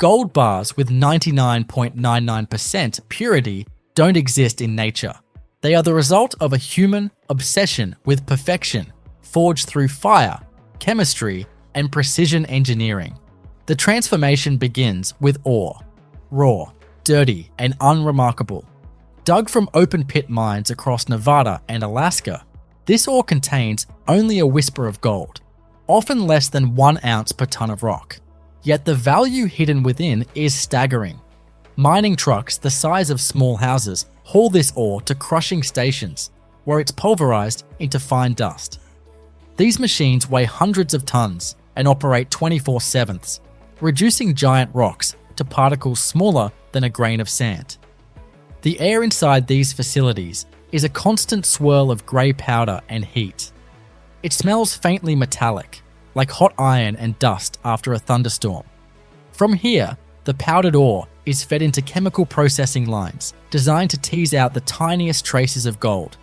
Gold bars with 99.99% purity don't exist in nature. They are the result of a human obsession with perfection, forged through fire, chemistry, and precision engineering. The transformation begins with ore, raw, dirty, and unremarkable. Dug from open-pit mines across Nevada and Alaska, this ore contains only a whisper of gold, often less than 1 ounce per ton of rock. Yet the value hidden within is staggering. Mining trucks the size of small houses haul this ore to crushing stations, where it's pulverized into fine dust. These machines weigh hundreds of tons and operate 24/7, reducing giant rocks to particles smaller than a grain of sand. The air inside these facilities is a constant swirl of grey powder and heat. It smells faintly metallic, like hot iron and dust after a thunderstorm. From here, the powdered ore is fed into chemical processing lines designed to tease out the tiniest traces of gold.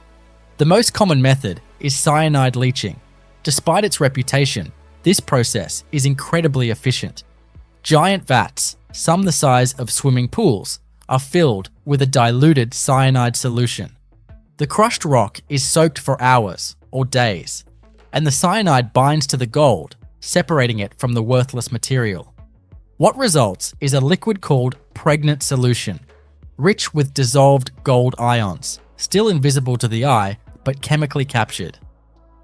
The most common method is cyanide leaching. Despite its reputation, this process is incredibly efficient. Giant vats, some the size of swimming pools, are filled with a diluted cyanide solution. The crushed rock is soaked for hours or days, and the cyanide binds to the gold, separating it from the worthless material. What results is a liquid called pregnant solution, rich with dissolved gold ions, still invisible to the eye but chemically captured.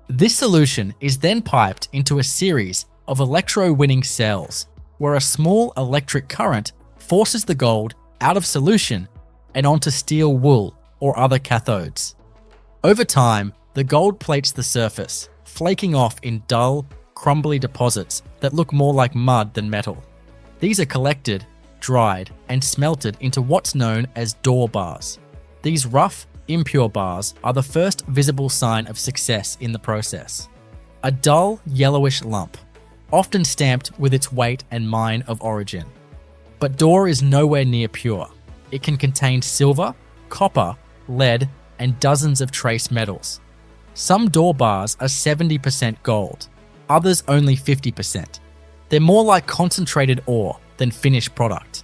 This solution is then piped into a series of electrowinning cells, where a small electric current forces the gold out of solution and onto steel wool or other cathodes. Over time, the gold plates the surface, flaking off in dull, crumbly deposits that look more like mud than metal. These are collected, dried, and smelted into what's known as d'or bars. These rough, impure bars are the first visible sign of success in the process. A dull, yellowish lump, often stamped with its weight and mine of origin. But d'or is nowhere near pure. It can contain silver, copper, lead, and dozens of trace metals. Some d'or bars are 70% gold, others only 50%. They're more like concentrated ore than finished product.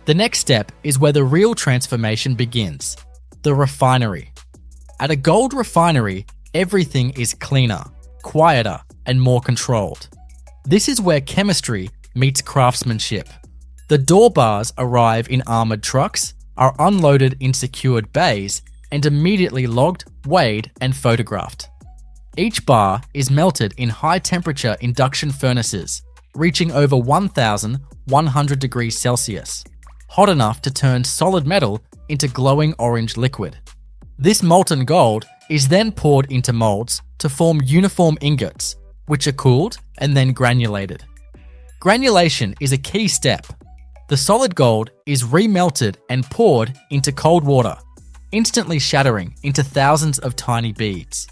The next step is where the real transformation begins, the refinery. At a gold refinery, everything is cleaner, quieter, and more controlled. This is where chemistry meets craftsmanship. The d'or bars arrive in armored trucks, are unloaded in secured bays, and immediately logged, weighed, and photographed. Each bar is melted in high-temperature induction furnaces, reaching over 1,100 degrees Celsius, hot enough to turn solid metal into glowing orange liquid. This molten gold is then poured into molds to form uniform ingots, which are cooled and then granulated. Granulation is a key step. The solid gold is remelted and poured into cold water, instantly shattering into thousands of tiny beads.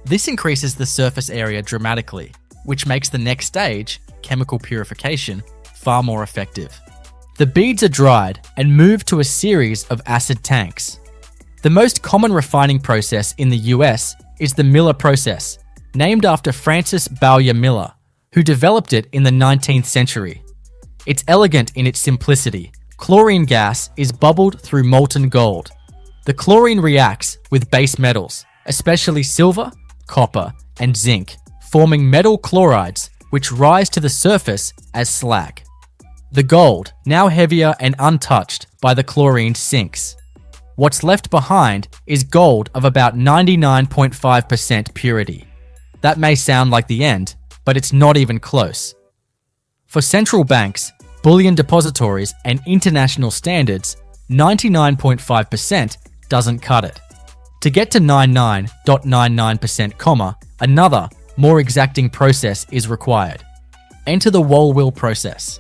This increases the surface area dramatically, which makes the next stage, chemical purification, far more effective. The beads are dried and moved to a series of acid tanks. The most common refining process in the US is the Miller process, named after Francis Bowyer Miller, who developed it in the 19th century. It's elegant in its simplicity. Chlorine gas is bubbled through molten gold. The chlorine reacts with base metals, especially silver, copper, and zinc, forming metal chlorides which rise to the surface as slag. The gold, now heavier and untouched by the chlorine, sinks. What's left behind is gold of about 99.5% purity. That may sound like the end, but it's not even close. For central banks, bullion depositories, and international standards, 99.5% doesn't cut it. To get to 99.99%, another, more exacting process is required. Enter the Wohlwill process,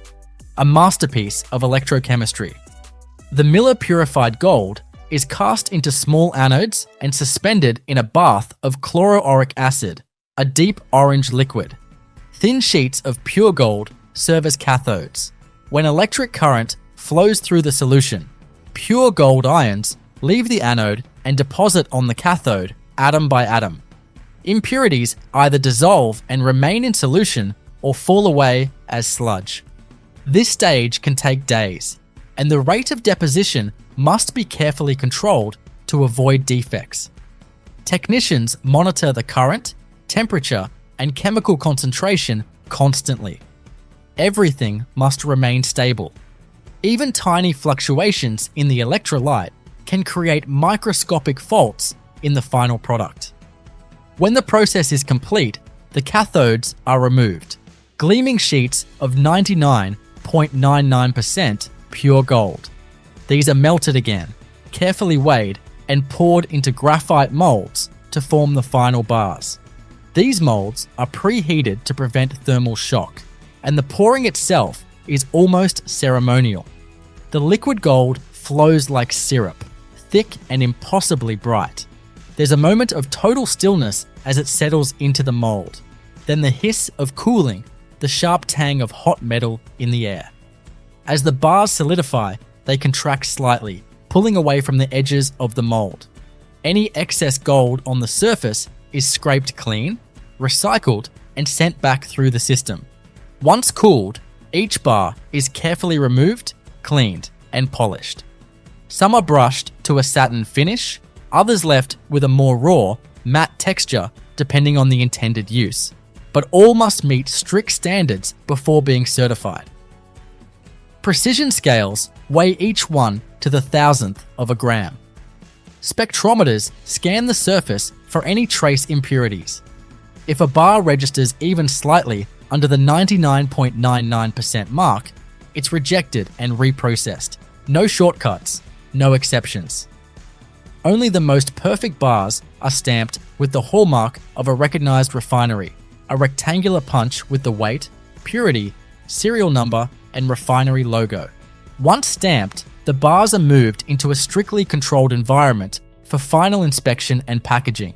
a masterpiece of electrochemistry. The Miller purified gold is cast into small anodes and suspended in a bath of chloroauric acid, a deep orange liquid. Thin sheets of pure gold serve as cathodes. When electric current flows through the solution, pure gold ions leave the anode and deposit on the cathode atom by atom. Impurities either dissolve and remain in solution or fall away as sludge. This stage can take days, and the rate of deposition must be carefully controlled to avoid defects. Technicians monitor the current, temperature, and chemical concentration constantly. Everything must remain stable. Even tiny fluctuations in the electrolyte can create microscopic faults in the final product. When the process is complete, the cathodes are removed, gleaming sheets of 99.99% pure gold. These are melted again, carefully weighed, and poured into graphite molds to form the final bars. These molds are preheated to prevent thermal shock, and the pouring itself is almost ceremonial. The liquid gold flows like syrup, thick and impossibly bright. There's a moment of total stillness as it settles into the mold, then the hiss of cooling, the sharp tang of hot metal in the air. As the bars solidify, they contract slightly, pulling away from the edges of the mold. Any excess gold on the surface is scraped clean, recycled, and sent back through the system. Once cooled, each bar is carefully removed, cleaned, and polished. Some are brushed to a satin finish, others left with a more raw, matte texture depending on the intended use. But all must meet strict standards before being certified. Precision scales weigh each one to the thousandth of a gram. Spectrometers scan the surface for any trace impurities. If a bar registers even slightly under the 99.99% mark, it's rejected and reprocessed. No shortcuts, no exceptions. Only the most perfect bars are stamped with the hallmark of a recognized refinery, a rectangular punch with the weight, purity, serial number, and refinery logo. Once stamped, the bars are moved into a strictly controlled environment for final inspection and packaging.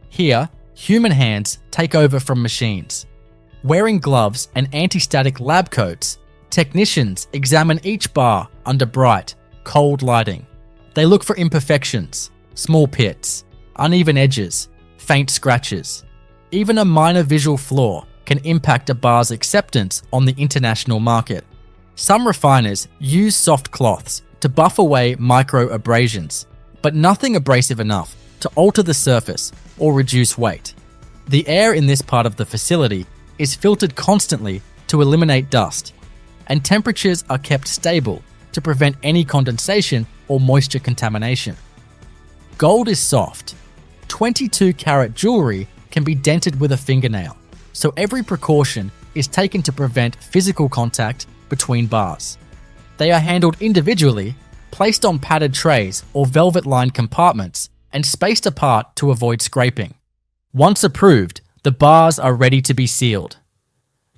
Here, human hands take over from machines. Wearing gloves and anti-static lab coats, technicians examine each bar under bright, cold lighting. They look for imperfections, small pits, uneven edges, faint scratches. Even a minor visual flaw can impact a bar's acceptance on the international market. Some refiners use soft cloths to buff away micro-abrasions, but nothing abrasive enough to alter the surface or reduce weight. The air in this part of the facility is filtered constantly to eliminate dust, and temperatures are kept stable to prevent any condensation or moisture contamination. Gold is soft. 22-carat jewelry can be dented with a fingernail, so every precaution is taken to prevent physical contact between bars. They are handled individually, placed on padded trays or velvet-lined compartments, and spaced apart to avoid scraping. Once approved, the bars are ready to be sealed.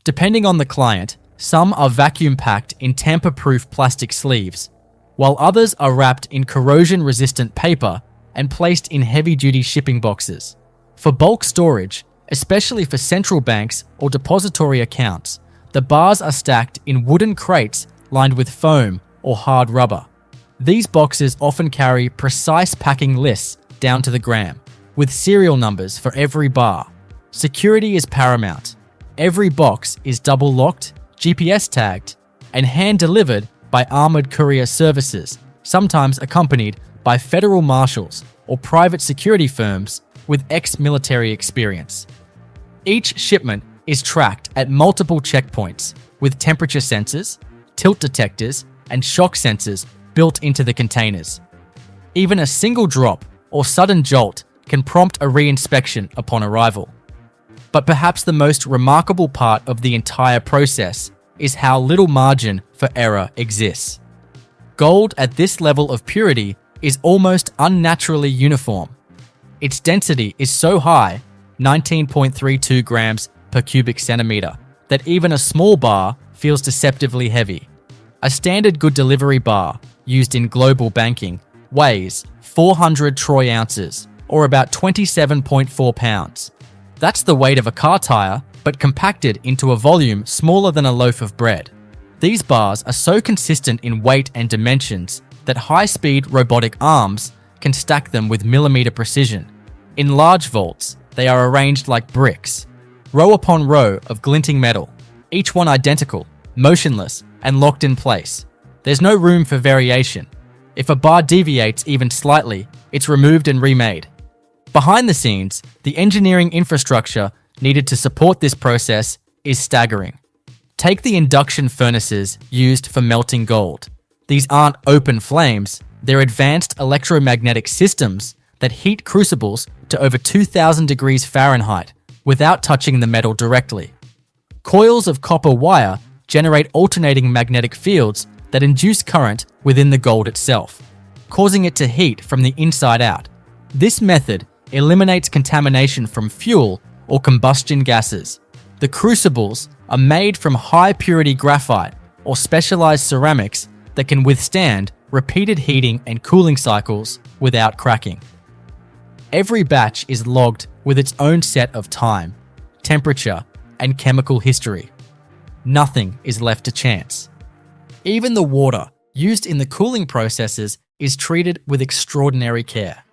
Depending on the client, some are vacuum-packed in tamper-proof plastic sleeves, while others are wrapped in corrosion-resistant paper and placed in heavy-duty shipping boxes. For bulk storage, especially for central banks or depository accounts, the bars are stacked in wooden crates lined with foam or hard rubber. These boxes often carry precise packing lists down to the gram, with serial numbers for every bar. Security is paramount. Every box is double-locked, GPS tagged, and hand-delivered by armored courier services, sometimes accompanied by federal marshals or private security firms with ex-military experience. Each shipment is tracked at multiple checkpoints with temperature sensors, tilt detectors, and shock sensors built into the containers. Even a single drop or sudden jolt can prompt a re-inspection upon arrival. But perhaps the most remarkable part of the entire process is how little margin for error exists. Gold at this level of purity is almost unnaturally uniform. Its density is so high, 19.32 grams per cubic centimeter, that even a small bar feels deceptively heavy. A standard good delivery bar, used in global banking, weighs 400 troy ounces, or about 27.4 pounds. That's the weight of a car tire, but compacted into a volume smaller than a loaf of bread. These bars are so consistent in weight and dimensions that high-speed robotic arms can stack them with millimeter precision. In large vaults, they are arranged like bricks, row upon row of glinting metal, each one identical, motionless, and locked in place. There's no room for variation. If a bar deviates even slightly, it's removed and remade. Behind the scenes, the engineering infrastructure needed to support this process is staggering. Take the induction furnaces used for melting gold. These aren't open flames, they're advanced electromagnetic systems that heat crucibles to over 2000 degrees Fahrenheit without touching the metal directly. Coils of copper wire generate alternating magnetic fields that induce current within the gold itself, causing it to heat from the inside out. This method eliminates contamination from fuel or combustion gases. The crucibles are made from high-purity graphite or specialized ceramics that can withstand repeated heating and cooling cycles without cracking. Every batch is logged with its own set of time, temperature, and chemical history. Nothing is left to chance. Even the water used in the cooling processes is treated with extraordinary care.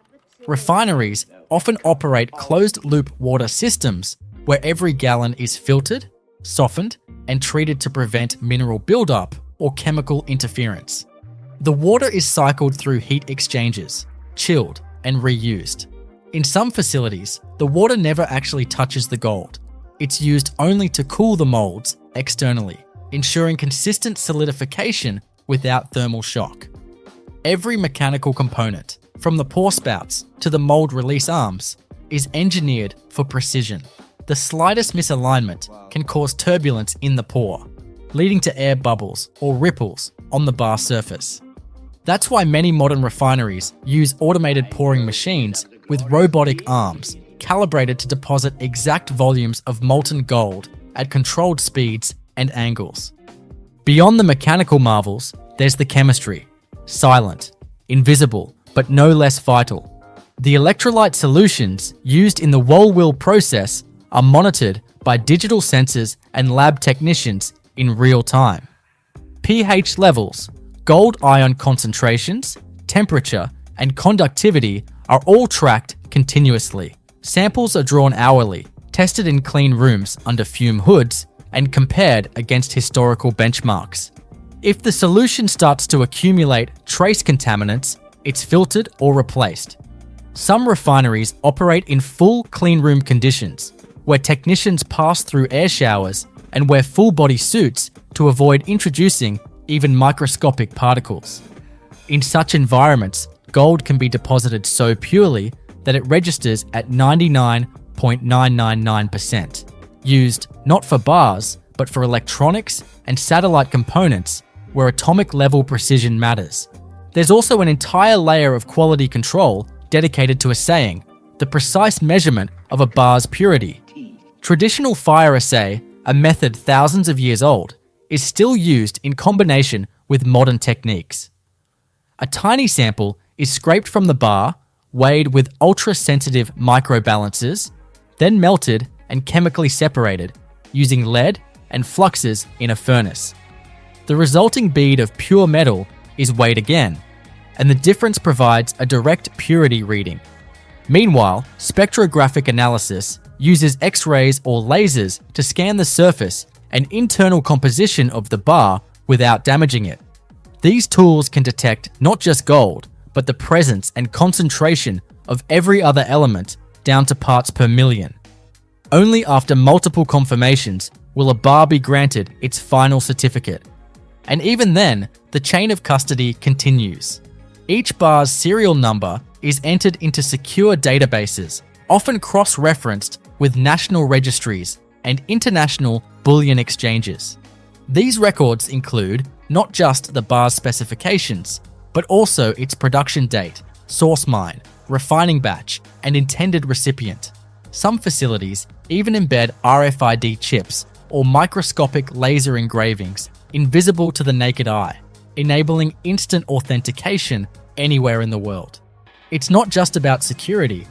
Refineries often operate closed-loop water systems where every gallon is filtered, softened, and treated to prevent mineral buildup or chemical interference. The water is cycled through heat exchangers, chilled, and reused. In some facilities, the water never actually touches the gold. It's used only to cool the molds externally, ensuring consistent solidification without thermal shock. Every mechanical component, from the pour spouts to the mold release arms, is engineered for precision. The slightest misalignment can cause turbulence in the pour, leading to air bubbles or ripples on the bar surface. That's why many modern refineries use automated pouring machines with robotic arms calibrated to deposit exact volumes of molten gold at controlled speeds and angles. Beyond the mechanical marvels, there's the chemistry. Silent, invisible, but no less vital. The electrolyte solutions used in the Wohlwill process are monitored by digital sensors and lab technicians in real time. pH levels, gold ion concentrations, temperature, and conductivity are all tracked continuously. Samples are drawn hourly, tested in clean rooms under fume hoods, and compared against historical benchmarks. If the solution starts to accumulate trace contaminants, it's filtered or replaced. Some refineries operate in full clean room conditions, where technicians pass through air showers and wear full-body suits to avoid introducing even microscopic particles. In such environments, gold can be deposited so purely that it registers at 99.999%, used not for bars, but for electronics and satellite components where atomic-level precision matters. There's also an entire layer of quality control dedicated to assaying the precise measurement of a bar's purity. Traditional fire assay, a method thousands of years old, is still used in combination with modern techniques. A tiny sample is scraped from the bar, weighed with ultra-sensitive microbalancers, then melted and chemically separated using lead and fluxes in a furnace. The resulting bead of pure metal is weighed again, and the difference provides a direct purity reading. Meanwhile, spectrographic analysis uses X-rays or lasers to scan the surface and internal composition of the bar without damaging it. These tools can detect not just gold, but the presence and concentration of every other element down to parts per million. Only after multiple confirmations will a bar be granted its final certificate. And even then, the chain of custody continues. Each bar's serial number is entered into secure databases, often cross-referenced with national registries and international bullion exchanges. These records include not just the bar's specifications, but also its production date, source mine, refining batch, and intended recipient. Some facilities even embed RFID chips or microscopic laser engravings invisible to the naked eye, enabling instant authentication anywhere in the world. It's not just about security,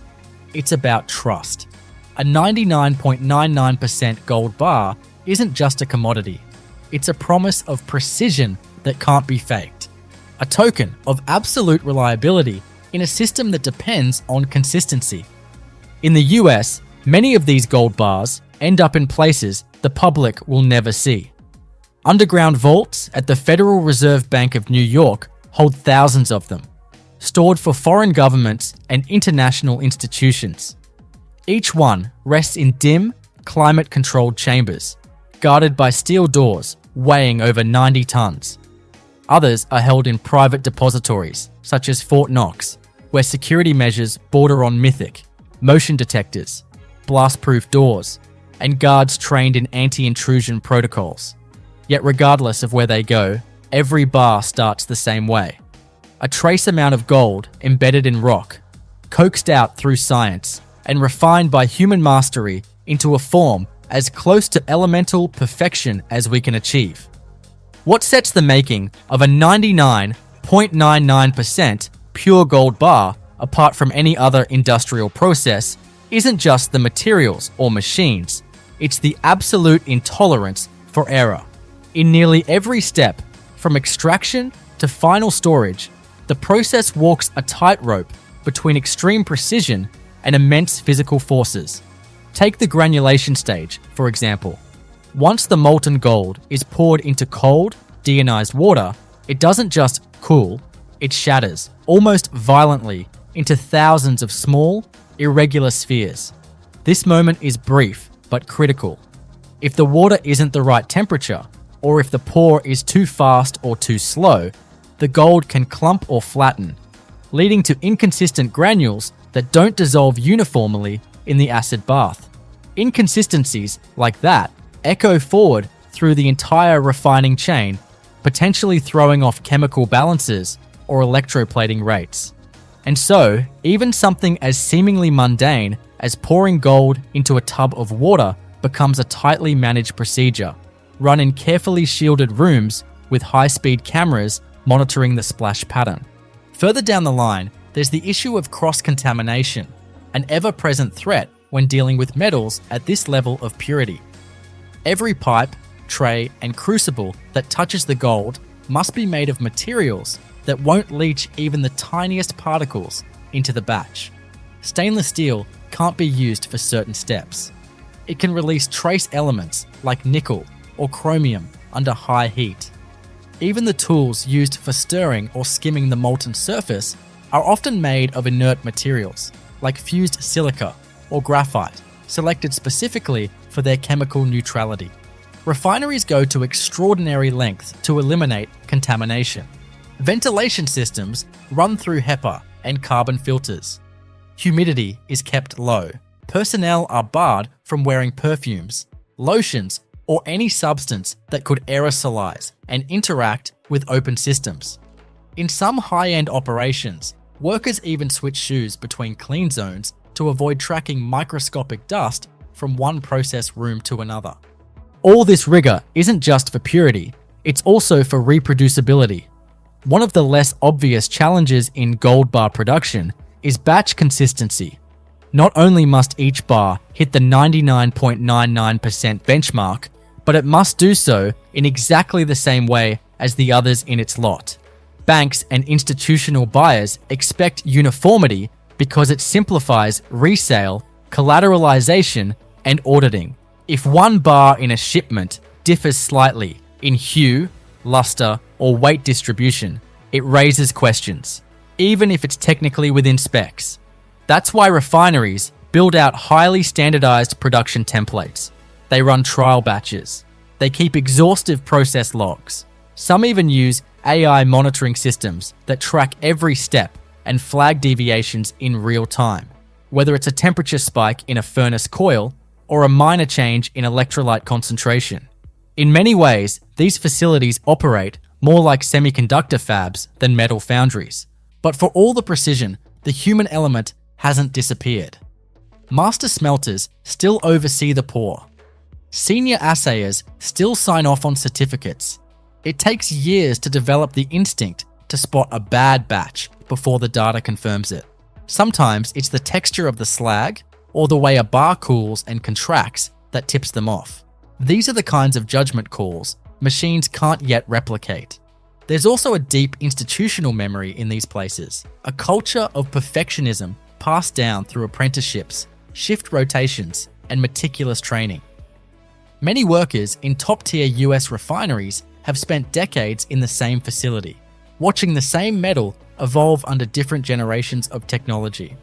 it's about trust. A 99.99% gold bar isn't just a commodity, it's a promise of precision that can't be faked. A token of absolute reliability in a system that depends on consistency. In the US, many of these gold bars end up in places the public will never see. Underground vaults at the Federal Reserve Bank of New York hold thousands of them, stored for foreign governments and international institutions. Each one rests in dim, climate-controlled chambers, guarded by steel doors weighing over 90 tons. Others are held in private depositories, such as Fort Knox, where security measures border on mythic, motion detectors, blast-proof doors, and guards trained in anti-intrusion protocols. Yet regardless of where they go, every bar starts the same way. A trace amount of gold embedded in rock, coaxed out through science, and refined by human mastery into a form as close to elemental perfection as we can achieve. What sets the making of a 99.99% pure gold bar apart from any other industrial process isn't just the materials or machines, it's the absolute intolerance for error. In nearly every step, from extraction to final storage, the process walks a tightrope between extreme precision and immense physical forces. Take the granulation stage, for example. Once the molten gold is poured into cold, deionized water, it doesn't just cool, it shatters, almost violently, into thousands of small, irregular spheres. This moment is brief, but critical. If the water isn't the right temperature, or if the pour is too fast or too slow, the gold can clump or flatten, leading to inconsistent granules that don't dissolve uniformly in the acid bath. Inconsistencies like that echo forward through the entire refining chain, potentially throwing off chemical balances or electroplating rates. And so, even something as seemingly mundane as pouring gold into a tub of water becomes a tightly managed procedure, run in carefully shielded rooms with high-speed cameras monitoring the splash pattern. Further down the line, there's the issue of cross-contamination, an ever-present threat when dealing with metals at this level of purity. Every pipe, tray, and crucible that touches the gold must be made of materials that won't leach even the tiniest particles into the batch. Stainless steel can't be used for certain steps. It can release trace elements like nickel or chromium under high heat. Even the tools used for stirring or skimming the molten surface are often made of inert materials, like fused silica or graphite, selected specifically for their chemical neutrality. Refineries go to extraordinary lengths to eliminate contamination. Ventilation systems run through HEPA and carbon filters. Humidity is kept low. Personnel are barred from wearing perfumes, lotions, or any substance that could aerosolize and interact with open systems. In some high-end operations, workers even switch shoes between clean zones to avoid tracking microscopic dust from one process room to another. All this rigor isn't just for purity, it's also for reproducibility. One of the less obvious challenges in gold bar production is batch consistency. Not only must each bar hit the 99.99% benchmark, but it must do so in exactly the same way as the others in its lot. Banks and institutional buyers expect uniformity because it simplifies resale, collateralization, and auditing. If one bar in a shipment differs slightly in hue, luster, or weight distribution, it raises questions, even if it's technically within specs. That's why refineries build out highly standardized production templates. They run trial batches. They keep exhaustive process logs. Some even use AI monitoring systems that track every step and flag deviations in real time, whether it's a temperature spike in a furnace coil or a minor change in electrolyte concentration. In many ways, these facilities operate more like semiconductor fabs than metal foundries. But for all the precision, the human element hasn't disappeared. Master smelters still oversee the pour. Senior assayers still sign off on certificates. It takes years to develop the instinct to spot a bad batch before the data confirms it. Sometimes it's the texture of the slag or the way a bar cools and contracts that tips them off. These are the kinds of judgment calls machines can't yet replicate. There's also a deep institutional memory in these places, a culture of perfectionism passed down through apprenticeships, shift rotations, and meticulous training. Many workers in top-tier US refineries have spent decades in the same facility, watching the same metal evolve under different generations of technology.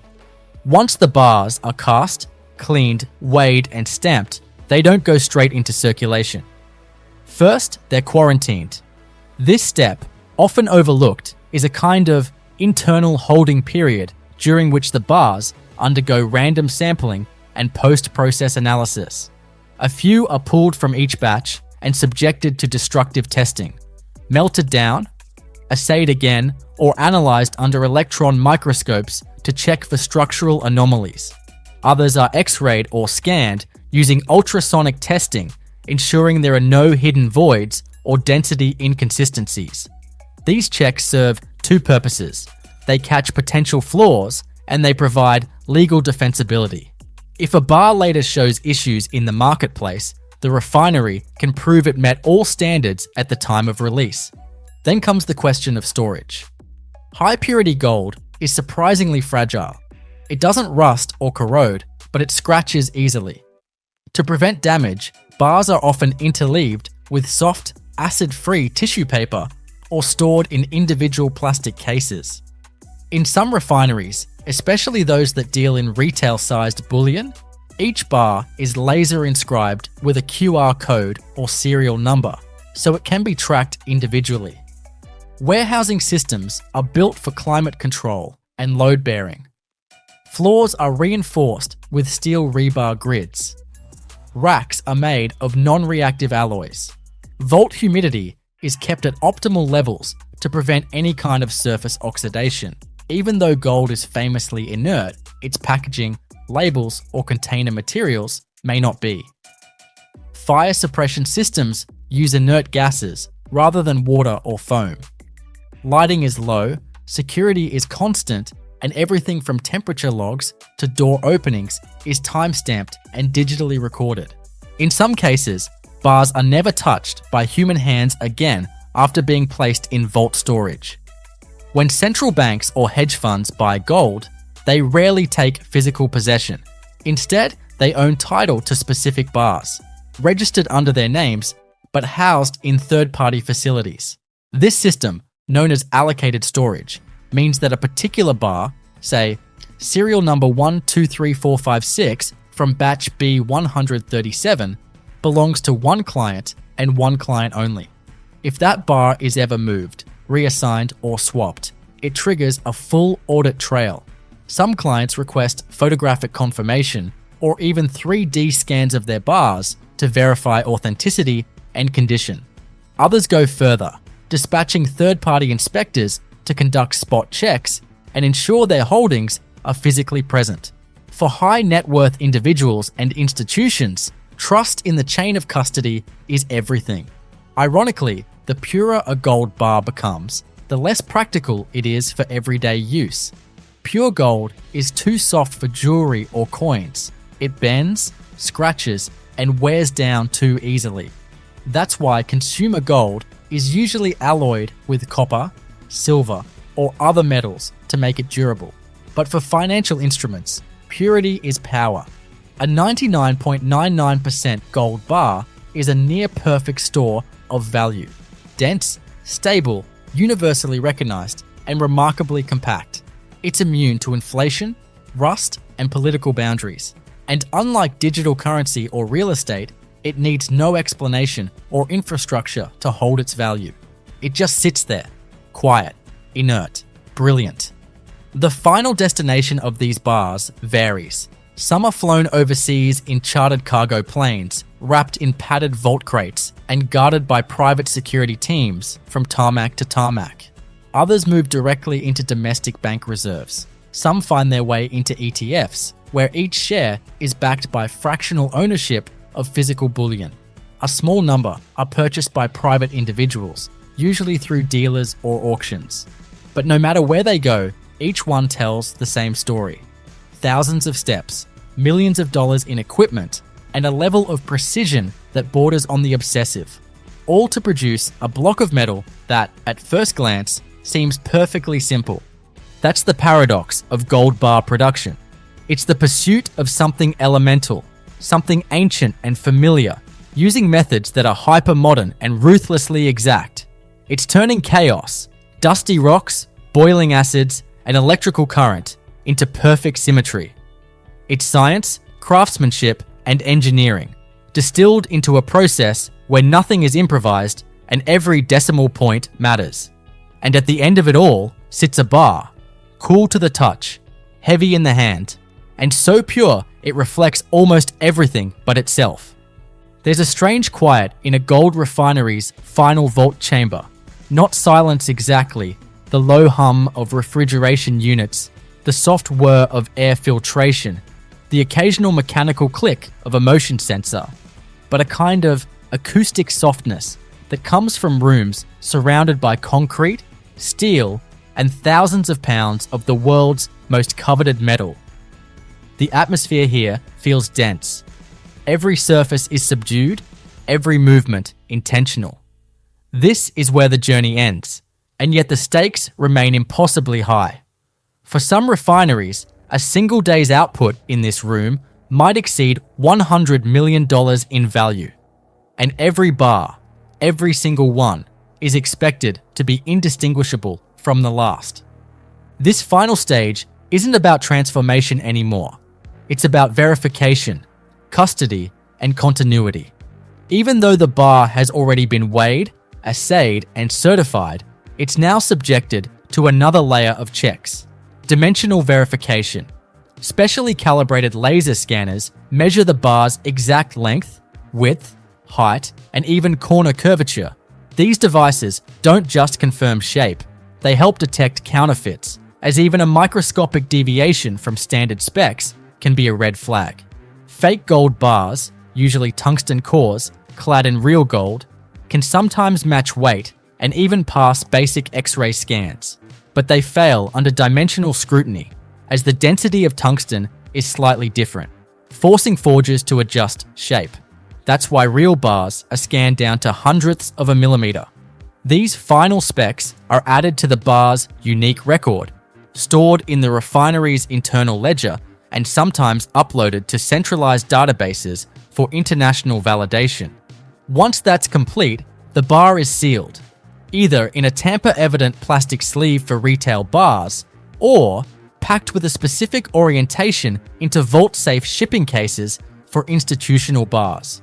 Once the bars are cast, cleaned, weighed, and stamped, they don't go straight into circulation. First, they're quarantined. This step, often overlooked, is a kind of internal holding period during which the bars undergo random sampling and post-process analysis. A few are pulled from each batch and subjected to destructive testing, melted down, assayed again, or analyzed under electron microscopes to check for structural anomalies. Others are X-rayed or scanned using ultrasonic testing, ensuring there are no hidden voids or density inconsistencies. These checks serve two purposes. They catch potential flaws and they provide legal defensibility. If a bar later shows issues in the marketplace, the refinery can prove it met all standards at the time of release. Then comes the question of storage. High-purity gold is surprisingly fragile. It doesn't rust or corrode, but it scratches easily. To prevent damage, bars are often interleaved with soft, acid-free tissue paper or stored in individual plastic cases. In some refineries, especially those that deal in retail-sized bullion, each bar is laser inscribed with a QR code or serial number, so it can be tracked individually. Warehousing systems are built for climate control and load bearing. Floors are reinforced with steel rebar grids. Racks are made of non-reactive alloys. Vault humidity is kept at optimal levels to prevent any kind of surface oxidation. Even though gold is famously inert, its packaging, labels, or container materials may not be. Fire suppression systems use inert gases rather than water or foam. Lighting is low, security is constant, and everything from temperature logs to door openings is time-stamped and digitally recorded. In some cases, bars are never touched by human hands again after being placed in vault storage. When central banks or hedge funds buy gold, they rarely take physical possession. Instead, they own title to specific bars, registered under their names, but housed in third-party facilities. This system, known as allocated storage, means that a particular bar, say serial number 123456 from batch B137, belongs to one client and one client only. If that bar is ever moved, reassigned, or swapped, it triggers a full audit trail. Some clients request photographic confirmation or even 3D scans of their bars to verify authenticity and condition. Others go further, dispatching third-party inspectors to conduct spot checks and ensure their holdings are physically present. For high net worth individuals and institutions, trust in the chain of custody is everything. Ironically, the purer a gold bar becomes, the less practical it is for everyday use. Pure gold is too soft for jewelry or coins. It bends, scratches, and wears down too easily. That's why consumer gold is usually alloyed with copper, silver, or other metals to make it durable. But for financial instruments, purity is power. A 99.99% gold bar is a near-perfect store of value. Dense, stable, universally recognized, and remarkably compact. It's immune to inflation, rust, and political boundaries. And unlike digital currency or real estate, it needs no explanation or infrastructure to hold its value. It just sits there, quiet, inert, brilliant. The final destination of these bars varies. Some are flown overseas in chartered cargo planes, wrapped in padded vault crates, and guarded by private security teams from tarmac to tarmac. Others move directly into domestic bank reserves. Some find their way into ETFs, where each share is backed by fractional ownership of physical bullion. A small number are purchased by private individuals, usually through dealers or auctions. But no matter where they go, each one tells the same story. Thousands of steps, millions of dollars in equipment, and a level of precision that borders on the obsessive, all to produce a block of metal that, at first glance, seems perfectly simple. That's the paradox of gold bar production. It's the pursuit of something elemental, something ancient and familiar, using methods that are hyper-modern and ruthlessly exact. It's turning chaos, dusty rocks, boiling acids, and electrical current into perfect symmetry. It's science, craftsmanship, and engineering, distilled into a process where nothing is improvised and every decimal point matters. And at the end of it all sits a bar, cool to the touch, heavy in the hand, and so pure it reflects almost everything but itself. There's a strange quiet in a gold refinery's final vault chamber. Not silence exactly, the low hum of refrigeration units, the soft whir of air filtration, the occasional mechanical click of a motion sensor, but a kind of acoustic softness that comes from rooms surrounded by concrete, steel, and thousands of pounds of the world's most coveted metal. The atmosphere here feels dense. Every surface is subdued, every movement intentional. This is where the journey ends, and yet the stakes remain impossibly high. For some refineries, a single day's output in this room might exceed $100 million in value. And every bar, every single one, is expected to be indistinguishable from the last. This final stage isn't about transformation anymore. It's about verification, custody, and continuity. Even though the bar has already been weighed, assayed, and certified, it's now subjected to another layer of checks. Dimensional verification. Specially calibrated laser scanners measure the bar's exact length, width, height, and even corner curvature. These devices don't just confirm shape, they help detect counterfeits, as even a microscopic deviation from standard specs can be a red flag. Fake gold bars, usually tungsten cores clad in real gold, can sometimes match weight and even pass basic X-ray scans, but they fail under dimensional scrutiny, as the density of tungsten is slightly different, forcing forgers to adjust shape. That's why real bars are scanned down to hundredths of a millimeter. These final specs are added to the bar's unique record, stored in the refinery's internal ledger and sometimes uploaded to centralized databases for international validation. Once that's complete, the bar is sealed, either in a tamper-evident plastic sleeve for retail bars or packed with a specific orientation into vault-safe shipping cases for institutional bars.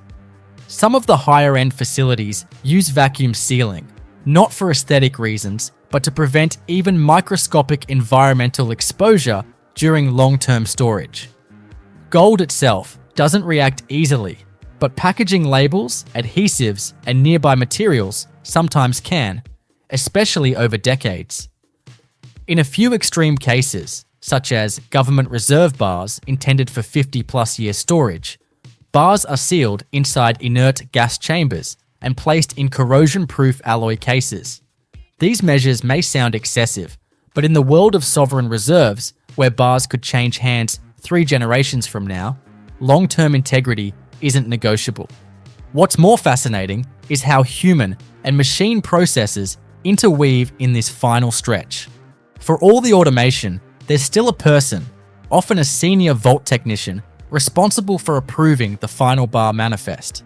Some of the higher-end facilities use vacuum sealing, not for aesthetic reasons, but to prevent even microscopic environmental exposure during long-term storage. Gold itself doesn't react easily, but packaging labels, adhesives, and nearby materials sometimes can, especially over decades. In a few extreme cases, such as government reserve bars intended for 50-plus year storage, bars are sealed inside inert gas chambers and placed in corrosion-proof alloy cases. These measures may sound excessive, but in the world of sovereign reserves, where bars could change hands 3 generations from now, long-term integrity isn't negotiable. What's more fascinating is how human and machine processes interweave in this final stretch. For all the automation, there's still a person, often a senior vault technician, responsible for approving the final bar manifest.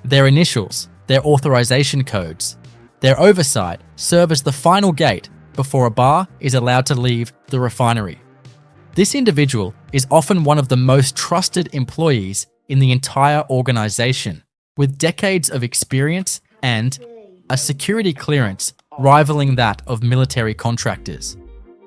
Their initials, their authorization codes, their oversight serve as the final gate before a bar is allowed to leave the refinery. This individual is often one of the most trusted employees in the entire organization, with decades of experience and a security clearance rivaling that of military contractors.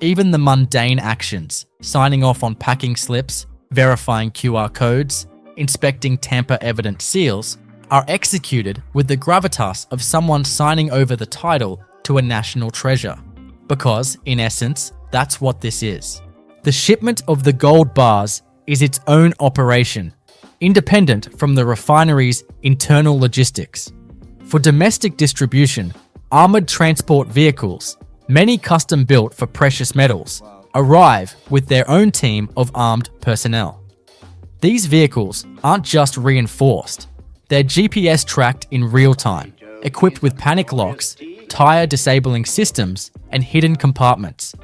Even the mundane actions, signing off on packing slips, verifying QR codes, inspecting tamper-evident seals, are executed with the gravitas of someone signing over the title to a national treasure. Because, in essence, that's what this is. The shipment of the gold bars is its own operation, independent from the refinery's internal logistics. For domestic distribution, armored transport vehicles, many custom built for precious metals, arrive with their own team of armed personnel. These vehicles aren't just reinforced, they're GPS tracked in real time, equipped with panic locks, tire disabling systems, and hidden compartments.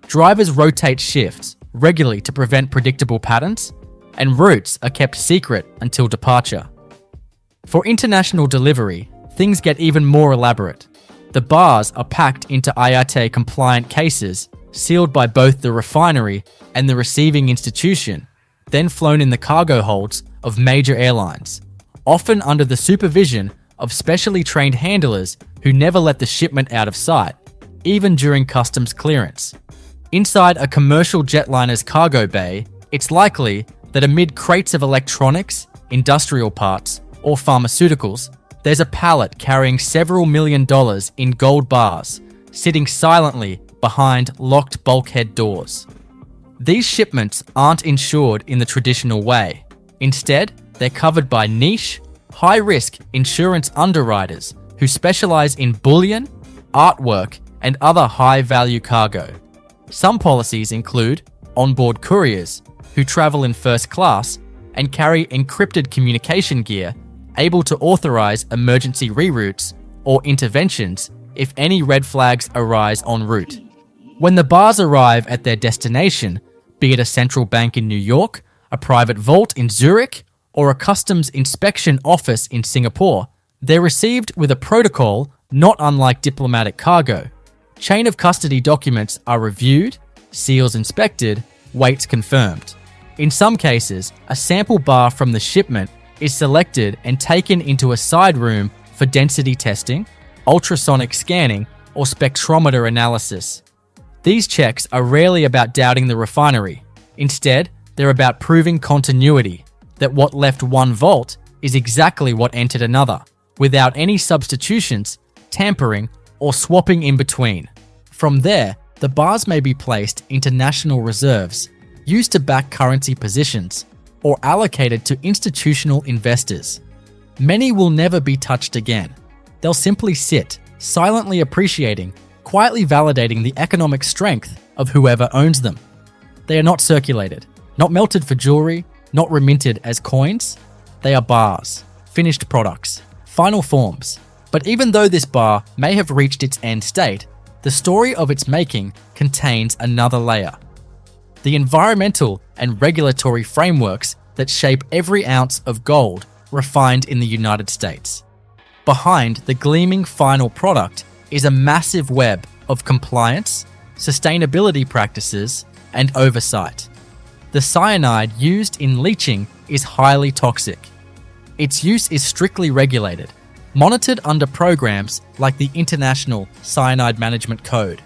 Drivers rotate shifts regularly to prevent predictable patterns, and routes are kept secret until departure. For international delivery, things get even more elaborate. The bars are packed into IATA-compliant cases, sealed by both the refinery and the receiving institution, then flown in the cargo holds of major airlines, often under the supervision of specially trained handlers who never let the shipment out of sight, even during customs clearance. Inside a commercial jetliner's cargo bay, it's likely that amid crates of electronics, industrial parts, or pharmaceuticals, there's a pallet carrying several $1 million in gold bars, sitting silently behind locked bulkhead doors. These shipments aren't insured in the traditional way. Instead, they're covered by niche, high-risk insurance underwriters who specialize in bullion, artwork, and other high-value cargo. Some policies include onboard couriers who travel in first class and carry encrypted communication gear able to authorize emergency reroutes or interventions if any red flags arise en route. When the bars arrive at their destination, be it a central bank in New York, a private vault in Zurich, or a customs inspection office in Singapore, they're received with a protocol not unlike diplomatic cargo. Chain of custody documents are reviewed, seals inspected, weights confirmed. In some cases, a sample bar from the shipment is selected and taken into a side room for density testing, ultrasonic scanning, or spectrometer analysis. These checks are rarely about doubting the refinery. Instead, they're about proving continuity, that what left one vault is exactly what entered another, without any substitutions, tampering, or swapping in between. From there, the bars may be placed into national reserves, used to back currency positions, or allocated to institutional investors. Many will never be touched again. They'll simply sit, silently appreciating, quietly validating the economic strength of whoever owns them. They are not circulated, not melted for jewelry, not reminted as coins. They are bars, finished products, final forms. But even though this bar may have reached its end state, the story of its making contains another layer. The environmental and regulatory frameworks that shape every ounce of gold refined in the United States. Behind the gleaming final product is a massive web of compliance, sustainability practices, and oversight. The cyanide used in leaching is highly toxic. Its use is strictly regulated, monitored under programs like the International Cyanide Management Code.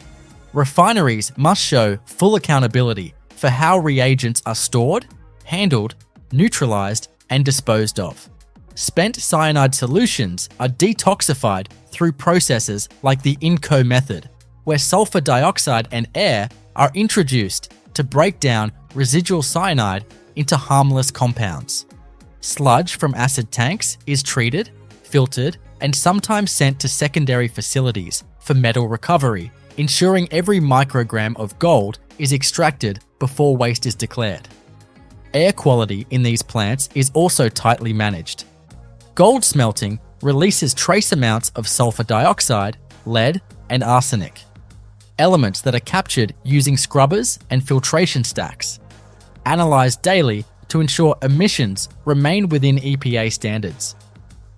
Refineries must show full accountability for how reagents are stored, handled, neutralized, and disposed of. Spent cyanide solutions are detoxified through processes like the INCO method, where sulfur dioxide and air are introduced to break down residual cyanide into harmless compounds. Sludge from acid tanks is treated, filtered, and sometimes sent to secondary facilities for metal recovery, ensuring every microgram of gold is extracted before waste is declared. Air quality in these plants is also tightly managed. Gold smelting releases trace amounts of sulfur dioxide, lead, and arsenic, elements that are captured using scrubbers and filtration stacks, analyzed daily to ensure emissions remain within EPA standards.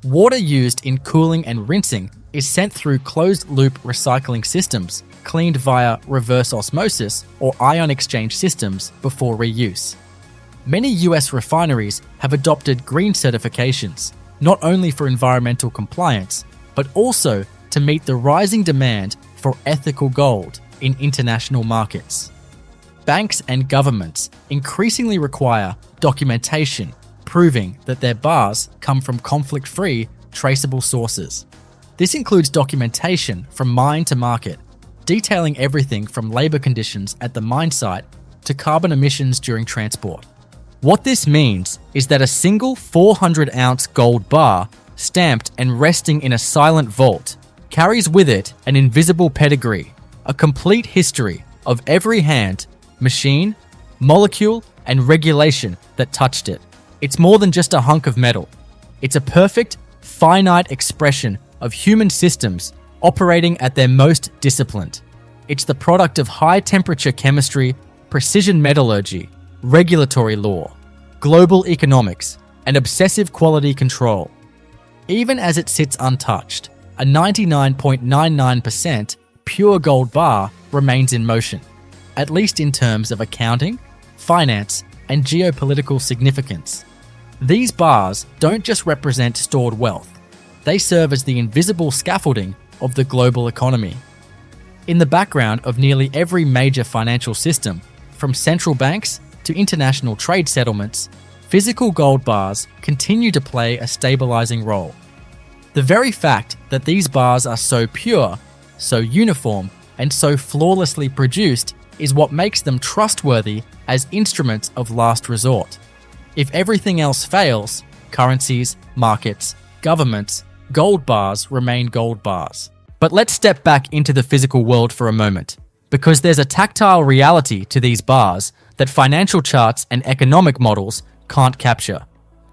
Water used in cooling and rinsing is sent through closed-loop recycling systems, cleaned via reverse osmosis or ion exchange systems before reuse. Many US refineries have adopted green certifications, not only for environmental compliance, but also to meet the rising demand for ethical gold in international markets. Banks and governments increasingly require documentation proving that their bars come from conflict-free, traceable sources. This includes documentation from mine to market, detailing everything from labor conditions at the mine site to carbon emissions during transport. What this means is that a single 400-ounce gold bar, stamped and resting in a silent vault, carries with it an invisible pedigree, a complete history of every hand, machine, molecule, and regulation that touched it. It's more than just a hunk of metal. It's a perfect, finite expression of human systems operating at their most disciplined. It's the product of high-temperature chemistry, precision metallurgy, regulatory law, global economics, and obsessive quality control. Even as it sits untouched, a 99.99% pure gold bar remains in motion, at least in terms of accounting, finance, and geopolitical significance. These bars don't just represent stored wealth, they serve as the invisible scaffolding of the global economy. In the background of nearly every major financial system, from central banks to international trade settlements, physical gold bars continue to play a stabilizing role. The very fact that these bars are so pure, so uniform, and so flawlessly produced is what makes them trustworthy as instruments of last resort. If everything else fails, currencies, markets, governments, gold bars remain gold bars. But let's step back into the physical world for a moment, because there's a tactile reality to these bars that financial charts and economic models can't capture.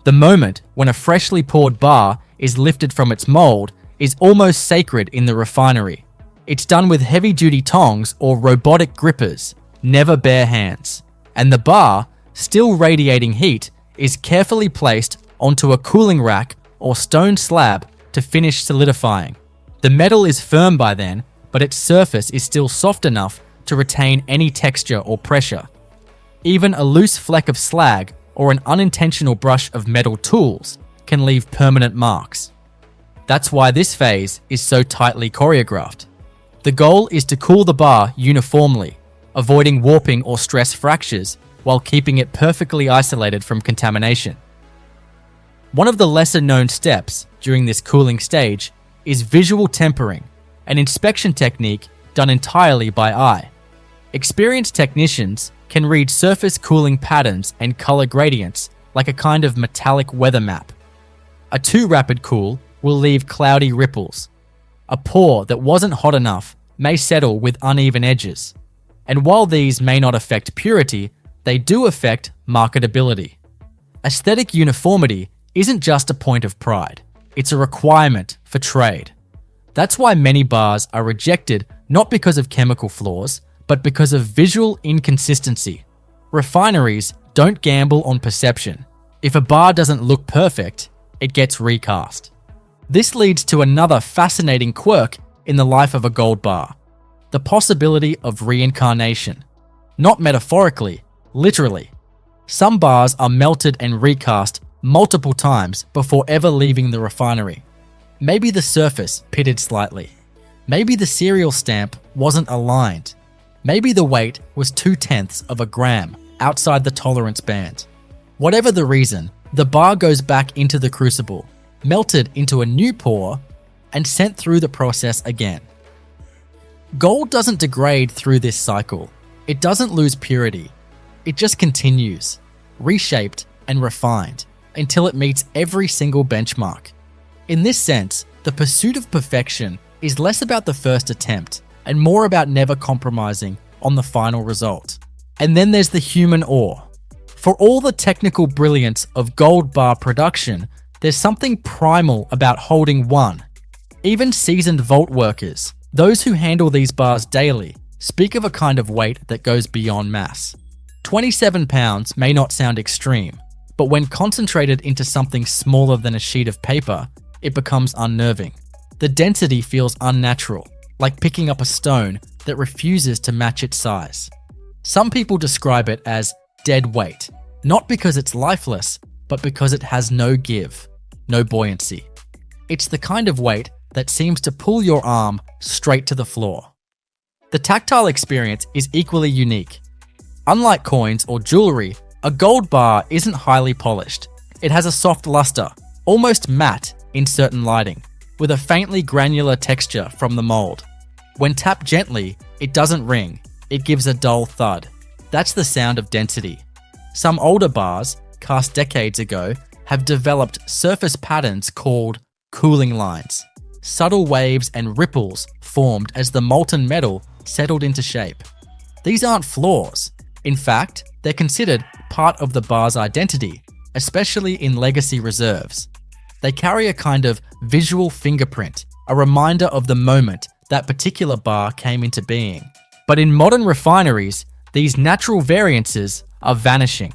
The moment when a freshly poured bar is lifted from its mold is almost sacred in the refinery. It's done with heavy-duty tongs or robotic grippers, never bare hands. And the bar, still radiating heat, is carefully placed onto a cooling rack or stone slab to finish solidifying. The metal is firm by then, but its surface is still soft enough to retain any texture or pressure. Even a loose fleck of slag or an unintentional brush of metal tools can leave permanent marks. That's why this phase is so tightly choreographed. The goal is to cool the bar uniformly, avoiding warping or stress fractures while keeping it perfectly isolated from contamination. One of the lesser-known steps during this cooling stage is visual tempering, an inspection technique done entirely by eye. Experienced technicians can read surface cooling patterns and color gradients like a kind of metallic weather map. A too rapid cool will leave cloudy ripples. A pour that wasn't hot enough may settle with uneven edges. And while these may not affect purity, they do affect marketability. Aesthetic uniformity isn't just a point of pride, it's a requirement for trade. That's why many bars are rejected not because of chemical flaws, but because of visual inconsistency. Refineries don't gamble on perception. If a bar doesn't look perfect, it gets recast. This leads to another fascinating quirk in the life of a gold bar: the possibility of reincarnation. Not metaphorically, literally. Some bars are melted and recast multiple times before ever leaving the refinery. Maybe the surface pitted slightly. Maybe the serial stamp wasn't aligned. Maybe the weight was 0.2 of a gram outside the tolerance band. Whatever the reason, the bar goes back into the crucible, melted into a new pour, and sent through the process again. Gold doesn't degrade through this cycle. It doesn't lose purity. It just continues, reshaped and refined, until it meets every single benchmark. In this sense, the pursuit of perfection is less about the first attempt and more about never compromising on the final result. And then there's the human awe. For all the technical brilliance of gold bar production, there's something primal about holding one. Even seasoned vault workers, those who handle these bars daily, speak of a kind of weight that goes beyond mass. 27 pounds may not sound extreme, but when concentrated into something smaller than a sheet of paper, it becomes unnerving. The density feels unnatural, like picking up a stone that refuses to match its size. Some people describe it as dead weight, not because it's lifeless, but because it has no give, no buoyancy. It's the kind of weight that seems to pull your arm straight to the floor. The tactile experience is equally unique. Unlike coins or jewelry, a gold bar isn't highly polished. It has a soft luster, almost matte in certain lighting, with a faintly granular texture from the mold. When tapped gently, it doesn't ring, it gives a dull thud. That's the sound of density. Some older bars, cast decades ago, have developed surface patterns called cooling lines. Subtle waves and ripples formed as the molten metal settled into shape. These aren't flaws. In fact, they're considered part of the bar's identity, especially in legacy reserves. They carry a kind of visual fingerprint, a reminder of the moment that particular bar came into being. But in modern refineries, these natural variances are vanishing.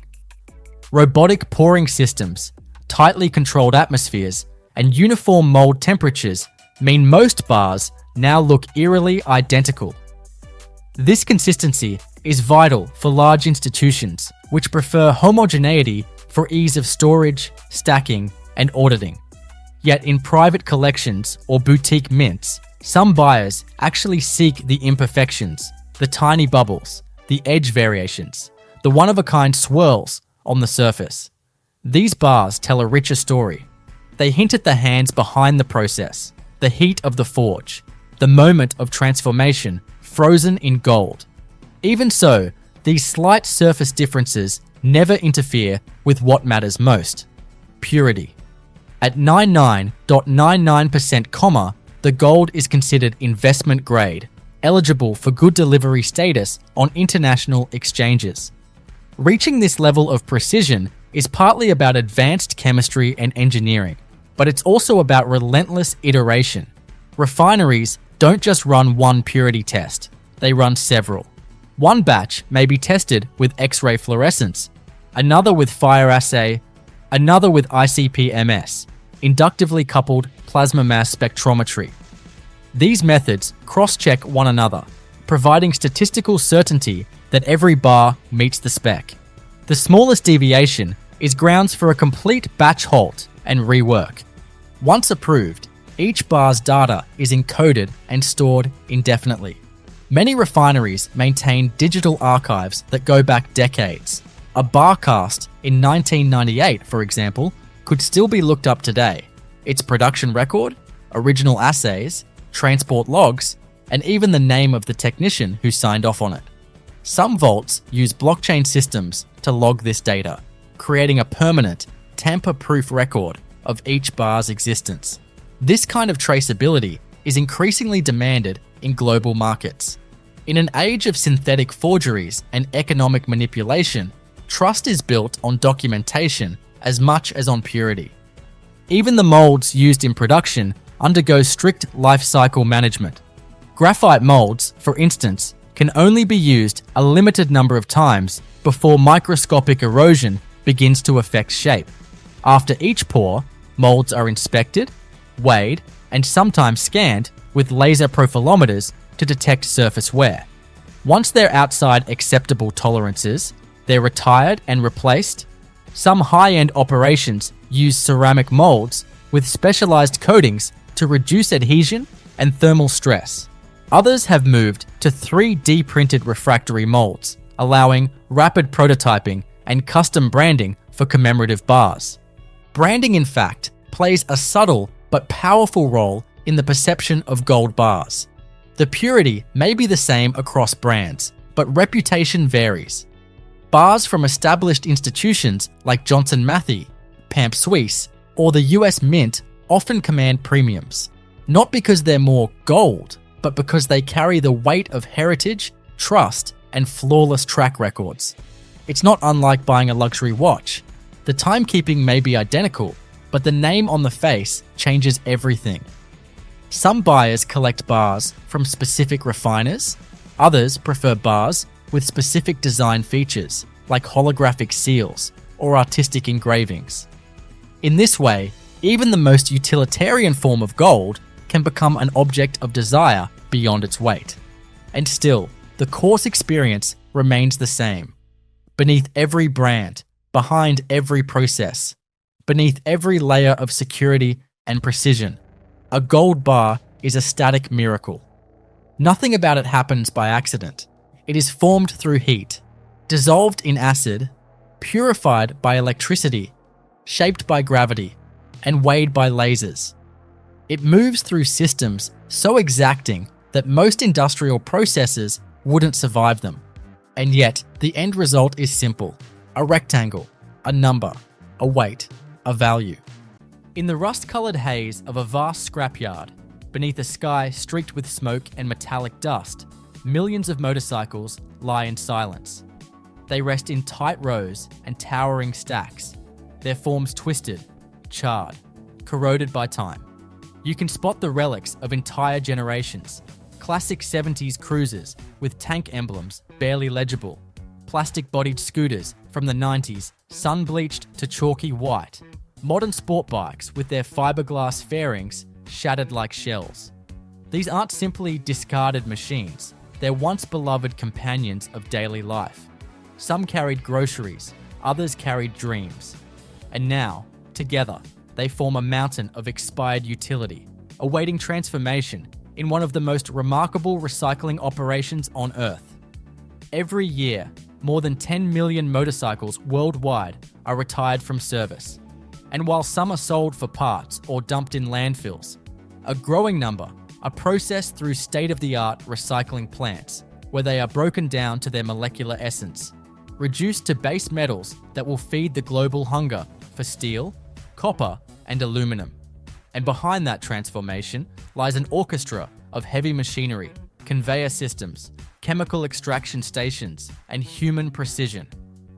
Robotic pouring systems, tightly controlled atmospheres, and uniform mold temperatures mean most bars now look eerily identical. This consistency is vital for large institutions which prefer homogeneity for ease of storage, stacking, and auditing. Yet in private collections or boutique mints, some buyers actually seek the imperfections, the tiny bubbles, the edge variations, the one-of-a-kind swirls on the surface. These bars tell a richer story. They hint at the hands behind the process, the heat of the forge, the moment of transformation frozen in gold. Even so, these slight surface differences never interfere with what matters most: purity. At 99.99%, the gold is considered investment grade, eligible for good delivery status on international exchanges. Reaching this level of precision is partly about advanced chemistry and engineering, but it's also about relentless iteration. Refineries don't just run one purity test, they run several. One batch may be tested with X-ray fluorescence, another with fire assay, another with ICP-MS, inductively coupled plasma mass spectrometry. These methods cross-check one another, providing statistical certainty that every bar meets the spec. The smallest deviation is grounds for a complete batch halt and rework. Once approved, each bar's data is encoded and stored indefinitely. Many refineries maintain digital archives that go back decades. A bar cast in 1998, for example, could still be looked up today. Its production record, original assays, transport logs, and even the name of the technician who signed off on it. Some vaults use blockchain systems to log this data, creating a permanent, tamper-proof record of each bar's existence. This kind of traceability is increasingly demanded in global markets. In an age of synthetic forgeries and economic manipulation, trust is built on documentation as much as on purity. Even the molds used in production undergo strict life cycle management. Graphite molds, for instance, can only be used a limited number of times before microscopic erosion begins to affect shape. After each pour, molds are inspected, weighed, and sometimes scanned with laser profilometers to detect surface wear. Once they're outside acceptable tolerances, they're retired and replaced. Some high-end operations use ceramic molds with specialized coatings to reduce adhesion and thermal stress. Others have moved to 3D printed refractory molds, allowing rapid prototyping and custom branding for commemorative bars. Branding, in fact, plays a subtle but powerful role in the perception of gold bars. The purity may be the same across brands, but reputation varies. Bars from established institutions like Johnson Matthey, Pamp Suisse, or the US Mint often command premiums, not because they're more gold, but because they carry the weight of heritage, trust, and flawless track records. It's not unlike buying a luxury watch. The timekeeping may be identical, but the name on the face changes everything. Some buyers collect bars from specific refiners, others prefer bars with specific design features like holographic seals or artistic engravings. In this way, even the most utilitarian form of gold can become an object of desire beyond its weight. And still, the course experience remains the same. Beneath every brand, behind every process, beneath every layer of security and precision, a gold bar is a static miracle. Nothing about it happens by accident. It is formed through heat, dissolved in acid, purified by electricity, shaped by gravity, and weighed by lasers. It moves through systems so exacting that most industrial processes wouldn't survive them. And yet, the end result is simple: a rectangle, a number, a weight, a value. In the rust-colored haze of a vast scrapyard, beneath a sky streaked with smoke and metallic dust, millions of motorcycles lie in silence. They rest in tight rows and towering stacks, their forms twisted, charred, corroded by time. You can spot the relics of entire generations: classic 70s cruisers with tank emblems barely legible, plastic-bodied scooters from the 90s sun-bleached to chalky white, Modern sport bikes with their fiberglass fairings shattered like shells. These aren't simply discarded machines, they're once beloved companions of daily life. Some carried groceries, others carried dreams. And now, together, they form a mountain of expired utility, awaiting transformation in one of the most remarkable recycling operations on Earth. Every year, more than 10 million motorcycles worldwide are retired from service. And while some are sold for parts or dumped in landfills, a growing number are processed through state-of-the-art recycling plants, where they are broken down to their molecular essence, reduced to base metals that will feed the global hunger for steel, copper, and aluminum. And behind that transformation lies an orchestra of heavy machinery, conveyor systems, chemical extraction stations, and human precision.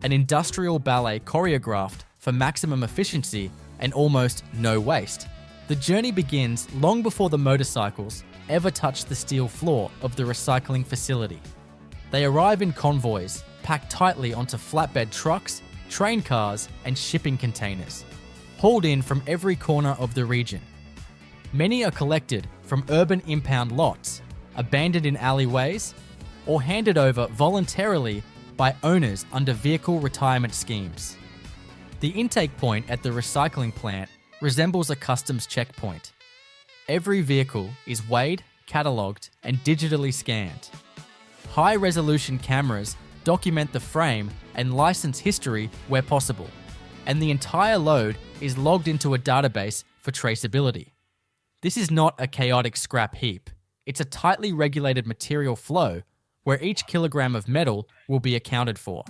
An industrial ballet choreographed for maximum efficiency and almost no waste. The journey begins long before the motorcycles ever touch the steel floor of the recycling facility. They arrive in convoys, packed tightly onto flatbed trucks, train cars, and shipping containers, hauled in from every corner of the region. Many are collected from urban impound lots, abandoned in alleyways, or handed over voluntarily by owners under vehicle retirement schemes. The intake point at the recycling plant resembles a customs checkpoint. Every vehicle is weighed, catalogued, and digitally scanned. High-resolution cameras document the frame and license history where possible, and the entire load is logged into a database for traceability. This is not a chaotic scrap heap. It's a tightly regulated material flow where each kilogram of metal will be accounted for.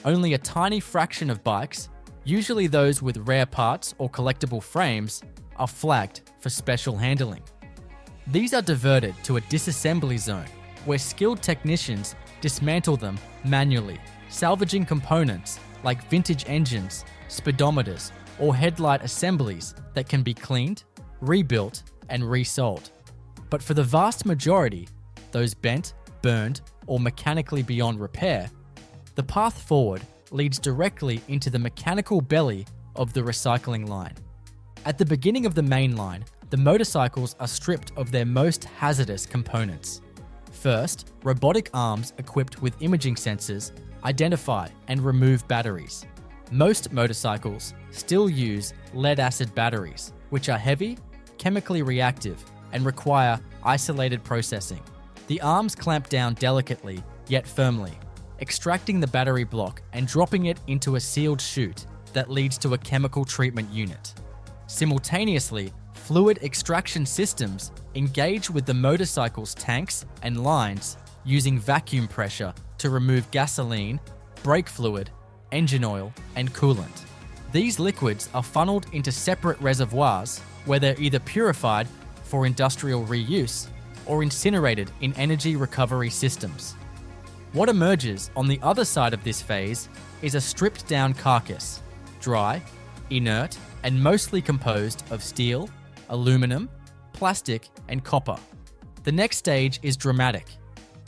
Only a tiny fraction of bikes, usually those with rare parts or collectible frames, are flagged for special handling. These are diverted to a disassembly zone where skilled technicians dismantle them manually, salvaging components like vintage engines, speedometers, or headlight assemblies that can be cleaned, rebuilt, and resold. But for the vast majority, those bent, burned, or mechanically beyond repair, the path forward leads directly into the mechanical belly of the recycling line. At the beginning of the main line, the motorcycles are stripped of their most hazardous components. First, robotic arms equipped with imaging sensors identify and remove batteries. Most motorcycles still use lead-acid batteries, which are heavy, chemically reactive, and require isolated processing. The arms clamp down delicately, yet firmly, extracting the battery block and dropping it into a sealed chute that leads to a chemical treatment unit. Simultaneously, fluid extraction systems engage with the motorcycle's tanks and lines using vacuum pressure to remove gasoline, brake fluid, engine oil, and coolant. These liquids are funneled into separate reservoirs where they're either purified for industrial reuse or incinerated in energy recovery systems. What emerges on the other side of this phase is a stripped down carcass, dry, inert, and mostly composed of steel, aluminum, plastic, and copper. The next stage is dramatic.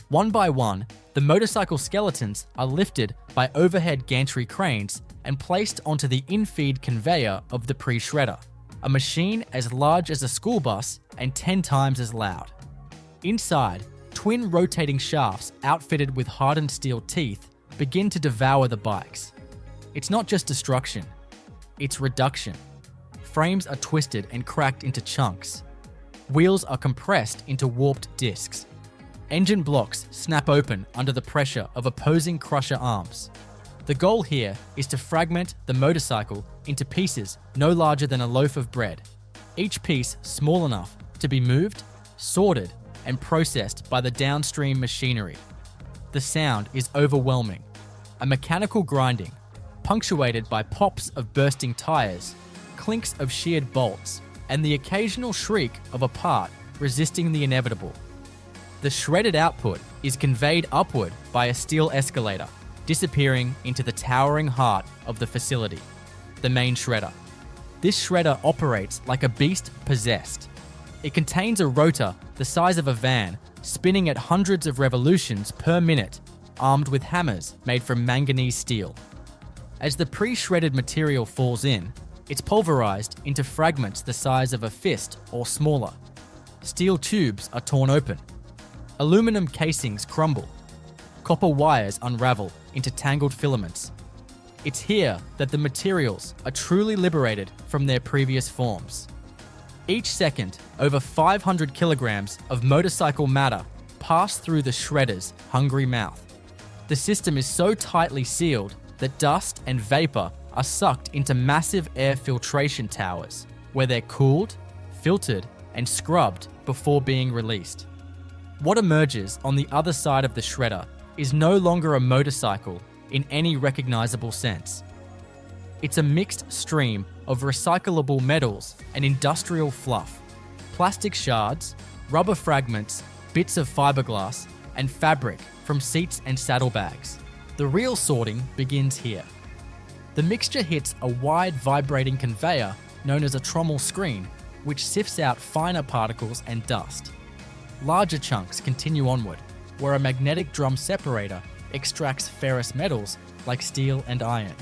One by one, the motorcycle skeletons are lifted by overhead gantry cranes and placed onto the in-feed conveyor of the pre-shredder, a machine as large as a school bus and 10 times as loud. Inside, twin rotating shafts outfitted with hardened steel teeth begin to devour the bikes. It's not just destruction, it's reduction. Frames are twisted and cracked into chunks. Wheels are compressed into warped discs. Engine blocks snap open under the pressure of opposing crusher arms. The goal here is to fragment the motorcycle into pieces no larger than a loaf of bread, each piece small enough to be moved, sorted, and processed by the downstream machinery. The sound is overwhelming, a mechanical grinding, punctuated by pops of bursting tires, clinks of sheared bolts, and the occasional shriek of a part resisting the inevitable. The shredded output is conveyed upward by a steel escalator, disappearing into the towering heart of the facility, the main shredder. This shredder operates like a beast possessed. It contains a rotor the size of a van, spinning at hundreds of revolutions per minute, armed with hammers made from manganese steel. As the pre-shredded material falls in, It's pulverized into fragments the size of a fist or smaller. Steel tubes are torn open. Aluminum casings crumble. Copper wires unravel into tangled filaments. It's here that the materials are truly liberated from their previous forms. Each second, over 500 kilograms of motorcycle matter pass through the shredder's hungry mouth. The system is so tightly sealed that dust and vapor are sucked into massive air filtration towers, where they're cooled, filtered, and scrubbed before being released. What emerges on the other side of the shredder is no longer a motorcycle in any recognizable sense. It's a mixed stream of recyclable metals and industrial fluff, plastic shards, rubber fragments, bits of fiberglass, and fabric from seats and saddlebags. The real sorting begins here. The mixture hits a wide vibrating conveyor known as a trommel screen, which sifts out finer particles and dust. Larger chunks continue onward, where a magnetic drum separator extracts ferrous metals like steel and iron.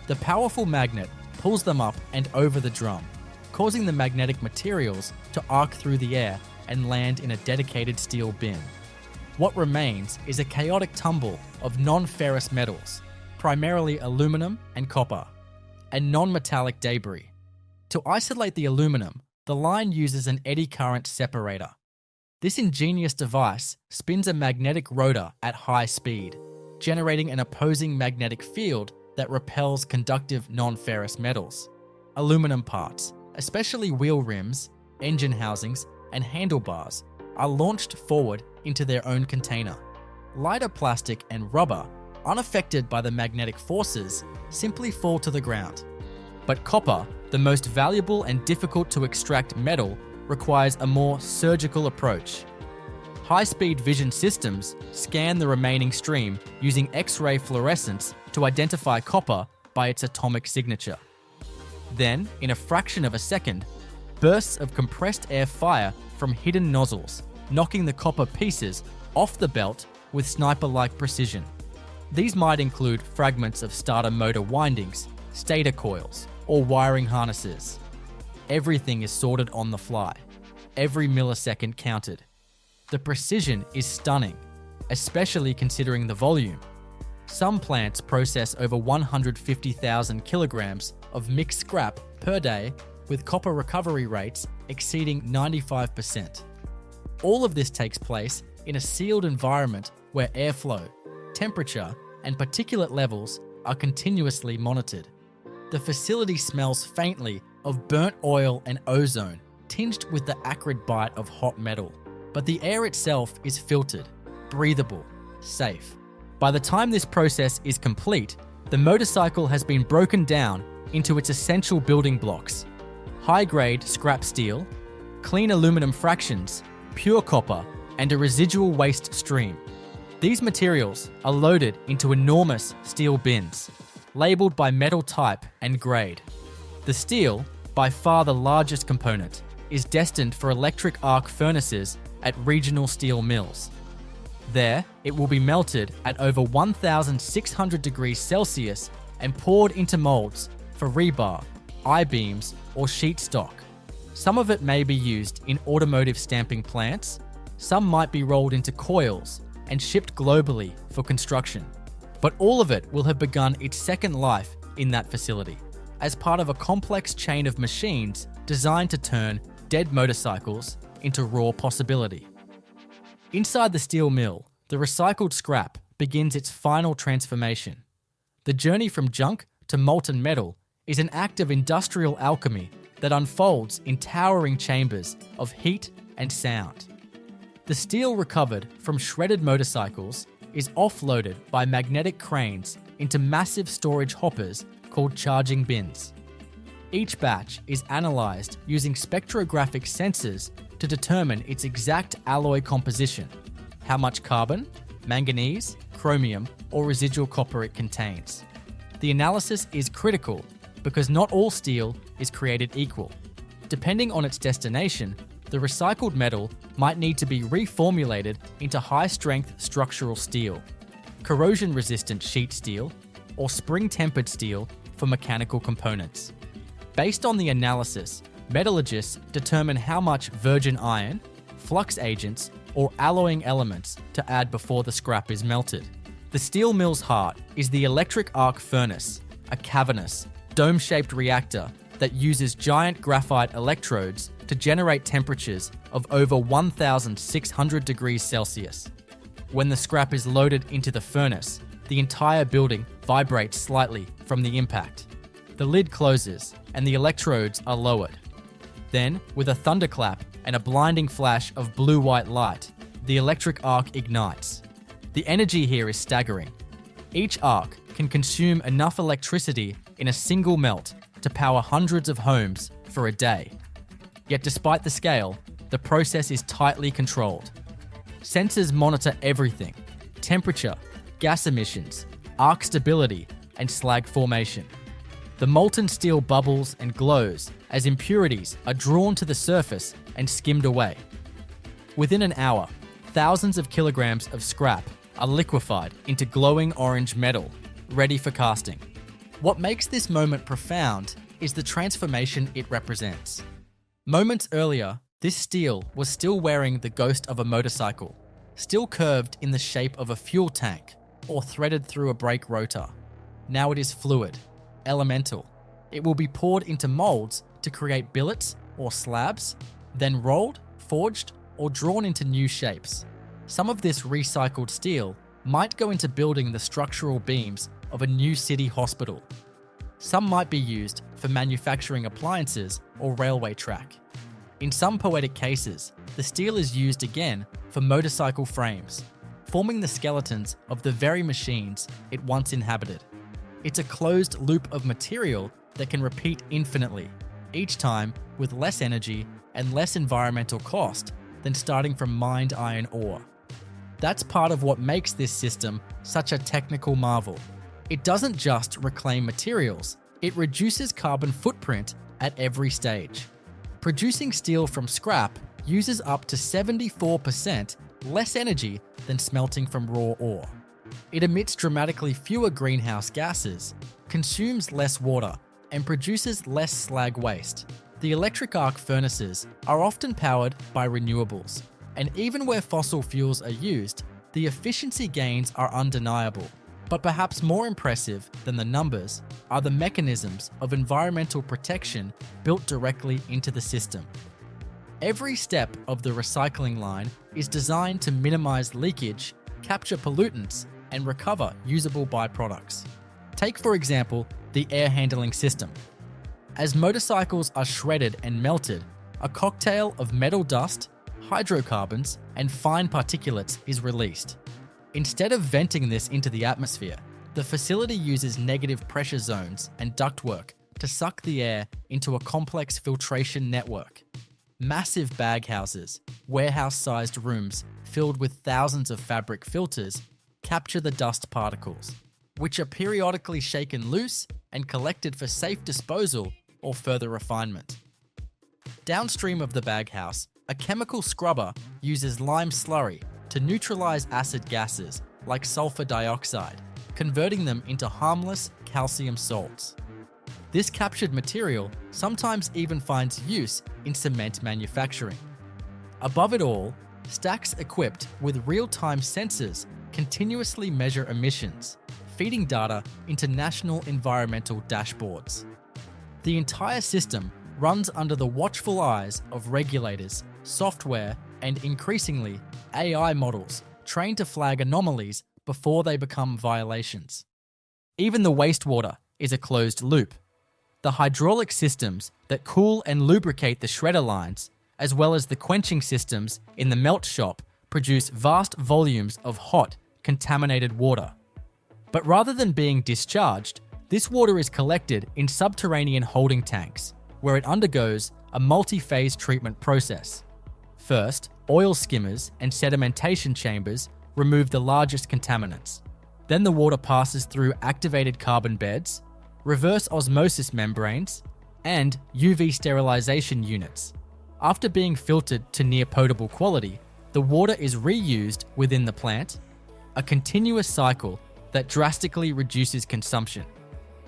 The powerful magnet pulls them up and over the drum, causing the magnetic materials to arc through the air and land in a dedicated steel bin. What remains is a chaotic tumble of non-ferrous metals, primarily aluminum and copper, and non-metallic debris. To isolate the aluminum, the line uses an eddy current separator. This ingenious device spins a magnetic rotor at high speed, generating an opposing magnetic field that repels conductive non-ferrous metals. Aluminum parts, especially wheel rims, engine housings, and handlebars, are launched forward into their own container. Lighter plastic and rubber, unaffected by the magnetic forces, simply fall to the ground. But copper, the most valuable and difficult to extract metal, requires a more surgical approach. High-speed vision systems scan the remaining stream using X-ray fluorescence to identify copper by its atomic signature. Then, in a fraction of a second, bursts of compressed air fire from hidden nozzles, knocking the copper pieces off the belt with sniper-like precision. These might include fragments of starter motor windings, stator coils, or wiring harnesses. Everything is sorted on the fly, every millisecond counted. The precision is stunning, especially considering the volume. Some plants process over 150,000 kilograms of mixed scrap per day, with copper recovery rates exceeding 95%. All of this takes place in a sealed environment where airflow, temperature, and particulate levels are continuously monitored. The facility smells faintly of burnt oil and ozone, tinged with the acrid bite of hot metal. But the air itself is filtered, breathable, safe. By the time this process is complete, the motorcycle has been broken down into its essential building blocks: high-grade scrap steel, clean aluminum fractions, pure copper, and a residual waste stream. These materials are loaded into enormous steel bins, labeled by metal type and grade. The steel, by far the largest component, is destined for electric arc furnaces at regional steel mills. There, it will be melted at over 1,600 degrees Celsius and poured into molds for rebar, I-beams, or sheet stock. Some of it may be used in automotive stamping plants, some might be rolled into coils and shipped globally for construction. But all of it will have begun its second life in that facility, as part of a complex chain of machines designed to turn dead motorcycles into raw possibility. Inside the steel mill, the recycled scrap begins its final transformation. The journey from junk to molten metal is an act of industrial alchemy that unfolds in towering chambers of heat and sound. The steel recovered from shredded motorcycles is offloaded by magnetic cranes into massive storage hoppers called charging bins. Each batch is analyzed using spectrographic sensors to determine its exact alloy composition, how much carbon, manganese, chromium, or residual copper it contains. The analysis is critical because not all steel is created equal. Depending on its destination, the recycled metal might need to be reformulated into high-strength structural steel, corrosion-resistant sheet steel, or spring-tempered steel for mechanical components. Based on the analysis, metallurgists determine how much virgin iron, flux agents, or alloying elements to add before the scrap is melted. The steel mill's heart is the electric arc furnace, a cavernous, dome-shaped reactor that uses giant graphite electrodes to generate temperatures of over 1,600 degrees Celsius. When the scrap is loaded into the furnace, the entire building vibrates slightly from the impact. The lid closes and the electrodes are lowered. Then, with a thunderclap and a blinding flash of blue-white light, the electric arc ignites. The energy here is staggering. Each arc can consume enough electricity in a single melt to power hundreds of homes for a day. Yet despite the scale, the process is tightly controlled. Sensors monitor everything: temperature, gas emissions, arc stability, and slag formation. The molten steel bubbles and glows as impurities are drawn to the surface and skimmed away. Within an hour, thousands of kilograms of scrap are liquefied into glowing orange metal, ready for casting. What makes this moment profound is the transformation it represents. Moments earlier, this steel was still wearing the ghost of a motorcycle, still curved in the shape of a fuel tank or threaded through a brake rotor. Now it is fluid, elemental. It will be poured into molds to create billets or slabs, then rolled, forged, or drawn into new shapes. Some of this recycled steel might go into building the structural beams of a new city hospital. Some might be used for manufacturing appliances or railway track. In some poetic cases, the steel is used again for motorcycle frames, forming the skeletons of the very machines it once inhabited. It's a closed loop of material that can repeat infinitely, each time with less energy and less environmental cost than starting from mined iron ore. That's part of what makes this system such a technical marvel. It doesn't just reclaim materials, it reduces carbon footprint at every stage. Producing steel from scrap uses up to 74% less energy than smelting from raw ore. It emits dramatically fewer greenhouse gases, consumes less water, and produces less slag waste. The electric arc furnaces are often powered by renewables, and even where fossil fuels are used, the efficiency gains are undeniable. But perhaps more impressive than the numbers are the mechanisms of environmental protection built directly into the system. Every step of the recycling line is designed to minimize leakage, capture pollutants, and recover usable byproducts. Take, for example, the air handling system. As motorcycles are shredded and melted, a cocktail of metal dust, hydrocarbons, and fine particulates is released. Instead of venting this into the atmosphere, the facility uses negative pressure zones and ductwork to suck the air into a complex filtration network. Massive bag houses, warehouse-sized rooms filled with thousands of fabric filters, capture the dust particles, which are periodically shaken loose and collected for safe disposal or further refinement. Downstream of the bag house, a chemical scrubber uses lime slurry to neutralize acid gases like sulfur dioxide, converting them into harmless calcium salts. This captured material sometimes even finds use in cement manufacturing. Above it all, stacks equipped with real-time sensors continuously measure emissions, feeding data into national environmental dashboards. The entire system runs under the watchful eyes of regulators, software, and increasingly, AI models trained to flag anomalies before they become violations. Even the wastewater is a closed loop. The hydraulic systems that cool and lubricate the shredder lines, as well as the quenching systems in the melt shop, produce vast volumes of hot, contaminated water. But rather than being discharged, this water is collected in subterranean holding tanks, where it undergoes a multi-phase treatment process. First, oil skimmers and sedimentation chambers remove the largest contaminants. Then the water passes through activated carbon beds, reverse osmosis membranes, and UV sterilization units. After being filtered to near potable quality, the water is reused within the plant, a continuous cycle that drastically reduces consumption.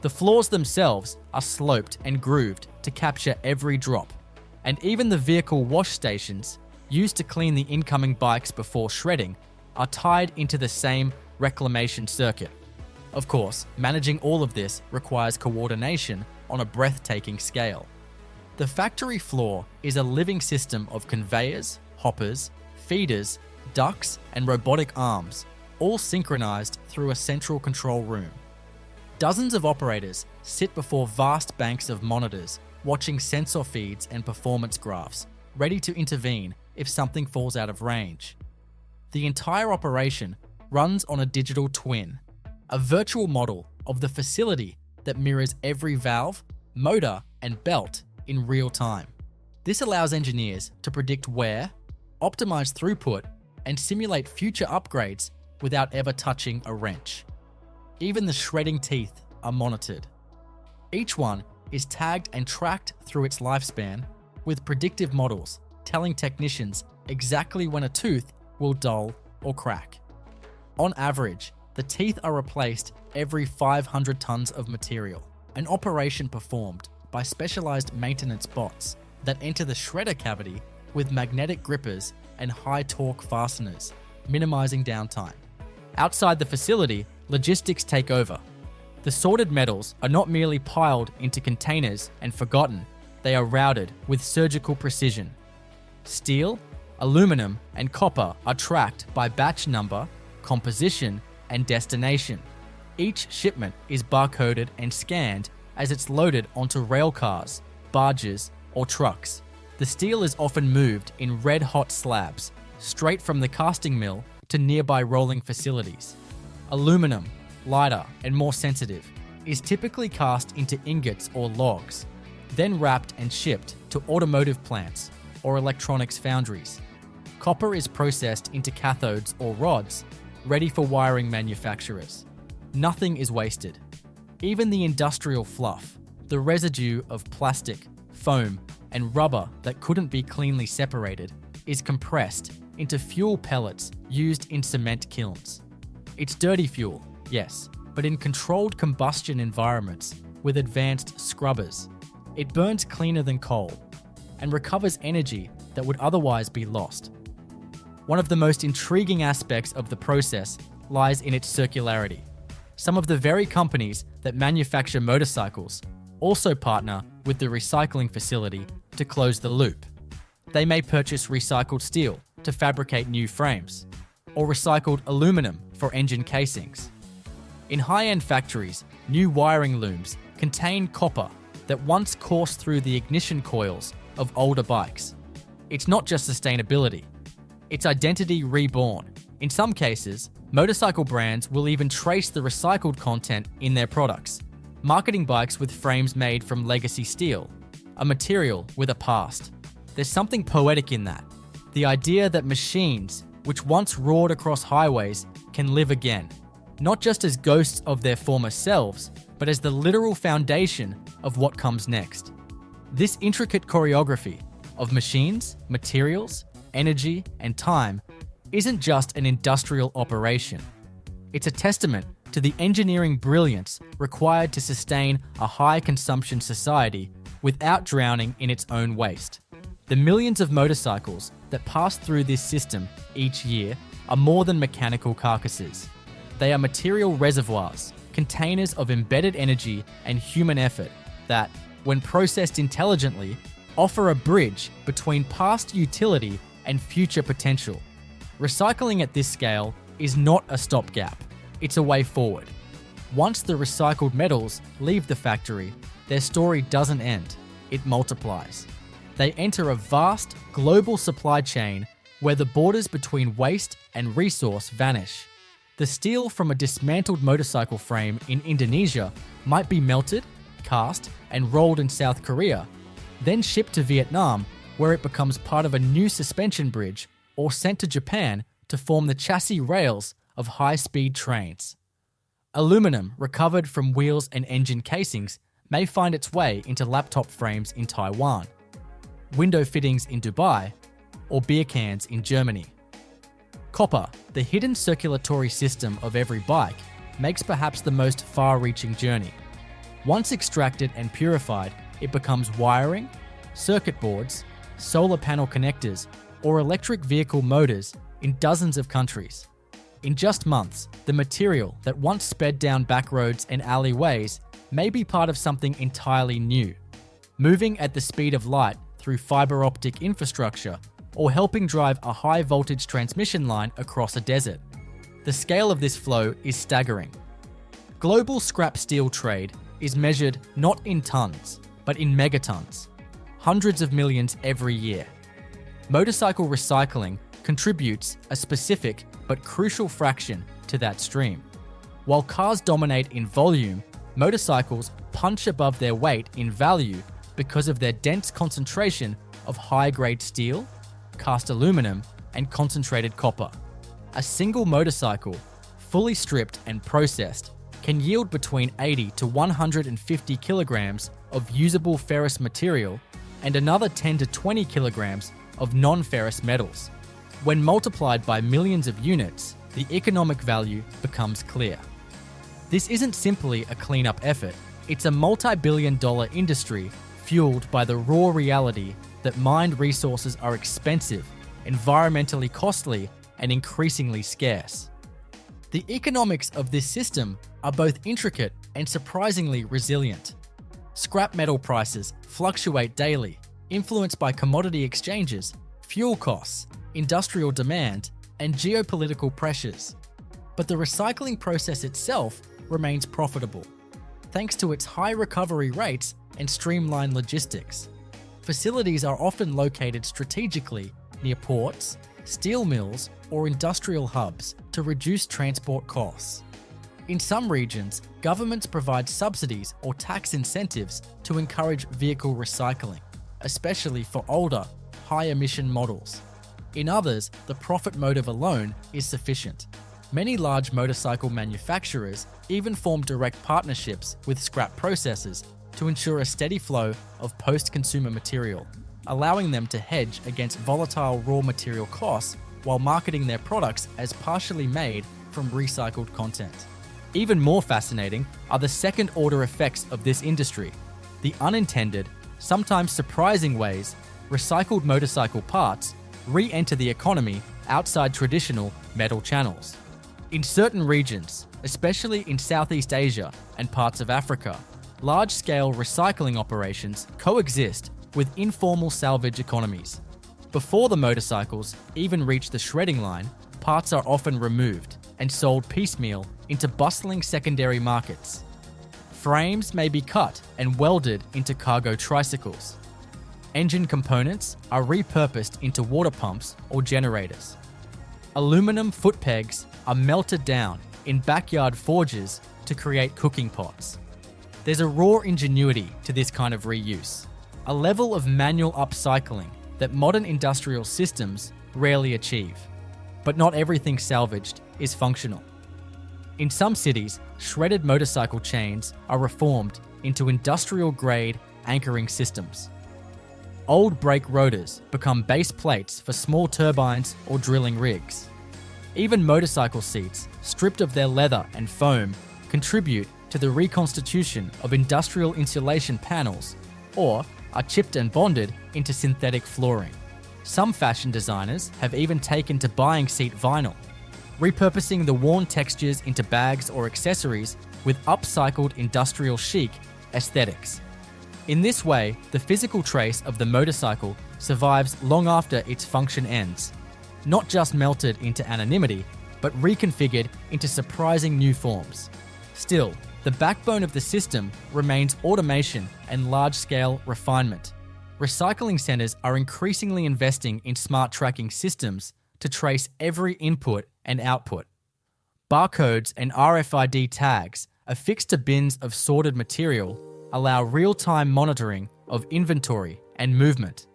The floors themselves are sloped and grooved to capture every drop, and even the vehicle wash stations, used to clean the incoming bikes before shredding, are tied into the same reclamation circuit. Of course, managing all of this requires coordination on a breathtaking scale. The factory floor is a living system of conveyors, hoppers, feeders, ducts, and robotic arms, all synchronized through a central control room. Dozens of operators sit before vast banks of monitors, watching sensor feeds and performance graphs, ready to intervene if something falls out of range. The entire operation runs on a digital twin, a virtual model of the facility that mirrors every valve, motor, and belt in real time. This allows engineers to predict wear, optimize throughput, and simulate future upgrades without ever touching a wrench. Even the shredding teeth are monitored. Each one is tagged and tracked through its lifespan with predictive models telling technicians exactly when a tooth will dull or crack. On average, the teeth are replaced every 500 tons of material, an operation performed by specialized maintenance bots that enter the shredder cavity with magnetic grippers and high-torque fasteners, minimizing downtime. Outside the facility, logistics take over. The sorted metals are not merely piled into containers and forgotten, they are routed with surgical precision. Steel, aluminum, and copper are tracked by batch number, composition, and destination. Each shipment is barcoded and scanned as it's loaded onto rail cars, barges, or trucks. The steel is often moved in red-hot slabs, straight from the casting mill to nearby rolling facilities. Aluminum, lighter and more sensitive, is typically cast into ingots or logs, then wrapped and shipped to automotive plants or electronics foundries. Copper is processed into cathodes or rods, ready for wiring manufacturers. Nothing is wasted. Even the industrial fluff, the residue of plastic, foam, and rubber that couldn't be cleanly separated, is compressed into fuel pellets used in cement kilns. It's dirty fuel, yes, but in controlled combustion environments with advanced scrubbers. It burns cleaner than coal and recovers energy that would otherwise be lost. One of the most intriguing aspects of the process lies in its circularity. Some of the very companies that manufacture motorcycles also partner with the recycling facility to close the loop. They may purchase recycled steel to fabricate new frames, or recycled aluminum for engine casings. In high-end factories, new wiring looms contain copper that once coursed through the ignition coils of older bikes. It's not just sustainability, it's identity reborn. In some cases, motorcycle brands will even trace the recycled content in their products, marketing bikes with frames made from legacy steel, a material with a past. There's something poetic in that. The idea that machines, which once roared across highways, can live again, not just as ghosts of their former selves, but as the literal foundation of what comes next. This intricate choreography of machines, materials, energy, and time isn't just an industrial operation. It's a testament to the engineering brilliance required to sustain a high-consumption society without drowning in its own waste. The millions of motorcycles that pass through this system each year are more than mechanical carcasses. They are material reservoirs, containers of embedded energy and human effort that, when processed intelligently, offer a bridge between past utility and future potential. Recycling at this scale is not a stopgap, it's a way forward. Once the recycled metals leave the factory, their story doesn't end, it multiplies. They enter a vast, global supply chain where the borders between waste and resource vanish. The steel from a dismantled motorcycle frame in Indonesia might be melted, cast, and rolled in South Korea, then shipped to Vietnam, where it becomes part of a new suspension bridge, or sent to Japan to form the chassis rails of high-speed trains. Aluminum recovered from wheels and engine casings may find its way into laptop frames in Taiwan, window fittings in Dubai, or beer cans in Germany. Copper, the hidden circulatory system of every bike, makes perhaps the most far-reaching journey. Once extracted and purified, it becomes wiring, circuit boards, solar panel connectors, or electric vehicle motors in dozens of countries. In just months, the material that once sped down back roads and alleyways may be part of something entirely new, moving at the speed of light through fiber optic infrastructure or helping drive a high voltage transmission line across a desert. The scale of this flow is staggering. Global scrap steel trade is measured not in tons, but in megatons, hundreds of millions every year. Motorcycle recycling contributes a specific but crucial fraction to that stream. While cars dominate in volume, motorcycles punch above their weight in value because of their dense concentration of high-grade steel, cast aluminum, and concentrated copper. A single motorcycle, fully stripped and processed, can yield between 80 to 150 kilograms of usable ferrous material and another 10 to 20 kilograms of non-ferrous metals. When multiplied by millions of units, the economic value becomes clear. This isn't simply a cleanup effort, it's a multi-billion-dollar industry fueled by the raw reality that mined resources are expensive, environmentally costly, and increasingly scarce. The economics of this system are both intricate and surprisingly resilient. Scrap metal prices fluctuate daily, influenced by commodity exchanges, fuel costs, industrial demand, and geopolitical pressures. But the recycling process itself remains profitable, thanks to its high recovery rates and streamlined logistics. Facilities are often located strategically near ports, steel mills, or industrial hubs to reduce transport costs. In some regions, governments provide subsidies or tax incentives to encourage vehicle recycling, especially for older, high-emission models. In others, the profit motive alone is sufficient. Many large motorcycle manufacturers even form direct partnerships with scrap processors to ensure a steady flow of post-consumer material, allowing them to hedge against volatile raw material costs while marketing their products as partially made from recycled content. Even more fascinating are the second-order effects of this industry, the unintended, sometimes surprising ways recycled motorcycle parts re-enter the economy outside traditional metal channels. In certain regions, especially in Southeast Asia and parts of Africa, large-scale recycling operations coexist with informal salvage economies. Before the motorcycles even reach the shredding line, parts are often removed and sold piecemeal into bustling secondary markets. Frames may be cut and welded into cargo tricycles. Engine components are repurposed into water pumps or generators. Aluminum foot pegs are melted down in backyard forges to create cooking pots. There's a raw ingenuity to this kind of reuse, a level of manual upcycling that modern industrial systems rarely achieve. But not everything salvaged is functional. In some cities, shredded motorcycle chains are reformed into industrial-grade anchoring systems. Old brake rotors become base plates for small turbines or drilling rigs. Even motorcycle seats, stripped of their leather and foam, contribute to the reconstitution of industrial insulation panels, or are chipped and bonded into synthetic flooring. Some fashion designers have even taken to buying seat vinyl, repurposing the worn textures into bags or accessories with upcycled industrial chic aesthetics. In this way, the physical trace of the motorcycle survives long after its function ends, not just melted into anonymity, but reconfigured into surprising new forms. Still, the backbone of the system remains automation and large-scale refinement. Recycling centers are increasingly investing in smart tracking systems to trace every input and output. Barcodes and RFID tags affixed to bins of sorted material allow real-time monitoring of inventory and movement.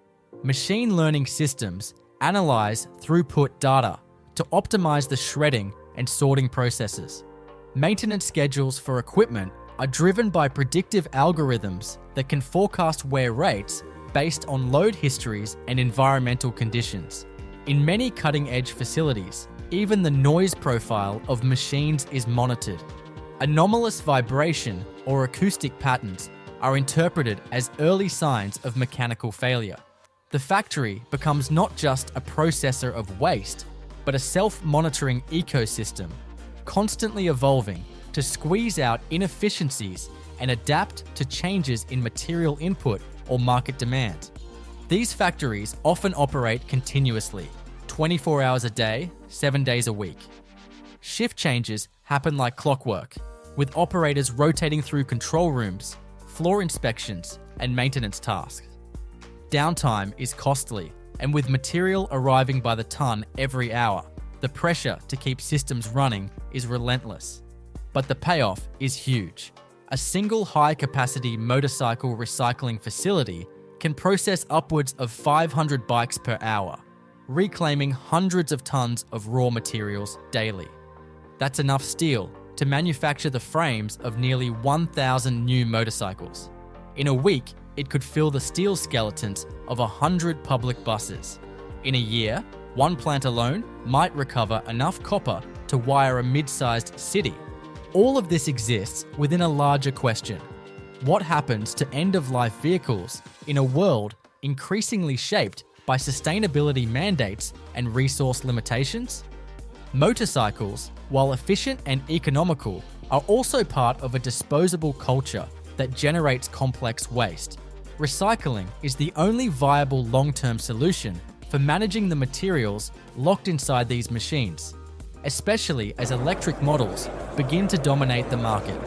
Machine learning systems analyze throughput data to optimize the shredding and sorting processes. Maintenance schedules for equipment are driven by predictive algorithms that can forecast wear rates based on load histories and environmental conditions. In many cutting-edge facilities, even the noise profile of machines is monitored. Anomalous vibration or acoustic patterns are interpreted as early signs of mechanical failure. The factory becomes not just a processor of waste, but a self-monitoring ecosystem, constantly evolving to squeeze out inefficiencies and adapt to changes in material input or market demand. These factories often operate continuously, 24 hours a day, 7 days a week. Shift changes happen like clockwork, with operators rotating through control rooms, floor inspections, and maintenance tasks. Downtime is costly, and with material arriving by the ton every hour, the pressure to keep systems running is relentless. But the payoff is huge. A single high-capacity motorcycle recycling facility can process upwards of 500 bikes per hour, reclaiming hundreds of tons of raw materials daily. That's enough steel to manufacture the frames of nearly 1,000 new motorcycles. In a week, it could fill the steel skeletons of 100 public buses. In a year, one plant alone might recover enough copper to wire a mid-sized city. All of this exists within a larger question. What happens to end-of-life vehicles in a world increasingly shaped by sustainability mandates and resource limitations? Motorcycles, while efficient and economical, are also part of a disposable culture that generates complex waste. Recycling is the only viable long-term solution for managing the materials locked inside these machines, especially as electric models begin to dominate the market.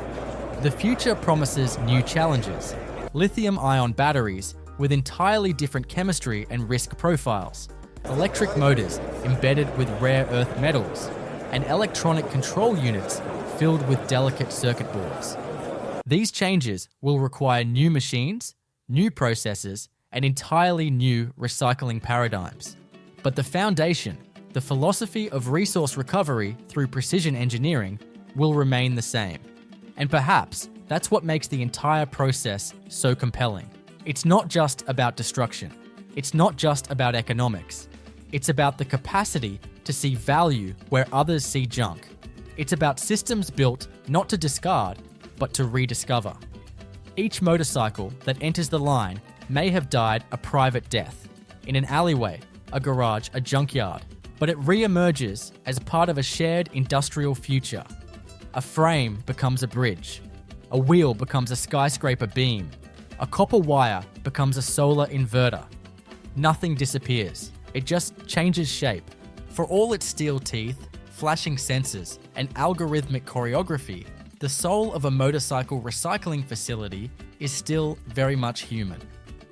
The future promises new challenges: lithium-ion batteries with entirely different chemistry and risk profiles, electric motors embedded with rare earth metals, and electronic control units filled with delicate circuit boards. These changes will require new machines, new processes, and entirely new recycling paradigms. But the foundation, the philosophy of resource recovery through precision engineering, will remain the same. And perhaps that's what makes the entire process so compelling. It's not just about destruction. It's not just about economics. It's about the capacity to see value where others see junk. It's about systems built not to discard, but to rediscover. Each motorcycle that enters the line may have died a private death, in an alleyway, a garage, a junkyard, but it re-emerges as part of a shared industrial future. A frame becomes a bridge. A wheel becomes a skyscraper beam. A copper wire becomes a solar inverter. Nothing disappears. It just changes shape. For all its steel teeth, flashing sensors, and algorithmic choreography, the soul of a motorcycle recycling facility is still very much human.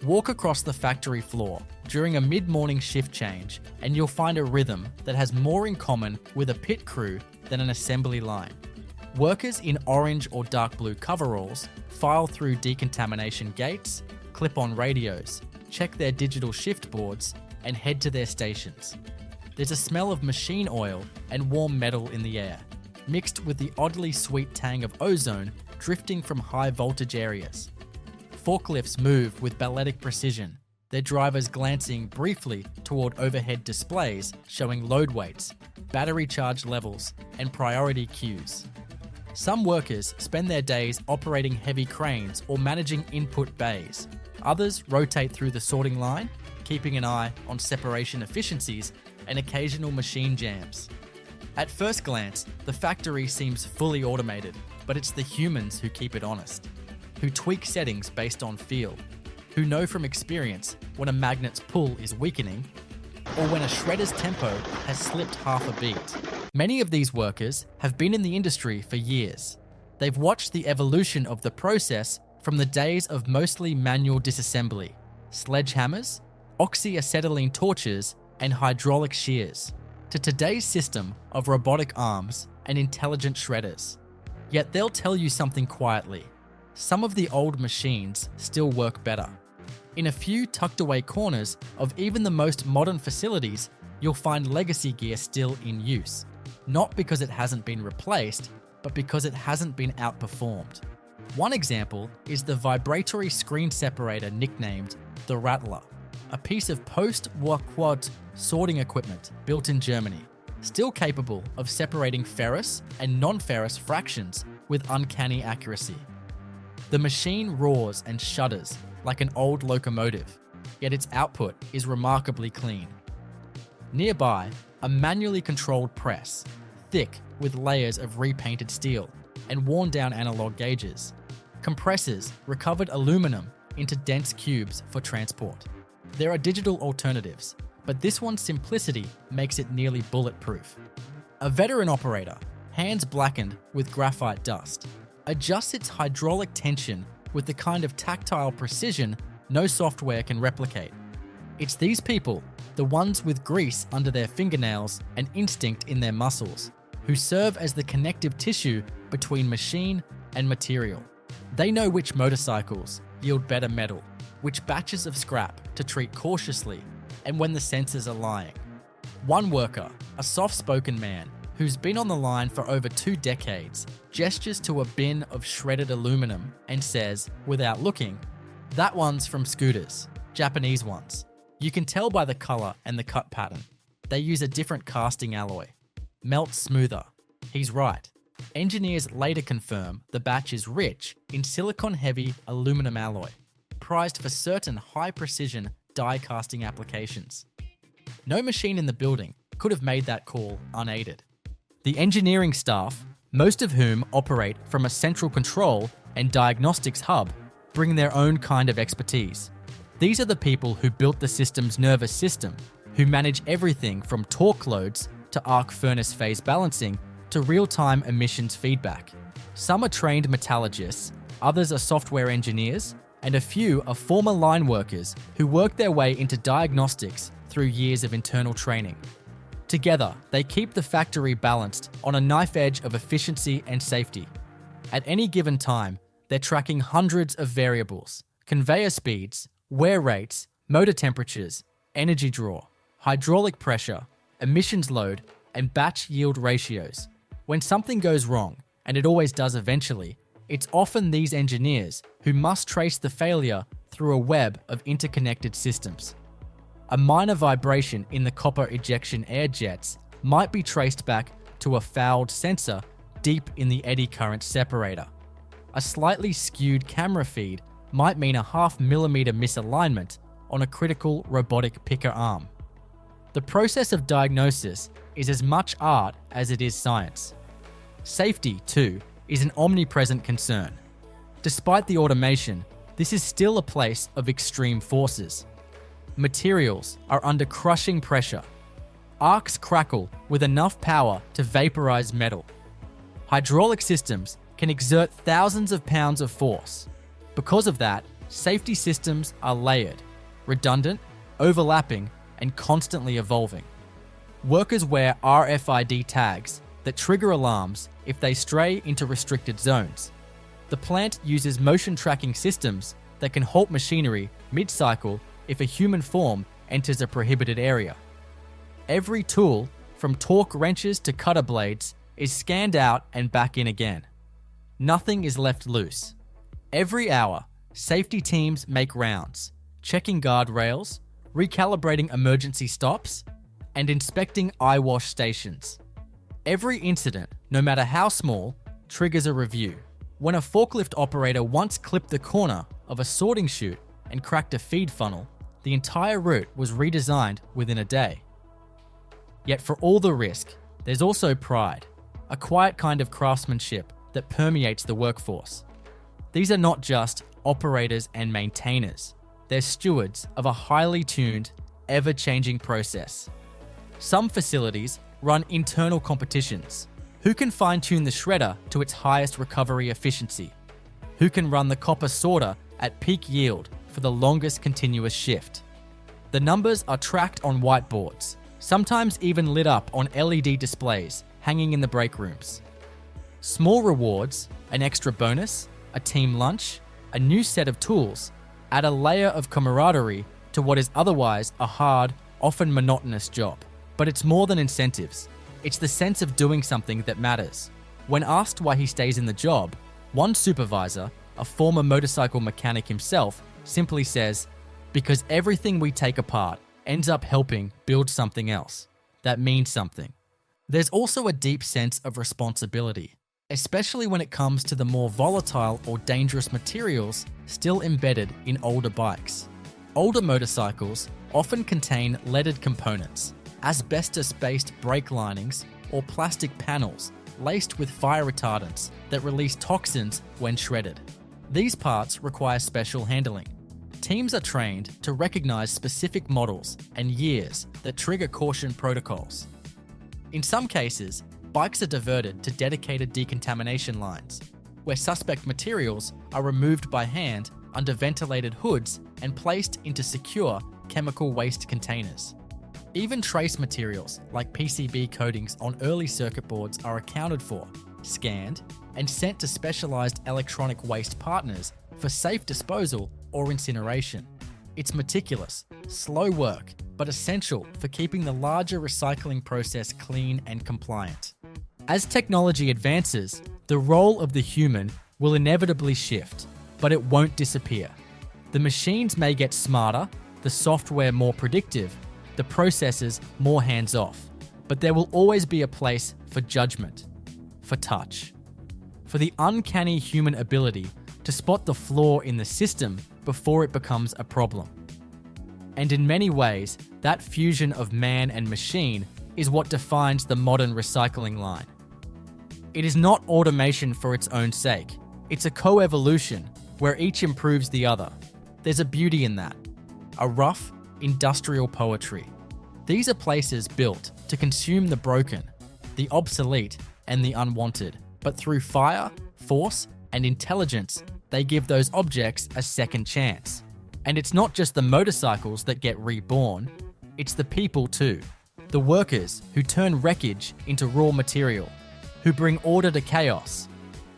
Walk across the factory floor during a mid-morning shift change and you'll find a rhythm that has more in common with a pit crew than an assembly line. Workers in orange or dark blue coveralls file through decontamination gates, clip on radios, check their digital shift boards, and head to their stations. There's a smell of machine oil and warm metal in the air, mixed with the oddly sweet tang of ozone drifting from high voltage areas. Forklifts move with balletic precision, their drivers glancing briefly toward overhead displays showing load weights, battery charge levels, and priority queues. Some workers spend their days operating heavy cranes or managing input bays. Others rotate through the sorting line, keeping an eye on separation efficiencies and occasional machine jams. At first glance, the factory seems fully automated, but it's the humans who keep it honest, who tweak settings based on feel, who know from experience when a magnet's pull is weakening or when a shredder's tempo has slipped half a beat. Many of these workers have been in the industry for years. They've watched the evolution of the process from the days of mostly manual disassembly, sledgehammers, oxyacetylene torches, and hydraulic shears, to today's system of robotic arms and intelligent shredders. Yet they'll tell you something quietly. Some of the old machines still work better. In a few tucked away corners of even the most modern facilities, you'll find legacy gear still in use. Not because it hasn't been replaced, but because it hasn't been outperformed. One example is the vibratory screen separator nicknamed the Rattler, a piece of post-war quad sorting equipment built in Germany, still capable of separating ferrous and non-ferrous fractions with uncanny accuracy. The machine roars and shudders like an old locomotive, yet its output is remarkably clean. Nearby, a manually controlled press, thick with layers of repainted steel and worn-down analog gauges, compresses recovered aluminum into dense cubes for transport. There are digital alternatives, but this one's simplicity makes it nearly bulletproof. A veteran operator, hands blackened with graphite dust, adjusts its hydraulic tension with the kind of tactile precision no software can replicate. It's these people, the ones with grease under their fingernails and instinct in their muscles, who serve as the connective tissue between machine and material. They know which motorcycles yield better metal, which batches of scrap to treat cautiously, and when the sensors are lying. One worker, a soft-spoken man who's been on the line for over 2 decades, gestures to a bin of shredded aluminum and says, without looking, "That one's from scooters, Japanese ones. You can tell by the color and the cut pattern. They use a different casting alloy. Melts smoother." He's right. Engineers later confirm the batch is rich in silicon-heavy aluminum alloy, prized for certain high-precision die casting applications. No machine in the building could have made that call unaided. The engineering staff, most of whom operate from a central control and diagnostics hub, bring their own kind of expertise. These are the people who built the system's nervous system, who manage everything from torque loads to arc furnace phase balancing to real-time emissions feedback. Some are trained metallurgists, others are software engineers, and a few are former line workers who worked their way into diagnostics through years of internal training. Together, they keep the factory balanced on a knife edge of efficiency and safety. At any given time, they're tracking hundreds of variables: conveyor speeds, wear rates, motor temperatures, energy draw, hydraulic pressure, emissions load, and batch yield ratios. When something goes wrong, and it always does eventually, it's often these engineers who must trace the failure through a web of interconnected systems. A minor vibration in the copper ejection air jets might be traced back to a fouled sensor deep in the eddy current separator. A slightly skewed camera feed might mean a 0.5 millimeter misalignment on a critical robotic picker arm. The process of diagnosis is as much art as it is science. Safety, too, is an omnipresent concern. Despite the automation, this is still a place of extreme forces. Materials are under crushing pressure. Arcs crackle with enough power to vaporize metal. Hydraulic systems can exert thousands of pounds of force. Because of that, safety systems are layered, redundant, overlapping, and constantly evolving. Workers wear RFID tags that trigger alarms if they stray into restricted zones. The plant uses motion tracking systems that can halt machinery mid-cycle if a human form enters a prohibited area. Every tool, from torque wrenches to cutter blades, is scanned out and back in again. Nothing is left loose. Every hour, safety teams make rounds, checking guardrails, recalibrating emergency stops, and inspecting eyewash stations. Every incident, no matter how small, triggers a review. When a forklift operator once clipped the corner of a sorting chute and cracked a feed funnel, the entire route was redesigned within a day. Yet for all the risk, there's also pride, a quiet kind of craftsmanship that permeates the workforce. These are not just operators and maintainers. They're stewards of a highly tuned, ever-changing process. Some facilities run internal competitions. Who can fine-tune the shredder to its highest recovery efficiency? Who can run the copper sorter at peak yield for the longest continuous shift? The numbers are tracked on whiteboards, sometimes even lit up on LED displays hanging in the break rooms. Small rewards, an extra bonus, a team lunch, a new set of tools, add a layer of camaraderie to what is otherwise a hard, often monotonous job. But it's more than incentives. It's the sense of doing something that matters. When asked why he stays in the job, one supervisor, a former motorcycle mechanic himself, simply says, "Because everything we take apart ends up helping build something else that means something." There's also a deep sense of responsibility. especially when it comes to the more volatile or dangerous materials still embedded in older bikes. Older motorcycles often contain leaded components, asbestos-based brake linings, or plastic panels laced with fire retardants that release toxins when shredded. These parts require special handling. Teams are trained to recognize specific models and years that trigger caution protocols. In some cases, bikes are diverted to dedicated decontamination lines, where suspect materials are removed by hand under ventilated hoods and placed into secure chemical waste containers. Even trace materials like PCB coatings on early circuit boards are accounted for, scanned, and sent to specialized electronic waste partners for safe disposal or incineration. It's meticulous, slow work, but essential for keeping the larger recycling process clean and compliant. As technology advances, the role of the human will inevitably shift, but it won't disappear. The machines may get smarter, the software more predictive, the processes more hands-off, but there will always be a place for judgment, for touch, for the uncanny human ability to spot the flaw in the system before it becomes a problem. And in many ways, that fusion of man and machine is what defines the modern recycling line. It is not automation for its own sake. It's a co-evolution where each improves the other. There's a beauty in that. A rough, industrial poetry. These are places built to consume the broken, the obsolete, and the unwanted. But through fire, force, and intelligence, they give those objects a second chance. And it's not just the motorcycles that get reborn, it's the people too. The workers who turn wreckage into raw material, who bring order to chaos,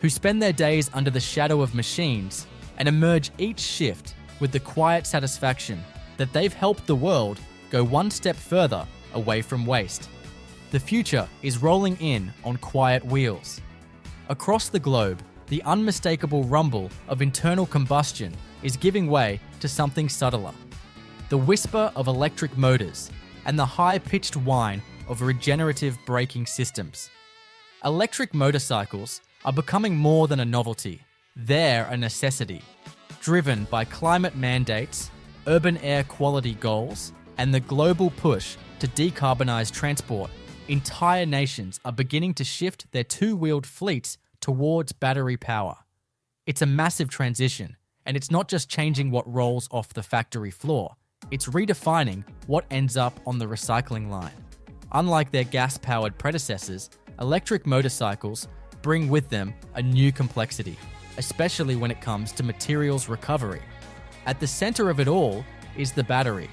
who spend their days under the shadow of machines and emerge each shift with the quiet satisfaction that they've helped the world go one step further away from waste. The future is rolling in on quiet wheels. Across the globe, the unmistakable rumble of internal combustion is giving way to something subtler. The whisper of electric motors and the high-pitched whine of regenerative braking systems. Electric motorcycles are becoming more than a novelty. They're a necessity, driven by climate mandates, urban air quality goals, and the global push to decarbonize transport. Entire nations are beginning to shift their two-wheeled fleets towards battery power. It's a massive transition, and it's not just changing what rolls off the factory floor, it's redefining what ends up on the recycling line. Unlike their gas-powered predecessors, electric motorcycles bring with them a new complexity, especially when it comes to materials recovery. At the center of it all is the battery,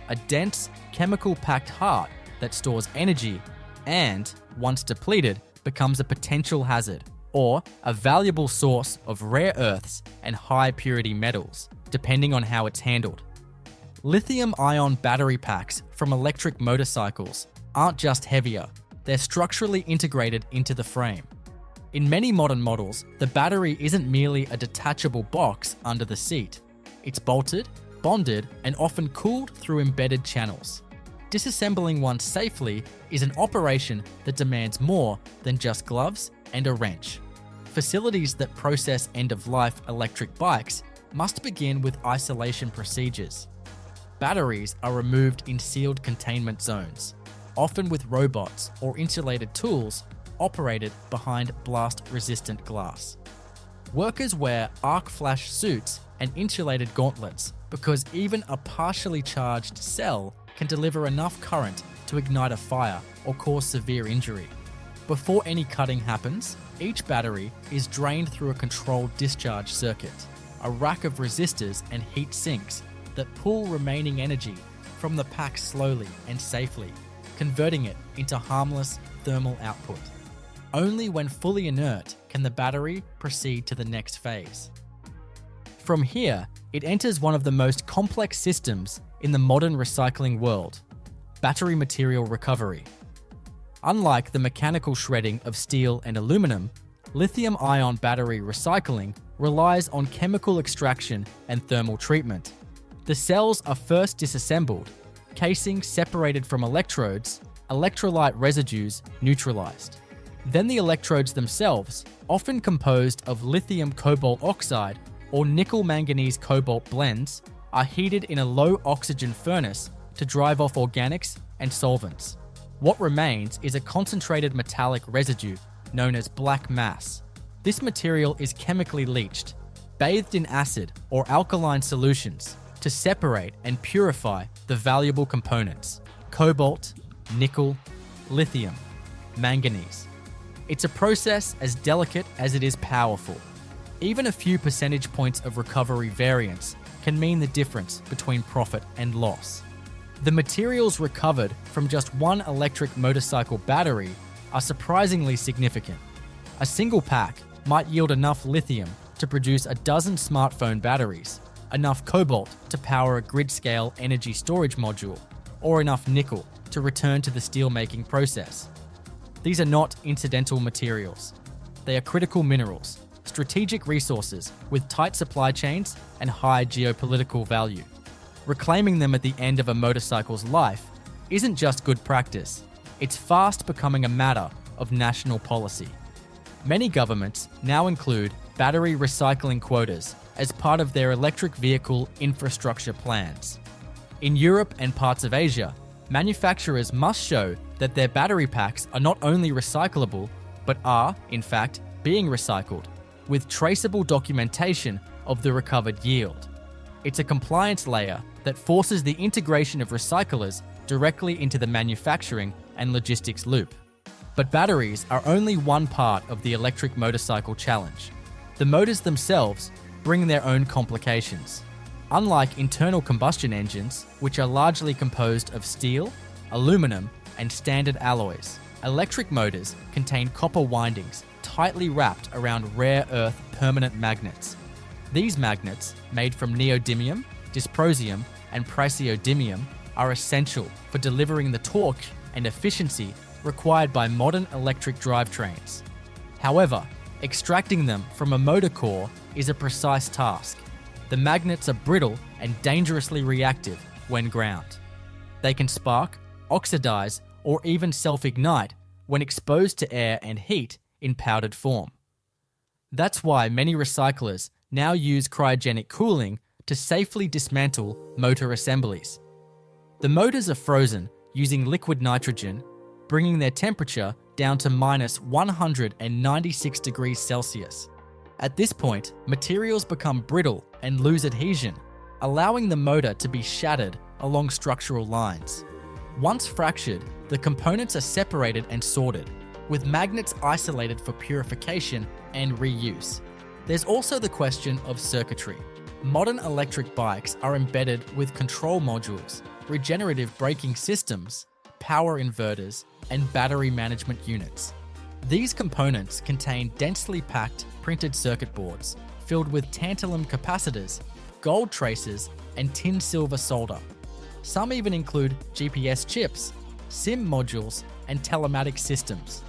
a dense, chemical-packed heart that stores energy and, once depleted, becomes a potential hazard, or a valuable source of rare earths and high-purity metals, depending on how it's handled. Lithium-ion battery packs from electric motorcycles aren't just heavier, they're structurally integrated into the frame. In many modern models, the battery isn't merely a detachable box under the seat. It's bolted, bonded, and often cooled through embedded channels. Disassembling one safely is an operation that demands more than just gloves and a wrench. Facilities that process end-of-life electric bikes must begin with isolation procedures. Batteries are removed in sealed containment zones, often with robots or insulated tools operated behind blast-resistant glass. Workers wear arc flash suits and insulated gauntlets because even a partially charged cell can deliver enough current to ignite a fire or cause severe injury. Before any cutting happens, each battery is drained through a controlled discharge circuit, a rack of resistors and heat sinks that pull remaining energy from the pack slowly and safely, converting it into harmless thermal output. Only when fully inert can the battery proceed to the next phase. From here, it enters one of the most complex systems in the modern recycling world: battery material recovery. Unlike the mechanical shredding of steel and aluminum, lithium-ion battery recycling relies on chemical extraction and thermal treatment. The cells are first disassembled, casing separated from electrodes, electrolyte residues neutralized. Then the electrodes themselves, often composed of lithium cobalt oxide or nickel manganese cobalt blends, are heated in a low oxygen furnace to drive off organics and solvents. What remains is a concentrated metallic residue known as black mass. This material is chemically leached, bathed in acid or alkaline solutions to separate and purify the valuable components: cobalt, nickel, lithium, manganese. It's a process as delicate as it is powerful. Even a few percentage points of recovery variance can mean the difference between profit and loss. The materials recovered from just one electric motorcycle battery are surprisingly significant. A single pack might yield enough lithium to produce a dozen smartphone batteries, enough cobalt to power a grid-scale energy storage module, or enough nickel to return to the steelmaking process. These are not incidental materials. They are critical minerals, strategic resources with tight supply chains and high geopolitical value. Reclaiming them at the end of a motorcycle's life isn't just good practice, it's fast becoming a matter of national policy. Many governments now include battery recycling quotas as part of their electric vehicle infrastructure plans. In Europe and parts of Asia, manufacturers must show that their battery packs are not only recyclable, but are, in fact, being recycled, with traceable documentation of the recovered yield. It's a compliance layer that forces the integration of recyclers directly into the manufacturing and logistics loop. But batteries are only one part of the electric motorcycle challenge. The motors themselves bring their own complications. Unlike internal combustion engines, which are largely composed of steel, aluminum, and standard alloys, electric motors contain copper windings tightly wrapped around rare earth permanent magnets. These magnets, made from neodymium, dysprosium, and praseodymium, are essential for delivering the torque and efficiency required by modern electric drivetrains. However, extracting them from a motor core is a precise task. The magnets are brittle and dangerously reactive when ground. They can spark, oxidize, or even self-ignite when exposed to air and heat in powdered form. That's why many recyclers now use cryogenic cooling to safely dismantle motor assemblies. The motors are frozen using liquid nitrogen, bringing their temperature down to minus 196 degrees Celsius. At this point, materials become brittle and lose adhesion, allowing the motor to be shattered along structural lines. Once fractured, the components are separated and sorted, with magnets isolated for purification and reuse. There's also the question of circuitry. Modern electric bikes are embedded with control modules, regenerative braking systems, power inverters, and battery management units. These components contain densely packed printed circuit boards filled with tantalum capacitors, gold traces, and tin silver solder. Some even include GPS chips, SIM modules, and telematic systems.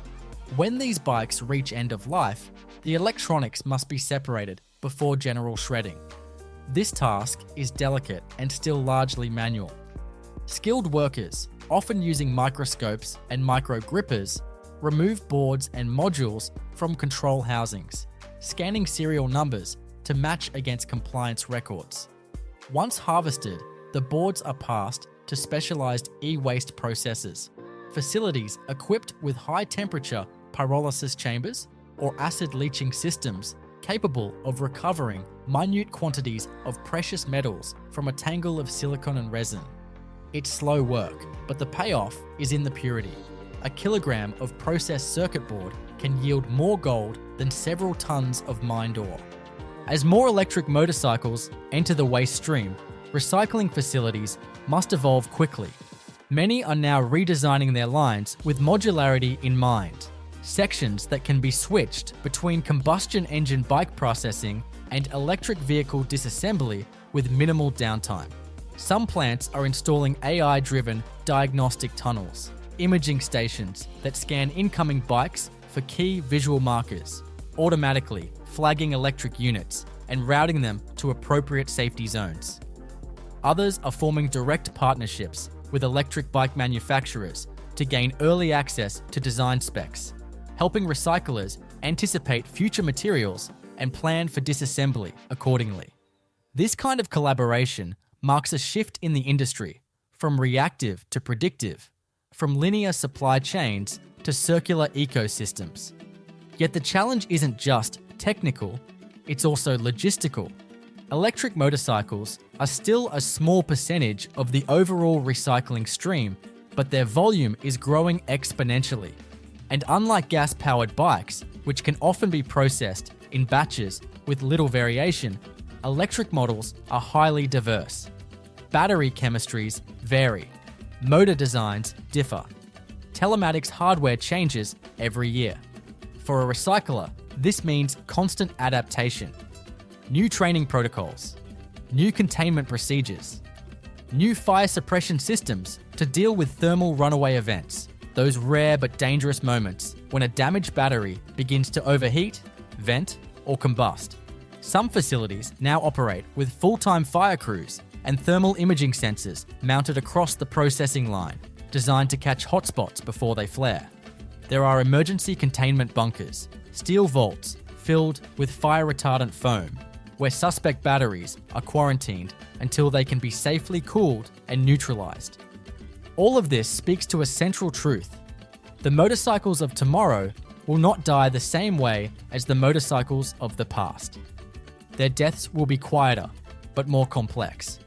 When these bikes reach end of life, the electronics must be separated before general shredding. This task is delicate and still largely manual. Skilled workers, often using microscopes and micro grippers, remove boards and modules from control housings, scanning serial numbers to match against compliance records. Once harvested, the boards are passed to specialized e-waste processors, facilities equipped with high-temperature pyrolysis chambers or acid leaching systems capable of recovering minute quantities of precious metals from a tangle of silicon and resin. It's slow work, but the payoff is in the purity. A kilogram of processed circuit board can yield more gold than several tons of mined ore. As more electric motorcycles enter the waste stream, recycling facilities must evolve quickly. Many are now redesigning their lines with modularity in mind. Sections that can be switched between combustion engine bike processing and electric vehicle disassembly with minimal downtime. Some plants are installing AI-driven diagnostic tunnels, imaging stations that scan incoming bikes for key visual markers, automatically flagging electric units and routing them to appropriate safety zones. Others are forming direct partnerships with electric bike manufacturers to gain early access to design specs. helping recyclers anticipate future materials and plan for disassembly accordingly. This kind of collaboration marks a shift in the industry, from reactive to predictive, from linear supply chains to circular ecosystems. Yet the challenge isn't just technical, it's also logistical. Electric motorcycles are still a small percentage of the overall recycling stream, but their volume is growing exponentially. And unlike gas-powered bikes, which can often be processed in batches with little variation, electric models are highly diverse. Battery chemistries vary. Motor designs differ. Telematics hardware changes every year. For a recycler, this means constant adaptation. New training protocols, new containment procedures, new fire suppression systems to deal with thermal runaway events, those rare but dangerous moments when a damaged battery begins to overheat, vent, or combust. Some facilities now operate with full-time fire crews and thermal imaging sensors mounted across the processing line, designed to catch hotspots before they flare. There are emergency containment bunkers, steel vaults filled with fire-retardant foam, where suspect batteries are quarantined until they can be safely cooled and neutralized. All of this speaks to a central truth. The motorcycles of tomorrow will not die the same way as the motorcycles of the past. Their deaths will be quieter, but more complex.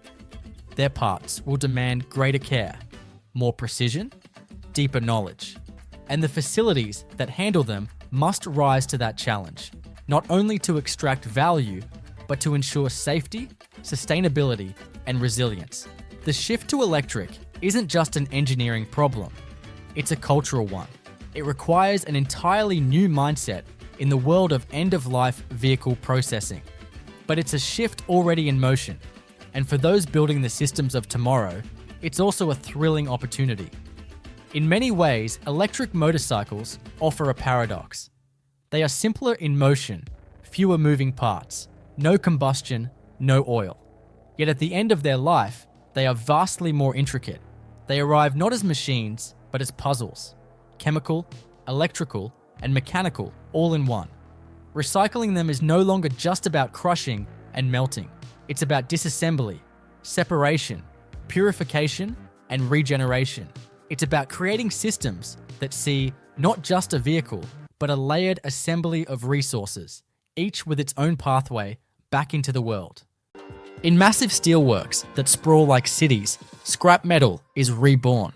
Their parts will demand greater care, more precision, deeper knowledge. And the facilities that handle them must rise to that challenge, not only to extract value, but to ensure safety, sustainability, and resilience. The shift to electric isn't just an engineering problem, it's a cultural one. It requires an entirely new mindset in the world of end-of-life vehicle processing. But it's a shift already in motion, and for those building the systems of tomorrow, it's also a thrilling opportunity. In many ways, electric motorcycles offer a paradox. They are simpler in motion, fewer moving parts, no combustion, no oil. Yet at the end of their life, they are vastly more intricate. They arrive not as machines, but as puzzles. Chemical, electrical, and mechanical all in one. Recycling them is no longer just about crushing and melting. It's about disassembly, separation, purification, and regeneration. It's about creating systems that see not just a vehicle, but a layered assembly of resources, each with its own pathway back into the world. In massive steelworks that sprawl like cities, scrap metal is reborn.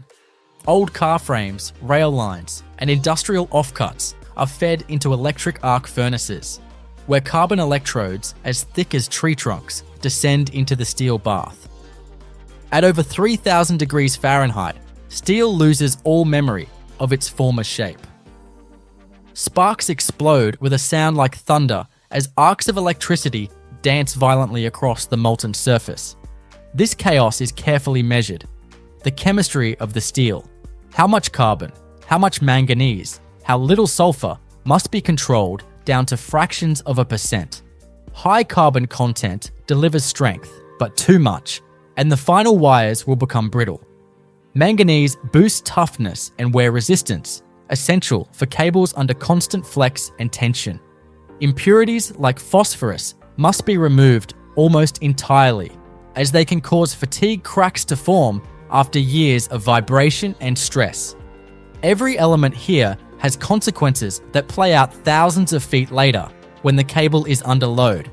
Old car frames, rail lines, and industrial offcuts are fed into electric arc furnaces, where carbon electrodes as thick as tree trunks descend into the steel bath. At over 3,000 degrees Fahrenheit, steel loses all memory of its former shape. Sparks explode with a sound like thunder as arcs of electricity dance violently across the molten surface. This chaos is carefully measured. The chemistry of the steel, how much carbon, how much manganese, how little sulfur must be controlled down to fractions of a percent. High carbon content delivers strength, but too much, and the final wires will become brittle. Manganese boosts toughness and wear resistance, essential for cables under constant flex and tension. Impurities like phosphorus must be removed almost entirely, as they can cause fatigue cracks to form after years of vibration and stress. Every element here has consequences that play out thousands of feet later when the cable is under load.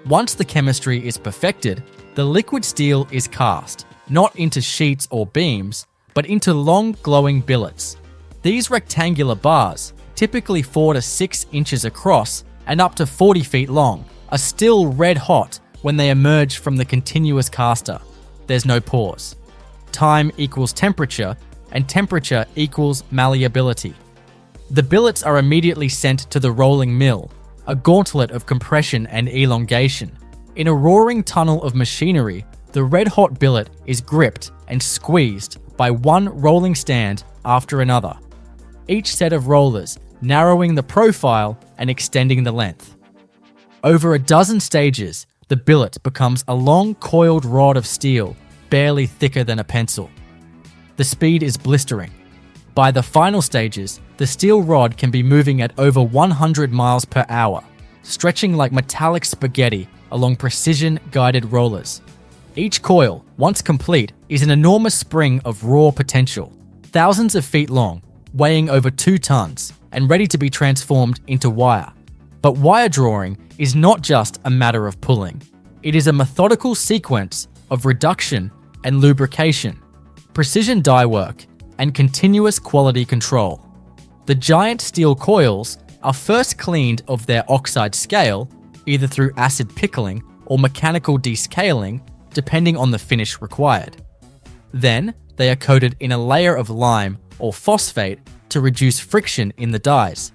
Once the chemistry is perfected, the liquid steel is cast, not into sheets or beams, but into long glowing billets. These rectangular bars, typically 4 to 6 inches across and up to 40 feet long, are still red hot when they emerge from the continuous caster. There's no pause. Time equals temperature, and temperature equals malleability. The billets are immediately sent to the rolling mill, a gauntlet of compression and elongation. In a roaring tunnel of machinery, the red-hot billet is gripped and squeezed by one rolling stand after another, each set of rollers narrowing the profile and extending the length. Over a dozen stages, the billet becomes a long coiled rod of steel, barely thicker than a pencil. The speed is blistering. By the final stages, the steel rod can be moving at over 100 miles per hour, stretching like metallic spaghetti along precision-guided rollers. Each coil, once complete, is an enormous spring of raw potential, thousands of feet long, weighing over 2 tons, and ready to be transformed into wire. But wire drawing is not just a matter of pulling. It is a methodical sequence of reduction and lubrication, precision die work, and continuous quality control. The giant steel coils are first cleaned of their oxide scale, either through acid pickling or mechanical descaling, depending on the finish required. Then, they are coated in a layer of lime or phosphate to reduce friction in the dies.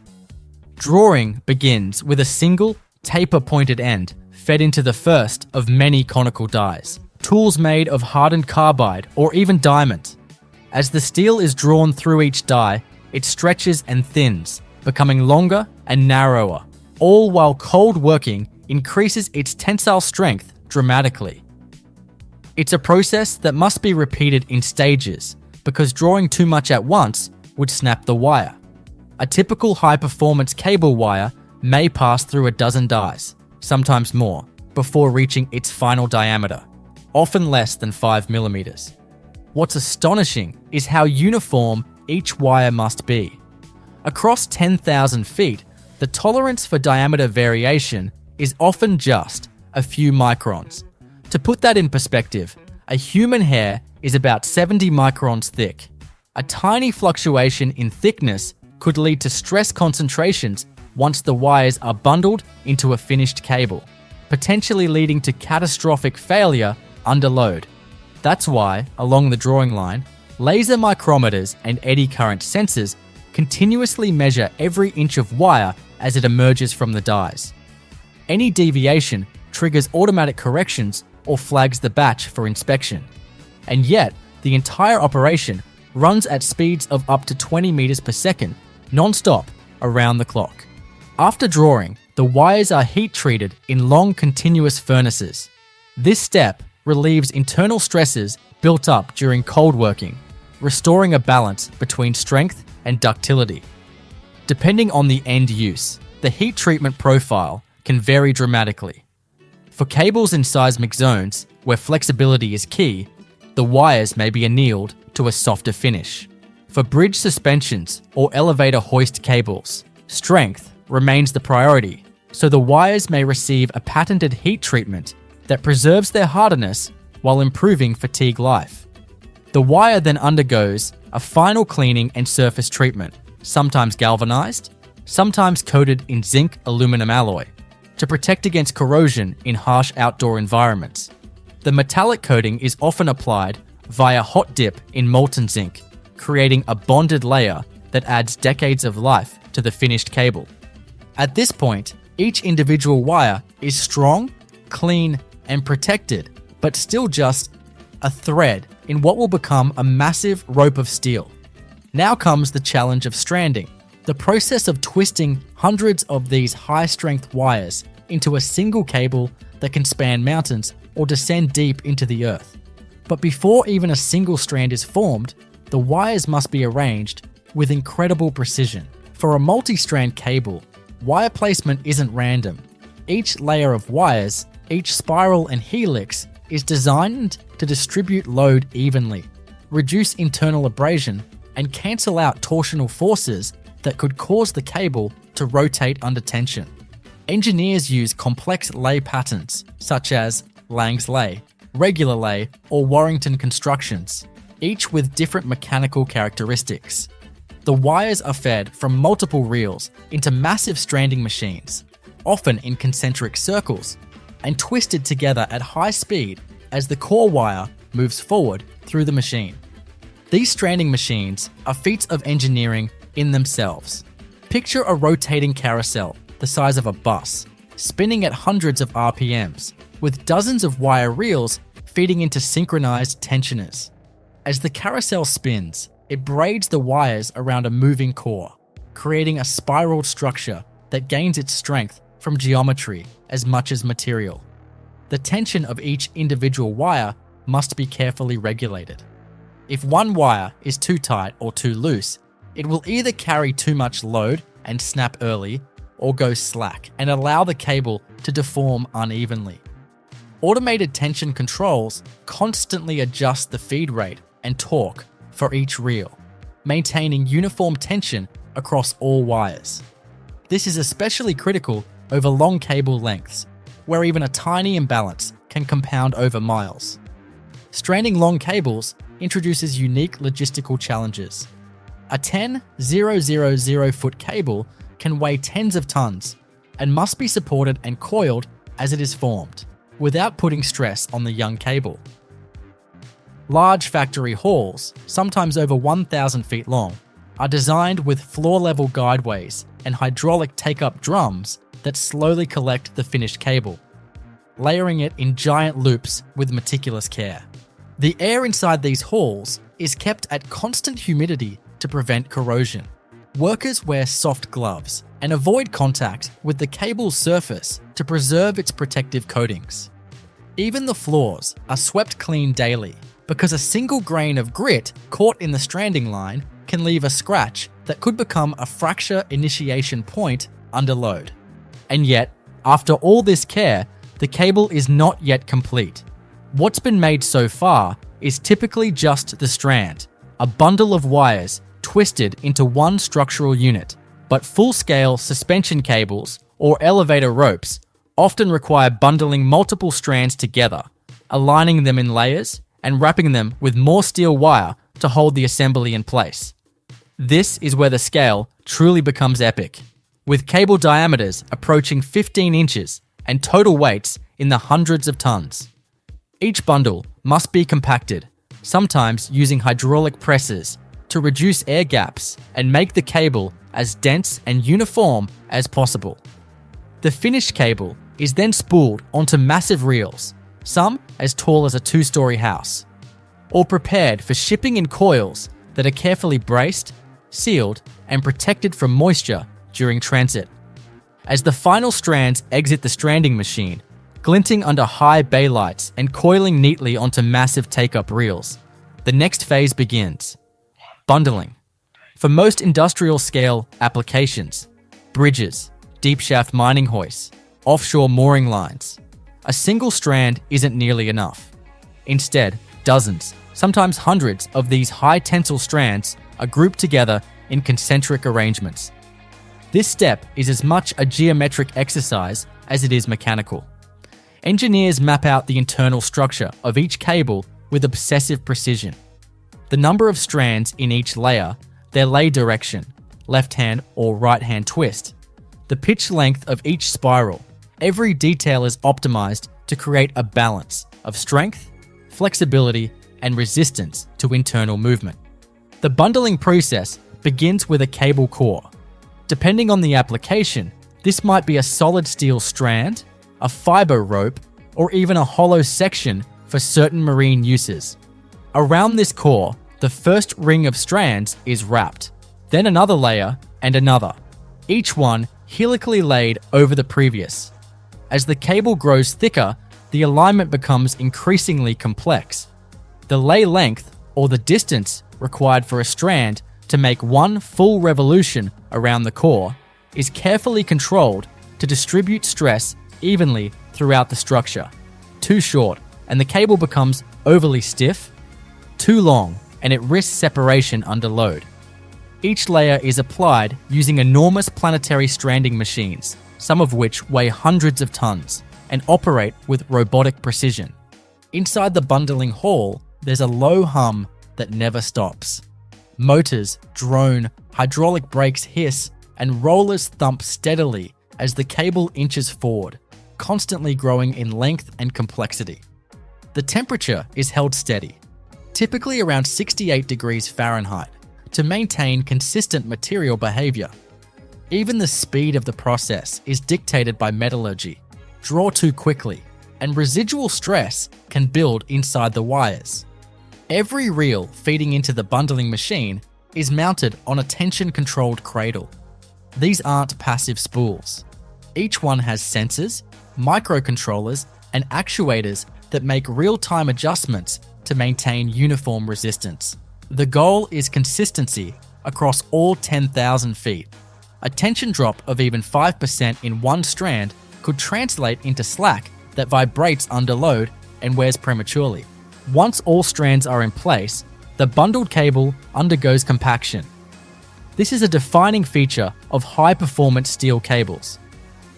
Drawing begins with a single, taper-pointed end fed into the first of many conical dies, tools made of hardened carbide or even diamond. As the steel is drawn through each die, it stretches and thins, becoming longer and narrower, all while cold working increases its tensile strength dramatically. It's a process that must be repeated in stages because drawing too much at once would snap the wire. A typical high-performance cable wire may pass through a dozen dies, sometimes more, before reaching its final diameter, often less than 5 millimeters. What's astonishing is how uniform each wire must be. Across 10,000 feet, the tolerance for diameter variation is often just a few microns. To put that in perspective, a human hair is about 70 microns thick. A tiny fluctuation in thickness could lead to stress concentrations once the wires are bundled into a finished cable, potentially leading to catastrophic failure under load. That's why, along the drawing line, laser micrometers and eddy current sensors continuously measure every inch of wire as it emerges from the dies. Any deviation triggers automatic corrections or flags the batch for inspection. And yet, the entire operation runs at speeds of up to 20 meters per second, non-stop, around the clock. After drawing, the wires are heat-treated in long continuous furnaces. This step relieves internal stresses built up during cold working, restoring a balance between strength and ductility. Depending on the end use, the heat treatment profile can vary dramatically. For cables in seismic zones, where flexibility is key, the wires may be annealed to a softer finish. For bridge suspensions or elevator hoist cables, strength remains the priority, so the wires may receive a patented heat treatment that preserves their hardness while improving fatigue life. The wire then undergoes a final cleaning and surface treatment, sometimes galvanized, sometimes coated in zinc aluminum alloy, to protect against corrosion in harsh outdoor environments. The metallic coating is often applied via hot dip in molten zinc, creating a bonded layer that adds decades of life to the finished cable. At this point, each individual wire is strong, clean, and protected, but still just a thread in what will become a massive rope of steel. Now comes the challenge of stranding, the process of twisting hundreds of these high-strength wires into a single cable that can span mountains or descend deep into the earth. But before even a single strand is formed, the wires must be arranged with incredible precision. For a multi-strand cable, wire placement isn't random. Each layer of wires, each spiral and helix is designed to distribute load evenly, reduce internal abrasion, and cancel out torsional forces that could cause the cable to rotate under tension. Engineers use complex lay patterns, such as Lang's lay, regular lay, or Warrington constructions, each with different mechanical characteristics. The wires are fed from multiple reels into massive stranding machines, often in concentric circles, and twisted together at high speed as the core wire moves forward through the machine. These stranding machines are feats of engineering in themselves. Picture a rotating carousel the size of a bus, spinning at hundreds of RPMs, with dozens of wire reels feeding into synchronized tensioners. As the carousel spins, it braids the wires around a moving core, creating a spiraled structure that gains its strength from geometry as much as material. The tension of each individual wire must be carefully regulated. If one wire is too tight or too loose, It will either carry too much load and snap early, or go slack and allow the cable to deform unevenly. Automated tension controls constantly adjust the feed rate and torque for each reel, maintaining uniform tension across all wires. This is especially critical over long cable lengths, where even a tiny imbalance can compound over miles. Stranding long cables introduces unique logistical challenges. A 10,000 foot cable can weigh tens of tons and must be supported and coiled as it is formed, without putting stress on the young cable. Large factory hauls, sometimes over 1,000 feet long, are designed with floor-level guideways and hydraulic take-up drums that slowly collect the finished cable, layering it in giant loops with meticulous care. The air inside these hauls is kept at constant humidity to prevent corrosion. Workers wear soft gloves and avoid contact with the cable's surface to preserve its protective coatings. Even the floors are swept clean daily because a single grain of grit caught in the stranding line can leave a scratch that could become a fracture initiation point under load. And yet, after all this care, the cable is not yet complete. What's been made so far is typically just the strand, a bundle of wires twisted into one structural unit, but full-scale suspension cables or elevator ropes often require bundling multiple strands together, aligning them in layers and wrapping them with more steel wire to hold the assembly in place. This is where the scale truly becomes epic, with cable diameters approaching 15 inches and total weights in the hundreds of tons. Each bundle must be compacted, sometimes using hydraulic presses to reduce air gaps and make the cable as dense and uniform as possible. The finished cable is then spooled onto massive reels, some as tall as a 2-story house, or prepared for shipping in coils that are carefully braced, sealed, and protected from moisture during transit. As the final strands exit the stranding machine, glinting under high bay lights and coiling neatly onto massive take-up reels, the next phase begins. Bundling. For most industrial-scale applications, bridges, deep-shaft mining hoists, offshore mooring lines, a single strand isn't nearly enough. Instead, dozens, sometimes hundreds of these high-tensile strands are grouped together in concentric arrangements. This step is as much a geometric exercise as it is mechanical. Engineers map out the internal structure of each cable with obsessive precision. The number of strands in each layer, their lay direction, left-hand or right-hand twist, the pitch length of each spiral, every detail is optimized to create a balance of strength, flexibility, and resistance to internal movement. The bundling process begins with a cable core. Depending on the application, this might be a solid steel strand, a fiber rope, or even a hollow section for certain marine uses. Around this core, the first ring of strands is wrapped, then another layer and another, each one helically laid over the previous. As the cable grows thicker, the alignment becomes increasingly complex. The lay length, or the distance required for a strand to make one full revolution around the core, is carefully controlled to distribute stress evenly throughout the structure. Too short, and the cable becomes overly stiff. Too long, and it risks separation under load. Each layer is applied using enormous planetary stranding machines, some of which weigh hundreds of tons and operate with robotic precision. Inside the bundling hall, there's a low hum that never stops. Motors drone, hydraulic brakes hiss, and rollers thump steadily as the cable inches forward, constantly growing in length and complexity. The temperature is held steady, typically around 68 degrees Fahrenheit, to maintain consistent material behavior. Even the speed of the process is dictated by metallurgy. Draw too quickly, and residual stress can build inside the wires. Every reel feeding into the bundling machine is mounted on a tension-controlled cradle. These aren't passive spools. Each one has sensors, microcontrollers, and actuators that make real-time adjustments to maintain uniform resistance. The goal is consistency across all 10,000 feet. A tension drop of even 5% in one strand could translate into slack that vibrates under load and wears prematurely. Once all strands are in place, the bundled cable undergoes compaction. This is a defining feature of high-performance steel cables.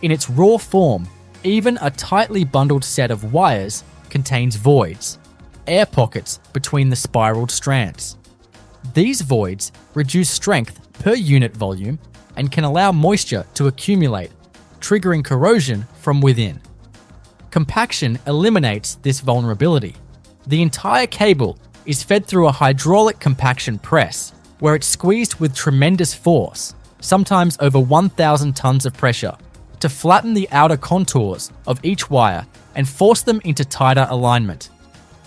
In its raw form, even a tightly bundled set of wires contains voids, air pockets between the spiraled strands. These voids reduce strength per unit volume and can allow moisture to accumulate, triggering corrosion from within. Compaction eliminates this vulnerability. The entire cable is fed through a hydraulic compaction press, where it's squeezed with tremendous force, sometimes over 1,000 tons of pressure, to flatten the outer contours of each wire and force them into tighter alignment.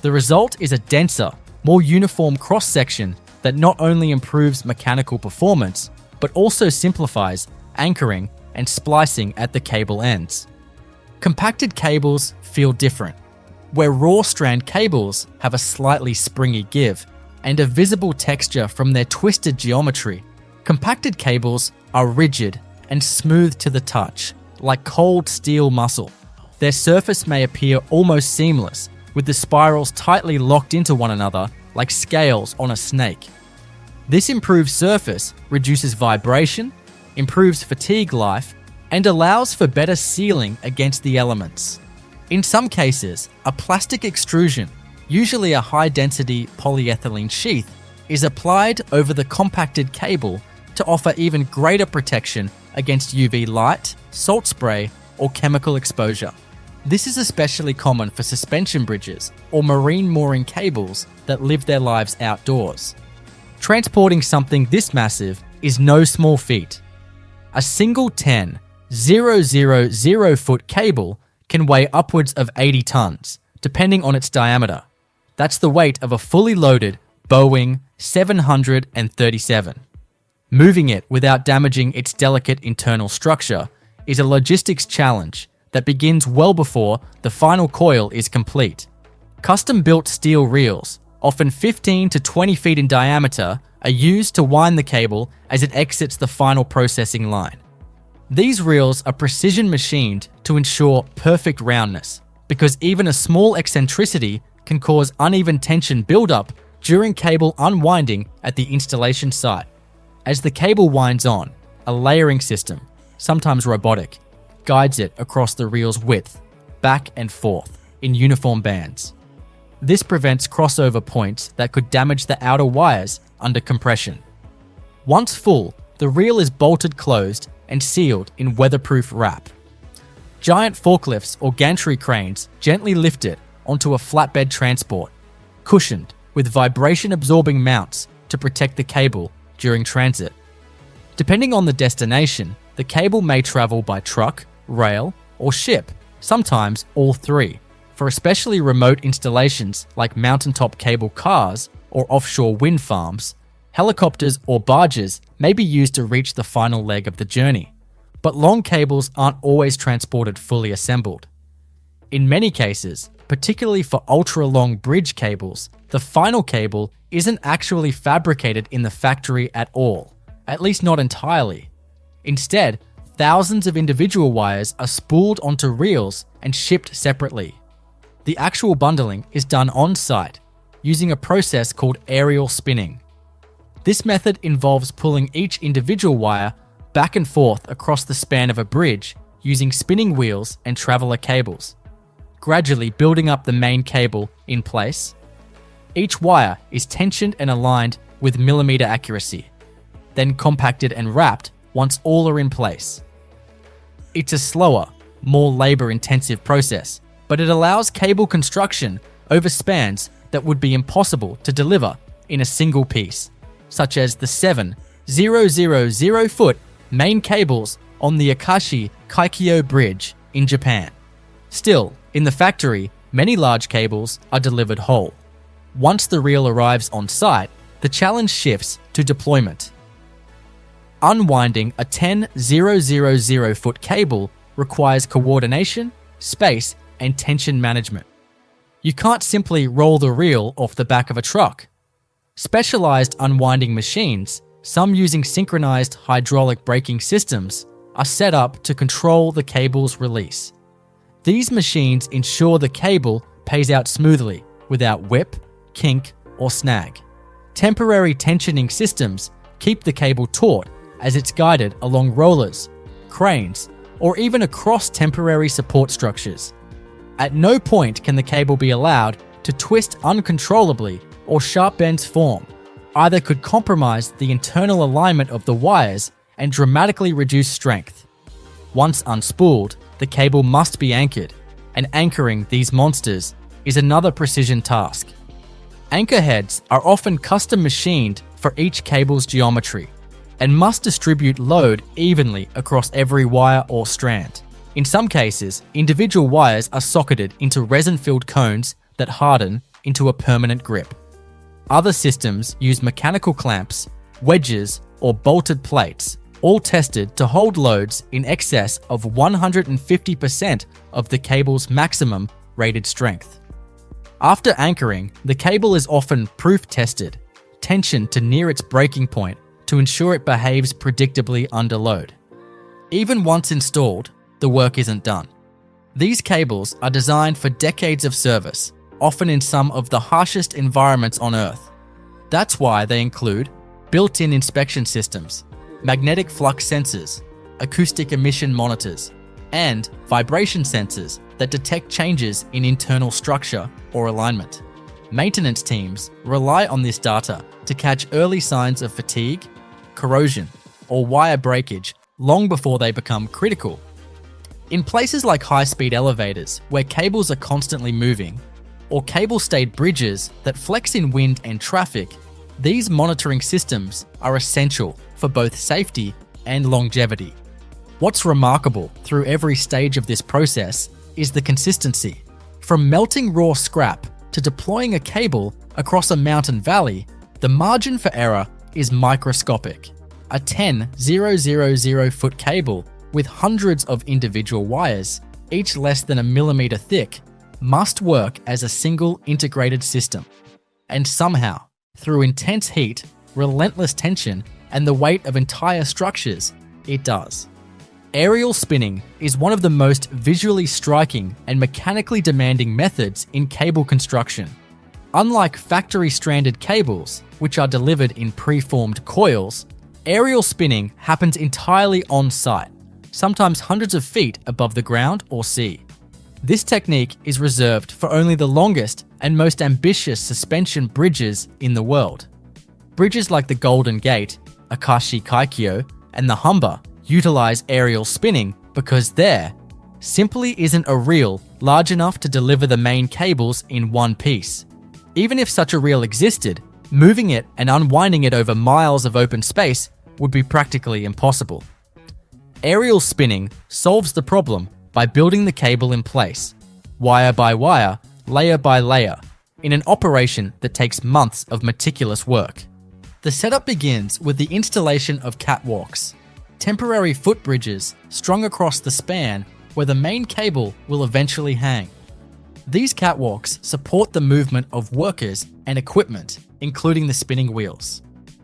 The result is a denser, more uniform cross-section that not only improves mechanical performance, but also simplifies anchoring and splicing at the cable ends. Compacted cables feel different. Where raw strand cables have a slightly springy give and a visible texture from their twisted geometry, compacted cables are rigid and smooth to the touch, like cold steel muscle. Their surface may appear almost seamless, with the spirals tightly locked into one another like scales on a snake. This improved surface reduces vibration, improves fatigue life, and allows for better sealing against the elements. In some cases, a plastic extrusion, usually a high-density polyethylene sheath, is applied over the compacted cable to offer even greater protection against UV light, salt spray, or chemical exposure. This is especially common for suspension bridges or marine mooring cables that live their lives outdoors. Transporting something this massive is no small feat. A single 10,000-foot cable can weigh upwards of 80 tons, depending on its diameter. That's the weight of a fully loaded Boeing 737. Moving it without damaging its delicate internal structure is a logistics challenge that begins well before the final coil is complete. Custom-built steel reels, often 15 to 20 feet in diameter, are used to wind the cable as it exits the final processing line. These reels are precision machined to ensure perfect roundness, because even a small eccentricity can cause uneven tension buildup during cable unwinding at the installation site. As the cable winds on, a layering system, sometimes robotic, guides it across the reel's width, back and forth, in uniform bands. This prevents crossover points that could damage the outer wires under compression. Once full, the reel is bolted closed and sealed in weatherproof wrap. Giant forklifts or gantry cranes gently lift it onto a flatbed transport, cushioned with vibration-absorbing mounts to protect the cable during transit. Depending on the destination, the cable may travel by truck, rail, or ship, sometimes all three. For especially remote installations like mountaintop cable cars or offshore wind farms, helicopters or barges may be used to reach the final leg of the journey. But long cables aren't always transported fully assembled. In many cases, particularly for ultra-long bridge cables, the final cable isn't actually fabricated in the factory at all, at least not entirely. Instead, thousands of individual wires are spooled onto reels and shipped separately. The actual bundling is done on-site, using a process called aerial spinning. This method involves pulling each individual wire back and forth across the span of a bridge using spinning wheels and traveler cables, gradually building up the main cable in place. Each wire is tensioned and aligned with millimeter accuracy, then compacted and wrapped once all are in place. It's a slower, more labor-intensive process, but it allows cable construction over spans that would be impossible to deliver in a single piece, such as the 7,000-foot main cables on the Akashi Kaikyo Bridge in Japan. Still, in the factory, many large cables are delivered whole. Once the reel arrives on site, the challenge shifts to deployment. Unwinding a 10,000-foot cable requires coordination, space, and tension management. You can't simply roll the reel off the back of a truck. Specialized unwinding machines, some using synchronized hydraulic braking systems, are set up to control the cable's release. These machines ensure the cable pays out smoothly without whip, kink, or snag. Temporary tensioning systems keep the cable taut as it's guided along rollers, cranes, or even across temporary support structures. At no point can the cable be allowed to twist uncontrollably or sharp bends form. Either could compromise the internal alignment of the wires and dramatically reduce strength. Once unspooled, the cable must be anchored, and anchoring these monsters is another precision task. Anchor heads are often custom machined for each cable's geometry and must distribute load evenly across every wire or strand. In some cases, individual wires are socketed into resin-filled cones that harden into a permanent grip. Other systems use mechanical clamps, wedges, or bolted plates, all tested to hold loads in excess of 150% of the cable's maximum rated strength. After anchoring, the cable is often proof tested, tensioned to near its breaking point to ensure it behaves predictably under load. Even once installed, the work isn't done. These cables are designed for decades of service, often in some of the harshest environments on Earth. That's why they include built-in inspection systems, magnetic flux sensors, acoustic emission monitors, and vibration sensors that detect changes in internal structure or alignment. Maintenance teams rely on this data to catch early signs of fatigue, corrosion, or wire breakage long before they become critical. In places like high-speed elevators where cables are constantly moving, or cable-stayed bridges that flex in wind and traffic, these monitoring systems are essential for both safety and longevity. What's remarkable through every stage of this process is the consistency. From melting raw scrap to deploying a cable across a mountain valley, the margin for error is microscopic. A 10,000-foot cable with hundreds of individual wires, each less than a millimeter thick, must work as a single integrated system. And somehow, through intense heat, relentless tension, and the weight of entire structures, it does. Aerial spinning is one of the most visually striking and mechanically demanding methods in cable construction. Unlike factory-stranded cables, which are delivered in preformed coils, aerial spinning happens entirely on-site, sometimes hundreds of feet above the ground or sea. This technique is reserved for only the longest and most ambitious suspension bridges in the world. Bridges like the Golden Gate, Akashi Kaikyo, and the Humber utilize aerial spinning because there simply isn't a reel large enough to deliver the main cables in one piece. Even if such a reel existed, moving it and unwinding it over miles of open space would be practically impossible. Aerial spinning solves the problem by building the cable in place, wire by wire, layer by layer, in an operation that takes months of meticulous work. The setup begins with the installation of catwalks, temporary footbridges strung across the span where the main cable will eventually hang. These catwalks support the movement of workers and equipment, including the spinning wheels.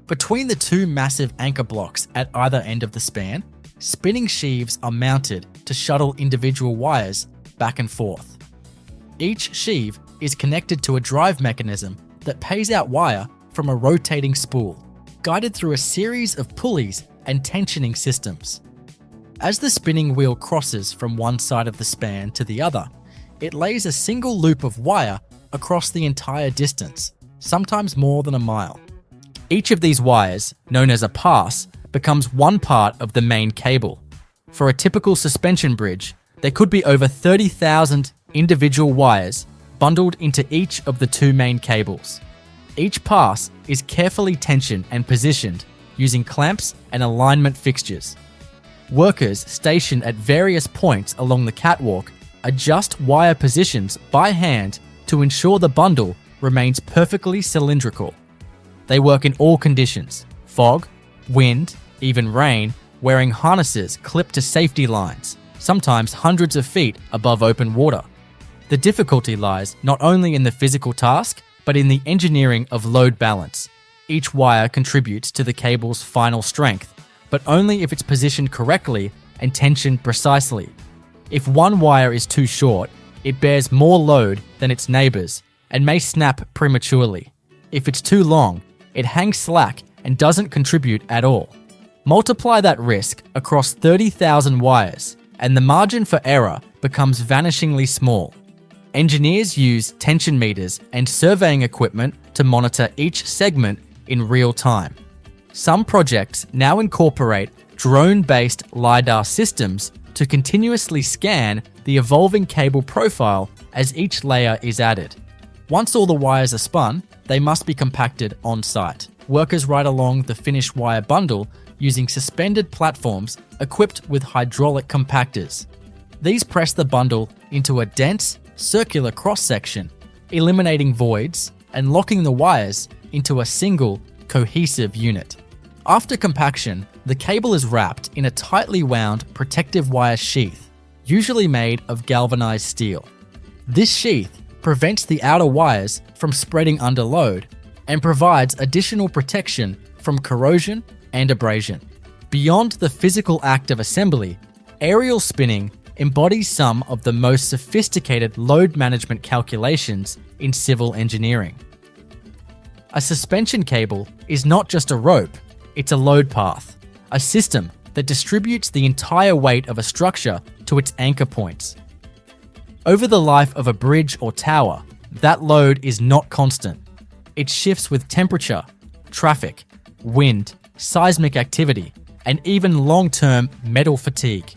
Between the two massive anchor blocks at either end of the span, spinning sheaves are mounted to shuttle individual wires back and forth. Each sheave is connected to a drive mechanism that pays out wire from a rotating spool, guided through a series of pulleys and tensioning systems. As the spinning wheel crosses from one side of the span to the other, it lays a single loop of wire across the entire distance, sometimes more than a mile. Each of these wires, known as a pass, becomes one part of the main cable. For a typical suspension bridge, there could be over 30,000 individual wires bundled into each of the two main cables. Each pass is carefully tensioned and positioned using clamps and alignment fixtures. Workers stationed at various points along the catwalk adjust wire positions by hand to ensure the bundle remains perfectly cylindrical. They work in all conditions: fog, wind, even rain, wearing harnesses clipped to safety lines, sometimes hundreds of feet above open water. The difficulty lies not only in the physical task, but in the engineering of load balance. Each wire contributes to the cable's final strength, but only if it's positioned correctly and tensioned precisely. If one wire is too short, it bears more load than its neighbors and may snap prematurely. If it's too long, it hangs slack and doesn't contribute at all. Multiply that risk across 30,000 wires, and the margin for error becomes vanishingly small. Engineers use tension meters and surveying equipment to monitor each segment in real time. Some projects now incorporate drone-based LiDAR systems to continuously scan the evolving cable profile as each layer is added. Once all the wires are spun, they must be compacted on-site. Workers ride along the finished wire bundle using suspended platforms equipped with hydraulic compactors. These press the bundle into a dense, circular cross-section, eliminating voids and locking the wires into a single, cohesive unit. After compaction, the cable is wrapped in a tightly wound protective wire sheath, usually made of galvanized steel. This sheath prevents the outer wires from spreading under load and provides additional protection from corrosion and abrasion. Beyond the physical act of assembly, aerial spinning embodies some of the most sophisticated load management calculations in civil engineering. A suspension cable is not just a rope, it's a load path, a system that distributes the entire weight of a structure to its anchor points. Over the life of a bridge or tower, that load is not constant. It shifts with temperature, traffic, wind, seismic activity, and even long-term metal fatigue.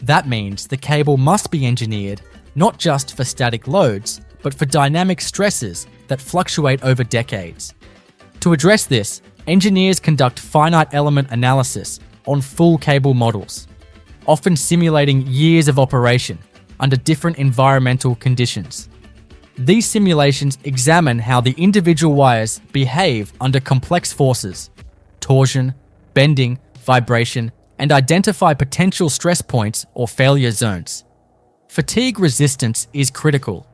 That means the cable must be engineered not just for static loads, but for dynamic stresses that fluctuate over decades. To address this, engineers conduct finite element analysis on full cable models, often simulating years of operation under different environmental conditions. These simulations examine how the individual wires behave under complex forces, torsion, bending, vibration, and identify potential stress points or failure zones. Fatigue resistance is critical.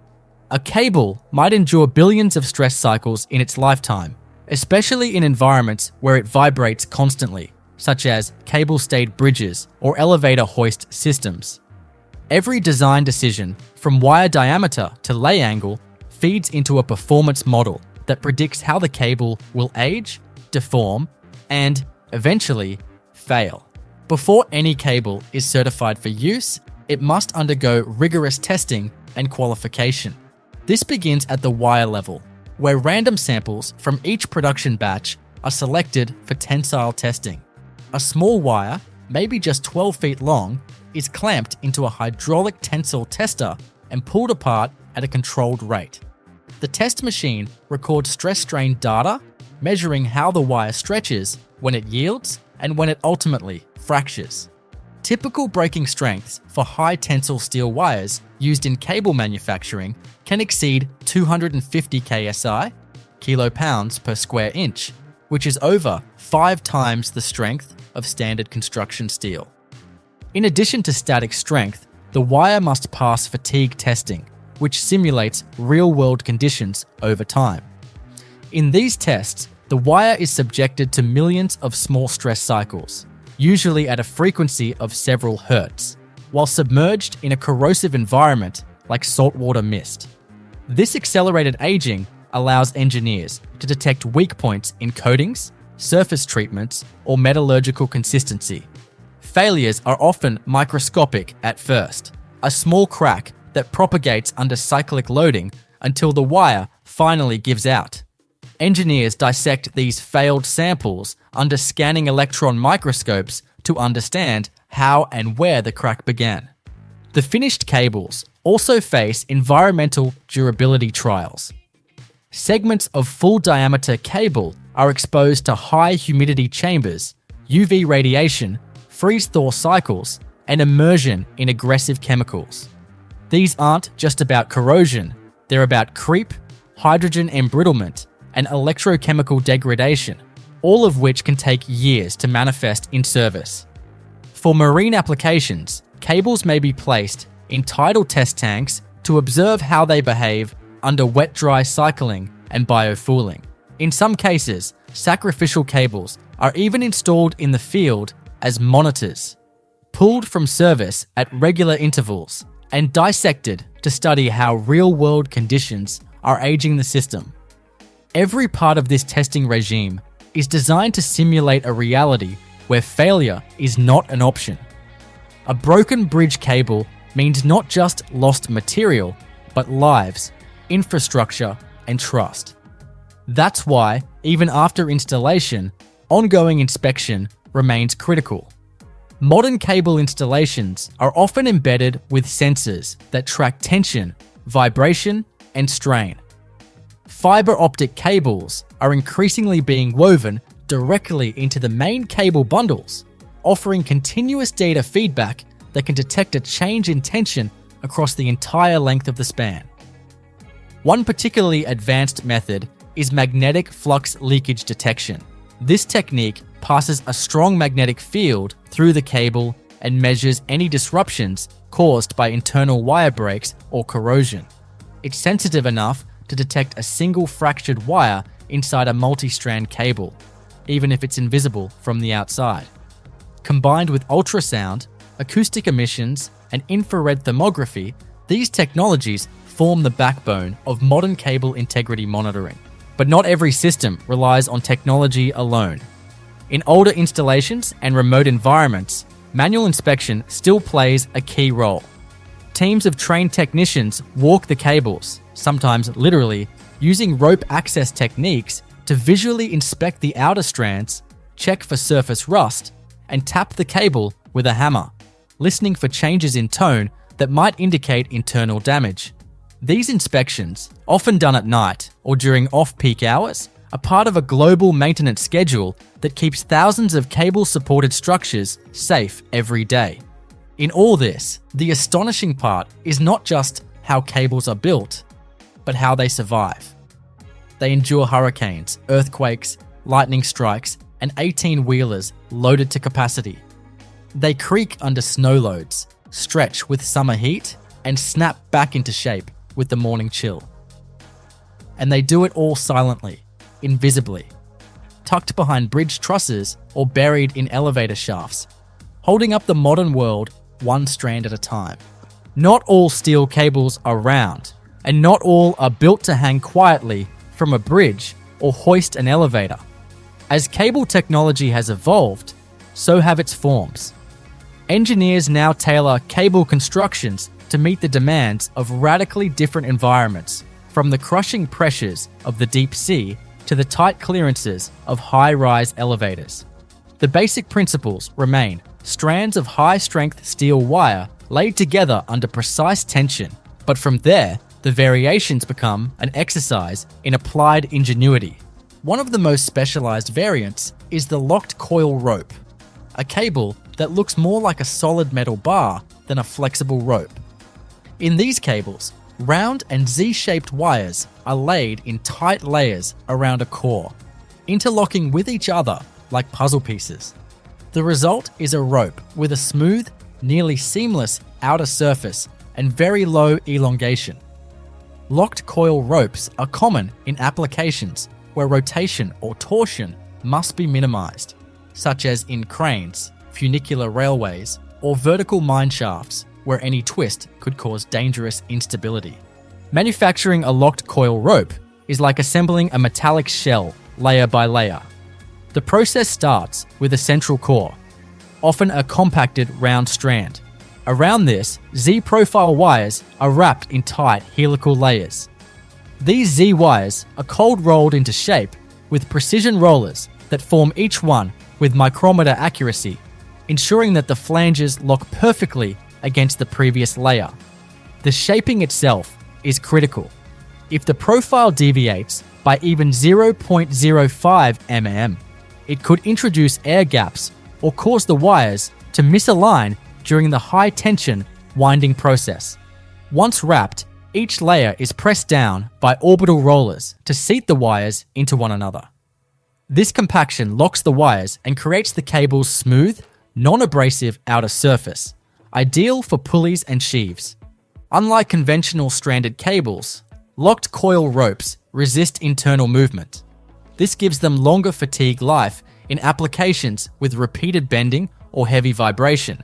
A cable might endure billions of stress cycles in its lifetime, especially in environments where it vibrates constantly, such as cable-stayed bridges or elevator hoist systems. Every design decision, from wire diameter to lay angle, feeds into a performance model that predicts how the cable will age, deform, and, eventually, fail. Before any cable is certified for use, it must undergo rigorous testing and qualification. This begins at the wire level, where random samples from each production batch are selected for tensile testing. A small wire, maybe just 12 feet long, is clamped into a hydraulic tensile tester and pulled apart at a controlled rate. The test machine records stress-strain data, measuring how the wire stretches when it yields and when it ultimately fractures. Typical breaking strengths for high tensile steel wires used in cable manufacturing can exceed 250 ksi, kilopounds per square inch, which is over 5 times the strength of standard construction steel. In addition to static strength, the wire must pass fatigue testing, which simulates real-world conditions over time. In these tests, the wire is subjected to millions of small stress cycles, usually at a frequency of several hertz, while submerged in a corrosive environment like saltwater mist. This accelerated aging allows engineers to detect weak points in coatings, surface treatments, or metallurgical consistency. Failures are often microscopic at first, a small crack that propagates under cyclic loading until the wire finally gives out. Engineers dissect these failed samples under scanning electron microscopes to understand how and where the crack began. The finished cables also face environmental durability trials. Segments of full diameter cable are exposed to high humidity chambers, UV radiation, freeze-thaw cycles, and immersion in aggressive chemicals. These aren't just about corrosion, they're about creep, hydrogen embrittlement, and electrochemical degradation, all of which can take years to manifest in service. For marine applications, cables may be placed in tidal test tanks to observe how they behave under wet-dry cycling and biofouling. In some cases, sacrificial cables are even installed in the field as monitors, pulled from service at regular intervals and dissected to study how real-world conditions are aging the system. Every part of this testing regime is designed to simulate a reality where failure is not an option. A broken bridge cable means not just lost material, but lives, infrastructure, and trust. That's why, even after installation, ongoing inspection remains critical. Modern cable installations are often embedded with sensors that track tension, vibration, and strain. Fiber optic cables are increasingly being woven directly into the main cable bundles, offering continuous data feedback that can detect a change in tension across the entire length of the span. One particularly advanced method is magnetic flux leakage detection. This technique passes a strong magnetic field through the cable and measures any disruptions caused by internal wire breaks or corrosion. It's sensitive enough to detect a single fractured wire inside a multi-strand cable, even if it's invisible from the outside. Combined with ultrasound, acoustic emissions, and infrared thermography, these technologies form the backbone of modern cable integrity monitoring. But not every system relies on technology alone. In older installations and remote environments, manual inspection still plays a key role. Teams of trained technicians walk the cables, sometimes literally, using rope access techniques to visually inspect the outer strands, check for surface rust, and tap the cable with a hammer, listening for changes in tone that might indicate internal damage. These inspections, often done at night or during off-peak hours, are part of a global maintenance schedule that keeps thousands of cable-supported structures safe every day. In all this, the astonishing part is not just how cables are built, but how they survive. They endure hurricanes, earthquakes, lightning strikes, and 18-wheelers loaded to capacity. They creak under snow loads, stretch with summer heat, and snap back into shape with the morning chill. And they do it all silently, invisibly, tucked behind bridge trusses or buried in elevator shafts, holding up the modern world one strand at a time. Not all steel cables are round, and not all are built to hang quietly from a bridge or hoist an elevator. As cable technology has evolved, so have its forms. Engineers now tailor cable constructions to meet the demands of radically different environments, from the crushing pressures of the deep sea to the tight clearances of high-rise elevators. The basic principles remain: strands of high-strength steel wire laid together under precise tension, but from there, the variations become an exercise in applied ingenuity. One of the most specialized variants is the locked coil rope, a cable that looks more like a solid metal bar than a flexible rope. In these cables, round and Z-shaped wires are laid in tight layers around a core, interlocking with each other like puzzle pieces. The result is a rope with a smooth, nearly seamless outer surface and very low elongation. Locked coil ropes are common in applications where rotation or torsion must be minimized, such as in cranes, funicular railways, or vertical mine shafts, where any twist could cause dangerous instability. Manufacturing a locked coil rope is like assembling a metallic shell layer by layer. The process starts with a central core, often a compacted round strand. Around this, Z-profile wires are wrapped in tight helical layers. These Z wires are cold rolled into shape with precision rollers that form each one with micrometer accuracy, ensuring that the flanges lock perfectly against the previous layer. The shaping itself is critical. If the profile deviates by even 0.05 mm, it could introduce air gaps or cause the wires to misalign during the high-tension winding process. Once wrapped, each layer is pressed down by orbital rollers to seat the wires into one another. This compaction locks the wires and creates the cable's smooth, non-abrasive outer surface, ideal for pulleys and sheaves. Unlike conventional stranded cables, locked coil ropes resist internal movement. This gives them longer fatigue life in applications with repeated bending or heavy vibration,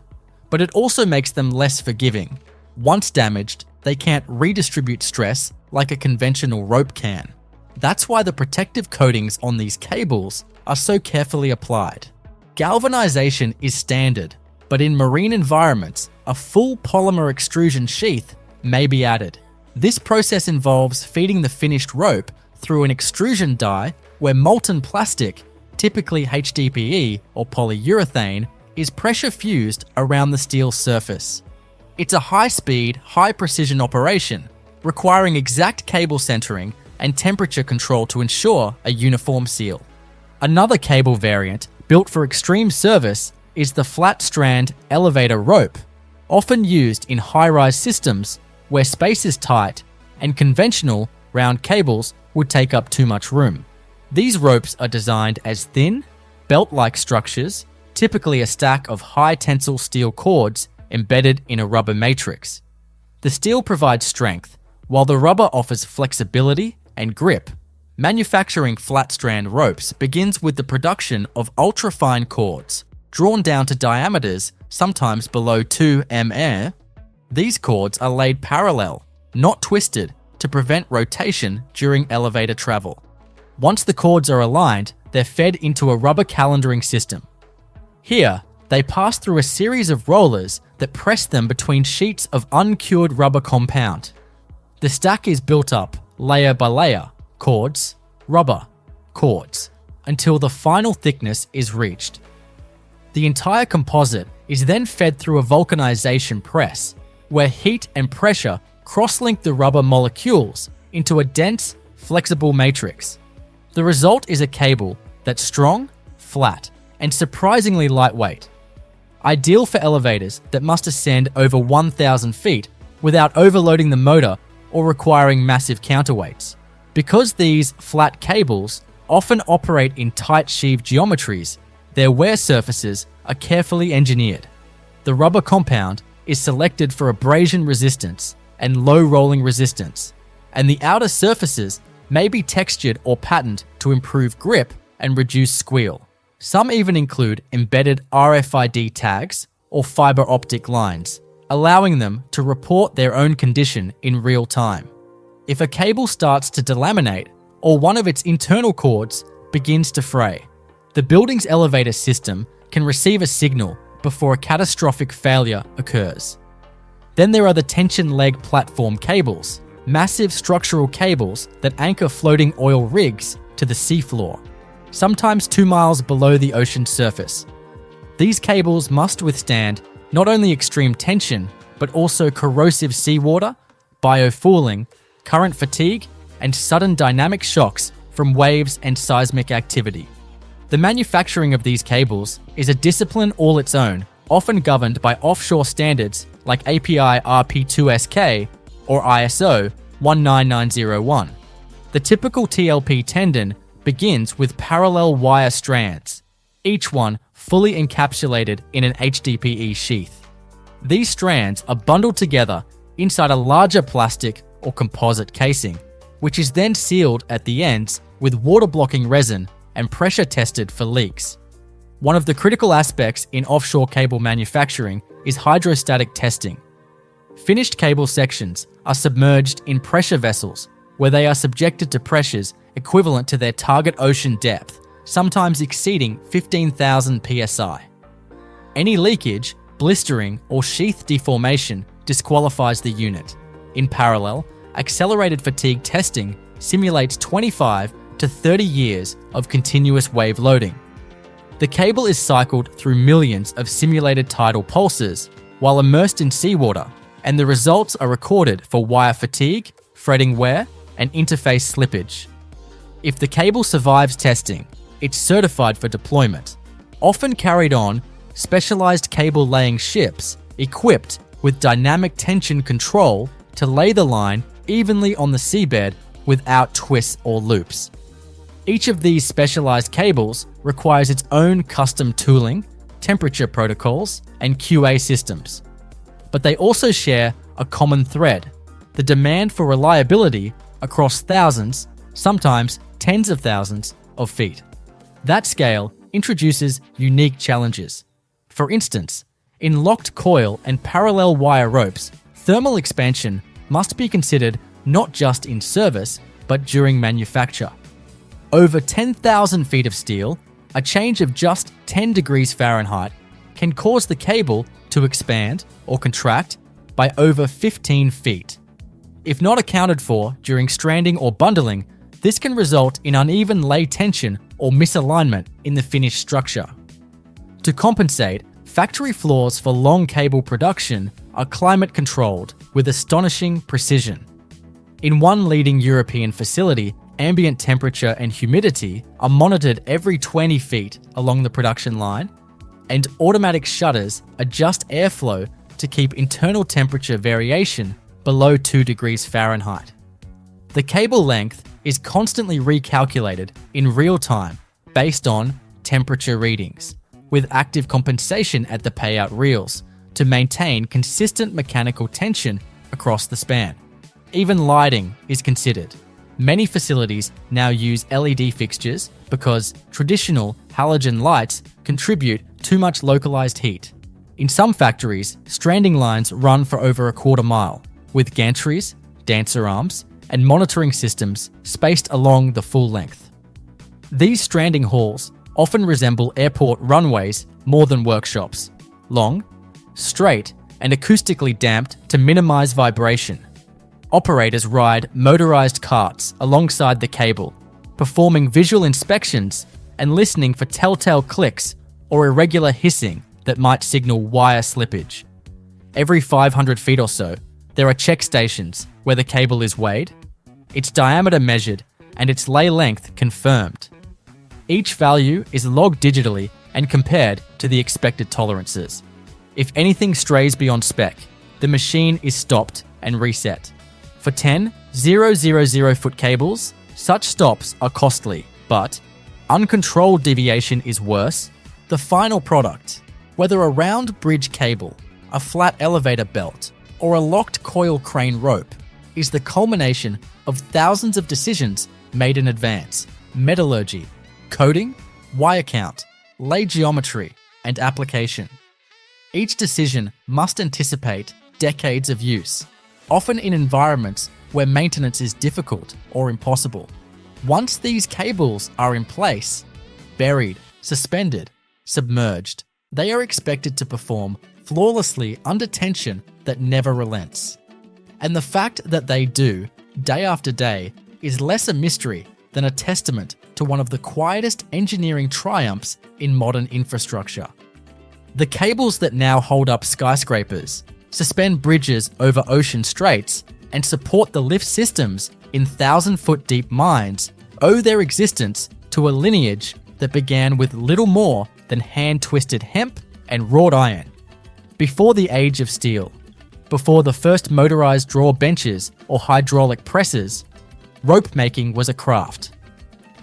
but it also makes them less forgiving. Once damaged, they can't redistribute stress like a conventional rope can. That's why the protective coatings on these cables are so carefully applied. Galvanization is standard, but in marine environments, a full polymer extrusion sheath may be added. This process involves feeding the finished rope through an extrusion die where molten plastic, typically HDPE or polyurethane, is pressure fused around the steel surface. It's a high-speed, high-precision operation, requiring exact cable centering and temperature control to ensure a uniform seal. Another cable variant built for extreme service is the flat-strand elevator rope, often used in high-rise systems where space is tight and conventional round cables would take up too much room. These ropes are designed as thin, belt-like structures, typically a stack of high-tensile steel cords embedded in a rubber matrix. The steel provides strength, while the rubber offers flexibility and grip. Manufacturing flat-strand ropes begins with the production of ultra-fine cords, drawn down to diameters sometimes below 2 mm. These cords are laid parallel, not twisted, to prevent rotation during elevator travel. Once the cords are aligned, they're fed into a rubber calendaring system. Here, they pass through a series of rollers that press them between sheets of uncured rubber compound. The stack is built up, layer by layer, cords, rubber, cords, until the final thickness is reached. The entire composite is then fed through a vulcanization press, where heat and pressure cross-link the rubber molecules into a dense, flexible matrix. The result is a cable that's strong, flat, and surprisingly lightweight. Ideal for elevators that must ascend over 1,000 feet without overloading the motor or requiring massive counterweights. Because these flat cables often operate in tight sheave geometries, their wear surfaces are carefully engineered. The rubber compound is selected for abrasion resistance and low rolling resistance, and the outer surfaces may be textured or patterned to improve grip and reduce squeal. Some even include embedded RFID tags or fiber optic lines, allowing them to report their own condition in real time. If a cable starts to delaminate or one of its internal cords begins to fray, the building's elevator system can receive a signal before a catastrophic failure occurs. Then there are the tension leg platform cables, massive structural cables that anchor floating oil rigs to the seafloor, sometimes 2 miles below the ocean surface. These cables must withstand not only extreme tension, but also corrosive seawater, biofouling, current fatigue, and sudden dynamic shocks from waves and seismic activity. The manufacturing of these cables is a discipline all its own, often governed by offshore standards like API RP2SK or ISO 19901. The typical TLP tendon begins with parallel wire strands, each one fully encapsulated in an HDPE sheath. These strands are bundled together inside a larger plastic or composite casing, which is then sealed at the ends with water-blocking resin and pressure tested for leaks. One of the critical aspects in offshore cable manufacturing is hydrostatic testing. Finished cable sections are submerged in pressure vessels where they are subjected to pressures equivalent to their target ocean depth, sometimes exceeding 15,000 psi. Any leakage, blistering, or sheath deformation disqualifies the unit. In parallel, accelerated fatigue testing simulates 25 to 30 years of continuous wave loading. The cable is cycled through millions of simulated tidal pulses while immersed in seawater, and the results are recorded for wire fatigue, threading wear, and interface slippage. If the cable survives testing, it's certified for deployment, often carried on specialized cable laying ships equipped with dynamic tension control to lay the line evenly on the seabed without twists or loops. Each of these specialized cables requires its own custom tooling, temperature protocols, and QA systems. But they also share a common thread: the demand for reliability across thousands, sometimes tens of thousands, of feet. That scale introduces unique challenges. For instance, in locked coil and parallel wire ropes, thermal expansion must be considered not just in service, but during manufacture. Over 10,000 feet of steel, a change of just 10 degrees Fahrenheit can cause the cable to expand or contract by over 15 feet. If not accounted for during stranding or bundling, this can result in uneven lay tension or misalignment in the finished structure. To compensate, factory floors for long cable production are climate controlled with astonishing precision. In one leading European facility, ambient temperature and humidity are monitored every 20 feet along the production line, and automatic shutters adjust airflow to keep internal temperature variation below 2 degrees Fahrenheit. The cable length is constantly recalculated in real time based on temperature readings, with active compensation at the payout reels to maintain consistent mechanical tension across the span. Even lighting is considered. Many facilities now use LED fixtures because traditional halogen lights contribute too much localized heat. In some factories, stranding lines run for over a quarter mile, with gantries, dancer arms, and monitoring systems spaced along the full length. These stranding halls often resemble airport runways more than workshops, long, straight, and acoustically damped to minimize vibration. Operators ride motorized carts alongside the cable, performing visual inspections and listening for telltale clicks or irregular hissing that might signal wire slippage. Every 500 feet or so, there are check stations where the cable is weighed, its diameter measured, and its lay length confirmed. Each value is logged digitally and compared to the expected tolerances. If anything strays beyond spec, the machine is stopped and reset. For 10 000-foot cables, such stops are costly, but uncontrolled deviation is worse. The final product, whether a round bridge cable, a flat elevator belt, or a locked coil crane rope, is the culmination of thousands of decisions made in advance: metallurgy, coding, wire count, lay geometry, and application. Each decision must anticipate decades of use, often in environments where maintenance is difficult or impossible. Once these cables are in place, buried, suspended, submerged, they are expected to perform flawlessly under tension that never relents. And the fact that they do, day after day, is less a mystery than a testament to one of the quietest engineering triumphs in modern infrastructure. The cables that now hold up skyscrapers, suspend bridges over ocean straits, and support the lift systems in 1,000-foot deep mines owe their existence to a lineage that began with little more than hand-twisted hemp and wrought iron. Before the age of steel, before the first motorized drawer benches or hydraulic presses, rope making was a craft.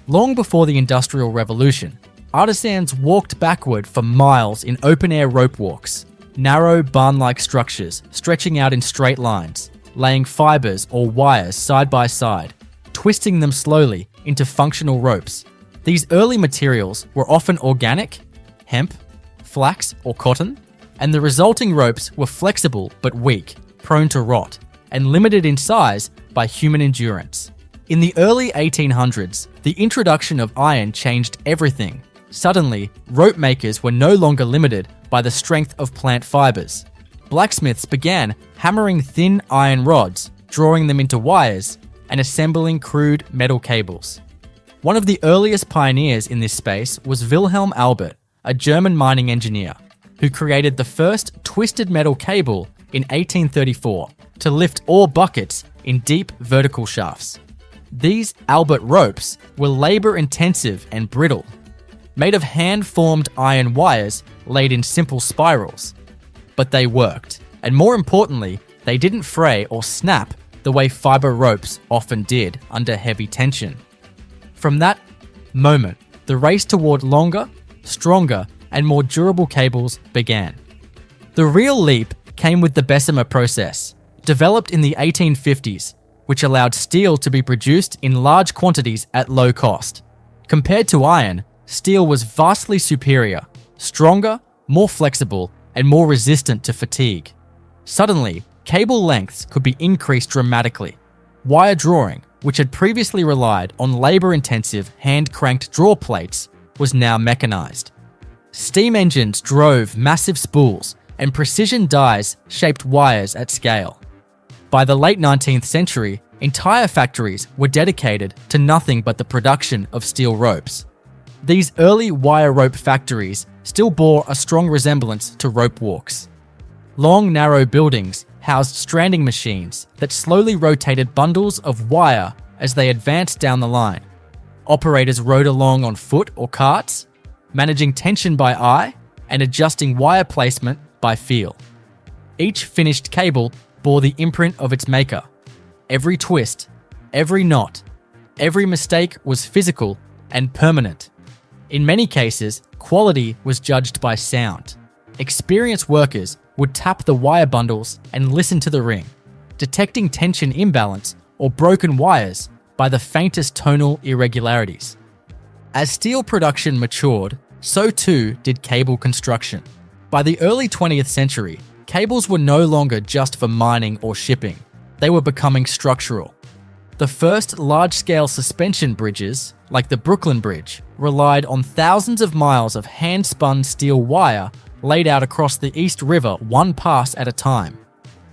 Long before the Industrial Revolution, artisans walked backward for miles in open-air rope walks, narrow barn-like structures stretching out in straight lines, laying fibers or wires side by side, twisting them slowly into functional ropes. These early materials were often organic, hemp, flax, or cotton, and the resulting ropes were flexible but weak, prone to rot, and limited in size by human endurance. In the early 1800s, the introduction of iron changed everything. Suddenly, rope makers were no longer limited by the strength of plant fibers. Blacksmiths began hammering thin iron rods, drawing them into wires, and assembling crude metal cables. One of the earliest pioneers in this space was Wilhelm Albert, a German mining engineer, who created the first twisted metal cable in 1834 to lift ore buckets in deep vertical shafts. These Albert ropes were labor-intensive and brittle, made of hand-formed iron wires laid in simple spirals. But they worked, and more importantly, they didn't fray or snap the way fiber ropes often did under heavy tension. From that moment, the race toward longer, stronger, and more durable cables began. The real leap came with the Bessemer process, developed in the 1850s, which allowed steel to be produced in large quantities at low cost. Compared to iron, steel was vastly superior, stronger, more flexible, and more resistant to fatigue. Suddenly, cable lengths could be increased dramatically. Wire drawing, which had previously relied on labor-intensive hand-cranked draw plates, was now mechanized. Steam engines drove massive spools, and precision dies shaped wires at scale. By the late 19th century, entire factories were dedicated to nothing but the production of steel ropes. These early wire rope factories still bore a strong resemblance to rope walks. Long, narrow buildings housed stranding machines that slowly rotated bundles of wire as they advanced down the line. Operators rode along on foot or carts, managing tension by eye and adjusting wire placement by feel. Each finished cable bore the imprint of its maker. Every twist, every knot, every mistake was physical and permanent. In many cases, quality was judged by sound. Experienced workers would tap the wire bundles and listen to the ring, detecting tension imbalance or broken wires by the faintest tonal irregularities. As steel production matured, so too did cable construction. By the early 20th century, cables were no longer just for mining or shipping. They were becoming structural. The first large-scale suspension bridges, like the Brooklyn Bridge, relied on thousands of miles of hand-spun steel wire laid out across the East River one pass at a time.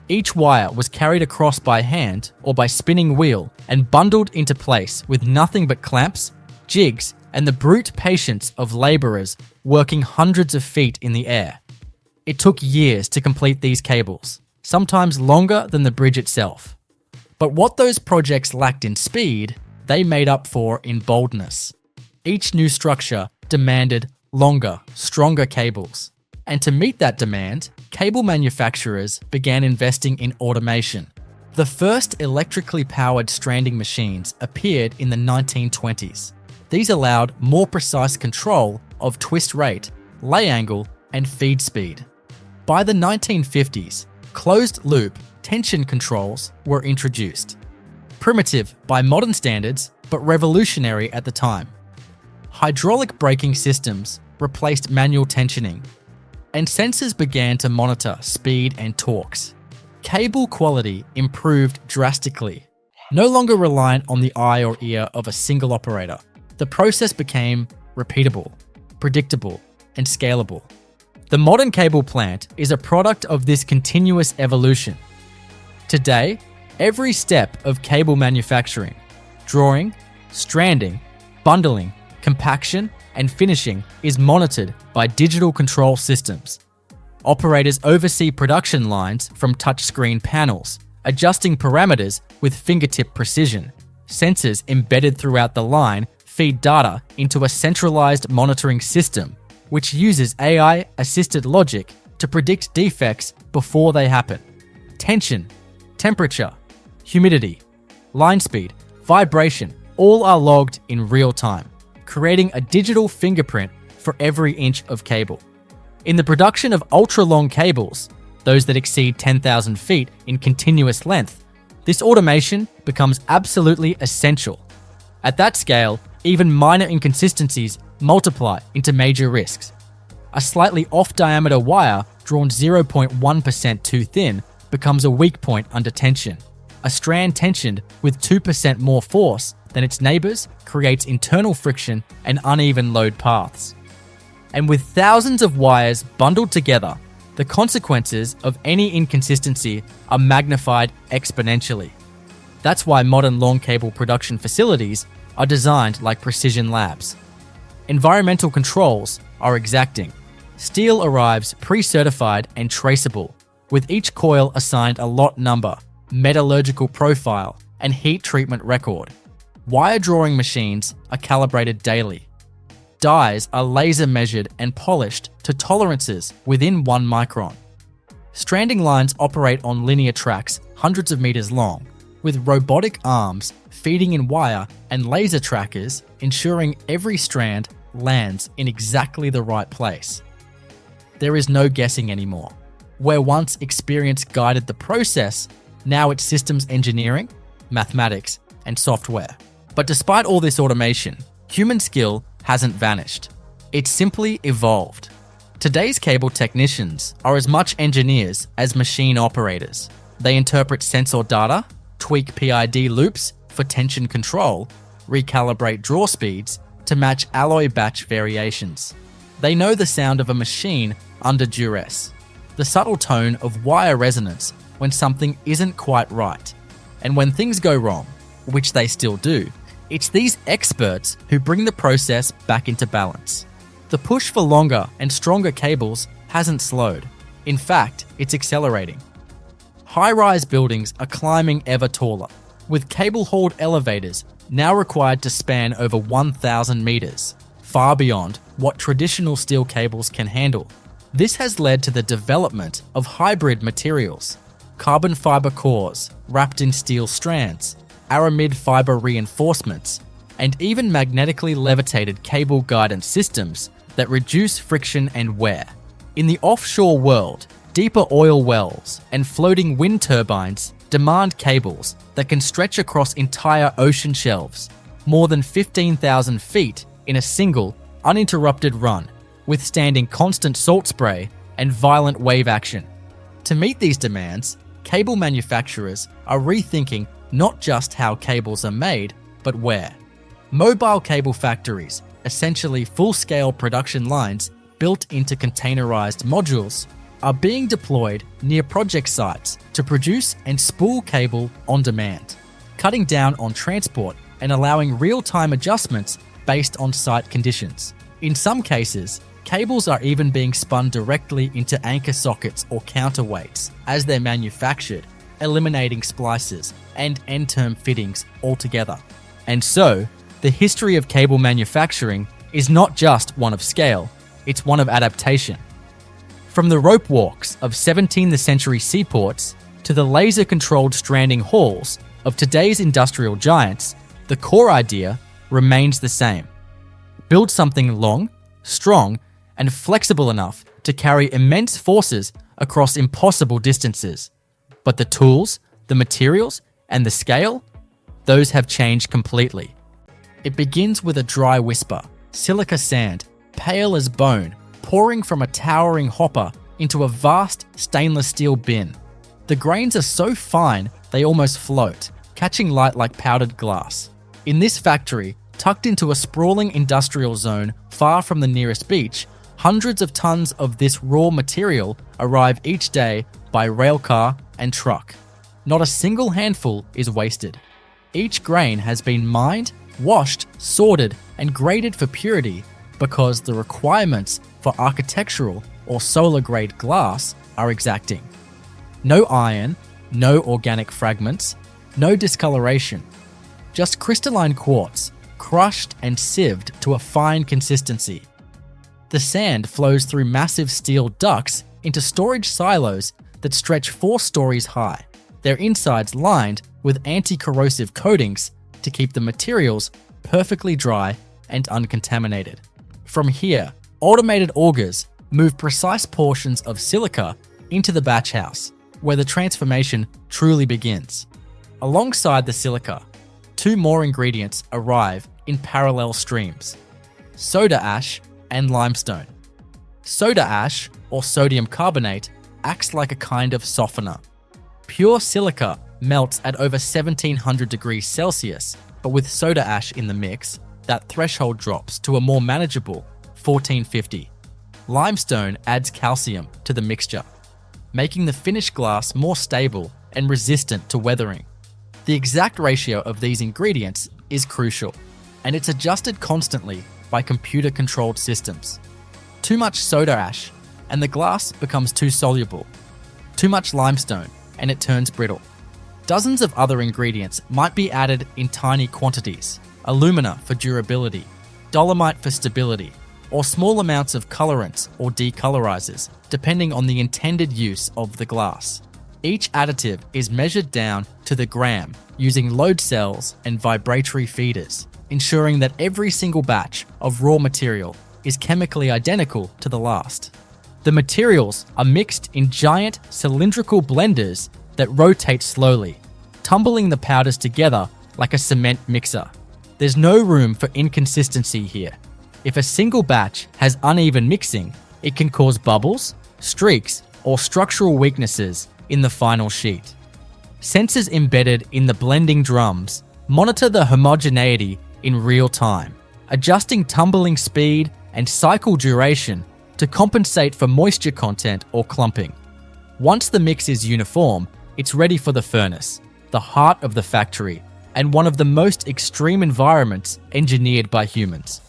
Each wire was carried across by hand or by spinning wheel and bundled into place with nothing but clamps, jigs, and the brute patience of laborers working hundreds of feet in the air. It took years to complete these cables, sometimes longer than the bridge itself. But what those projects lacked in speed, they made up for in boldness. Each new structure demanded longer, stronger cables. And to meet that demand, cable manufacturers began investing in automation. The first electrically powered stranding machines appeared in the 1920s. These allowed more precise control of twist rate, lay angle, and feed speed. By the 1950s, closed-loop tension controls were introduced. Primitive by modern standards, but revolutionary at the time. Hydraulic braking systems replaced manual tensioning, and sensors began to monitor speed and torques. Cable quality improved drastically. No longer reliant on the eye or ear of a single operator, the process became repeatable, predictable, and scalable. The modern cable plant is a product of this continuous evolution. Today, every step of cable manufacturing, drawing, stranding, bundling, compaction, and finishing is monitored by digital control systems. Operators oversee production lines from touchscreen panels, adjusting parameters with fingertip precision. Sensors embedded throughout the line feed data into a centralized monitoring system, which uses AI-assisted logic to predict defects before they happen. Tension, temperature, humidity, line speed, vibration, all are logged in real time, creating a digital fingerprint for every inch of cable. In the production of ultra-long cables, those that exceed 10,000 feet in continuous length, this automation becomes absolutely essential. At that scale, even minor inconsistencies multiply into major risks. A slightly off-diameter wire drawn 0.1% too thin becomes a weak point under tension. A strand tensioned with 2% more force than its neighbors creates internal friction and uneven load paths. And with thousands of wires bundled together, the consequences of any inconsistency are magnified exponentially. That's why modern long cable production facilities are designed like precision labs. Environmental controls are exacting. Steel arrives pre-certified and traceable, with each coil assigned a lot number, metallurgical profile, and heat treatment record. Wire drawing machines are calibrated daily. Dies are laser measured and polished to tolerances within 1 micron. Stranding lines operate on linear tracks hundreds of meters long, with robotic arms feeding in wire and laser trackers ensuring every strand lands in exactly the right place. There is no guessing anymore. Where once experience guided the process, now it's systems engineering, mathematics, and software. But despite all this automation, Human skill hasn't vanished. It's simply evolved. Today's cable technicians are as much engineers as machine operators. They interpret sensor data, tweak PID loops for tension control, recalibrate draw speeds to match alloy batch variations. They know the sound of a machine under duress, the subtle tone of wire resonance when something isn't quite right. And when things go wrong, which they still do, it's these experts who bring the process back into balance. The push for longer and stronger cables hasn't slowed. In fact, it's accelerating. High-rise buildings are climbing ever taller, with cable-hauled elevators now required to span over 1,000 meters, far beyond what traditional steel cables can handle. This has led to the development of hybrid materials, carbon fiber cores wrapped in steel strands, aramid fiber reinforcements, and even magnetically levitated cable guidance systems that reduce friction and wear. In the offshore world, deeper oil wells and floating wind turbines demand cables that can stretch across entire ocean shelves, more than 15,000 feet in a single, uninterrupted run, withstanding constant salt spray and violent wave action. To meet these demands, cable manufacturers are rethinking not just how cables are made, but where. Mobile cable factories, essentially full-scale production lines built into containerized modules, are being deployed near project sites to produce and spool cable on demand, cutting down on transport and allowing real-time adjustments based on site conditions. In some cases, cables are even being spun directly into anchor sockets or counterweights as they're manufactured, eliminating splices and end-term fittings altogether. And so, the history of cable manufacturing is not just one of scale, it's one of adaptation. From the rope walks of 17th century seaports to the laser-controlled stranding halls of today's industrial giants, the core idea remains the same. Build something long, strong, and flexible enough to carry immense forces across impossible distances. But the tools, the materials, and the scale, those have changed completely. It begins with a dry whisper, silica sand, pale as bone, pouring from a towering hopper into a vast stainless steel bin. The grains are so fine they almost float, catching light like powdered glass. In this factory, tucked into a sprawling industrial zone far from the nearest beach, hundreds of tons of this raw material arrive each day by railcar and truck. Not a single handful is wasted. Each grain has been mined, washed, sorted, and graded for purity because the requirements for architectural or solar-grade glass are exacting. No iron, no organic fragments, no discoloration. Just crystalline quartz, crushed and sieved to a fine consistency. The sand flows through massive steel ducts into storage silos that stretch 4 stories high, their insides lined with anti-corrosive coatings to keep the materials perfectly dry and uncontaminated. From here, automated augers move precise portions of silica into the batch house, where the transformation truly begins. Alongside the silica, 2 more ingredients arrive in parallel streams: soda ash and limestone. Soda ash, or sodium carbonate, acts like a kind of softener. Pure silica melts at over 1700 degrees Celsius, but with soda ash in the mix, that threshold drops to a more manageable 1450. Limestone adds calcium to the mixture, making the finished glass more stable and resistant to weathering. The exact ratio of these ingredients is crucial, and it's adjusted constantly by computer-controlled systems. Too much soda ash, and the glass becomes too soluble. Too much limestone, and it turns brittle. Dozens of other ingredients might be added in tiny quantities: alumina for durability, dolomite for stability, or small amounts of colorants or decolorizers, depending on the intended use of the glass. Each additive is measured down to the gram using load cells and vibratory feeders, ensuring that every single batch of raw material is chemically identical to the last. The materials are mixed in giant cylindrical blenders that rotate slowly, tumbling the powders together like a cement mixer. There's no room for inconsistency here. If a single batch has uneven mixing, it can cause bubbles, streaks, or structural weaknesses in the final sheet. Sensors embedded in the blending drums monitor the homogeneity in real time, adjusting tumbling speed and cycle duration to compensate for moisture content or clumping. Once the mix is uniform, it's ready for the furnace, the heart of the factory, and one of the most extreme environments engineered by humans.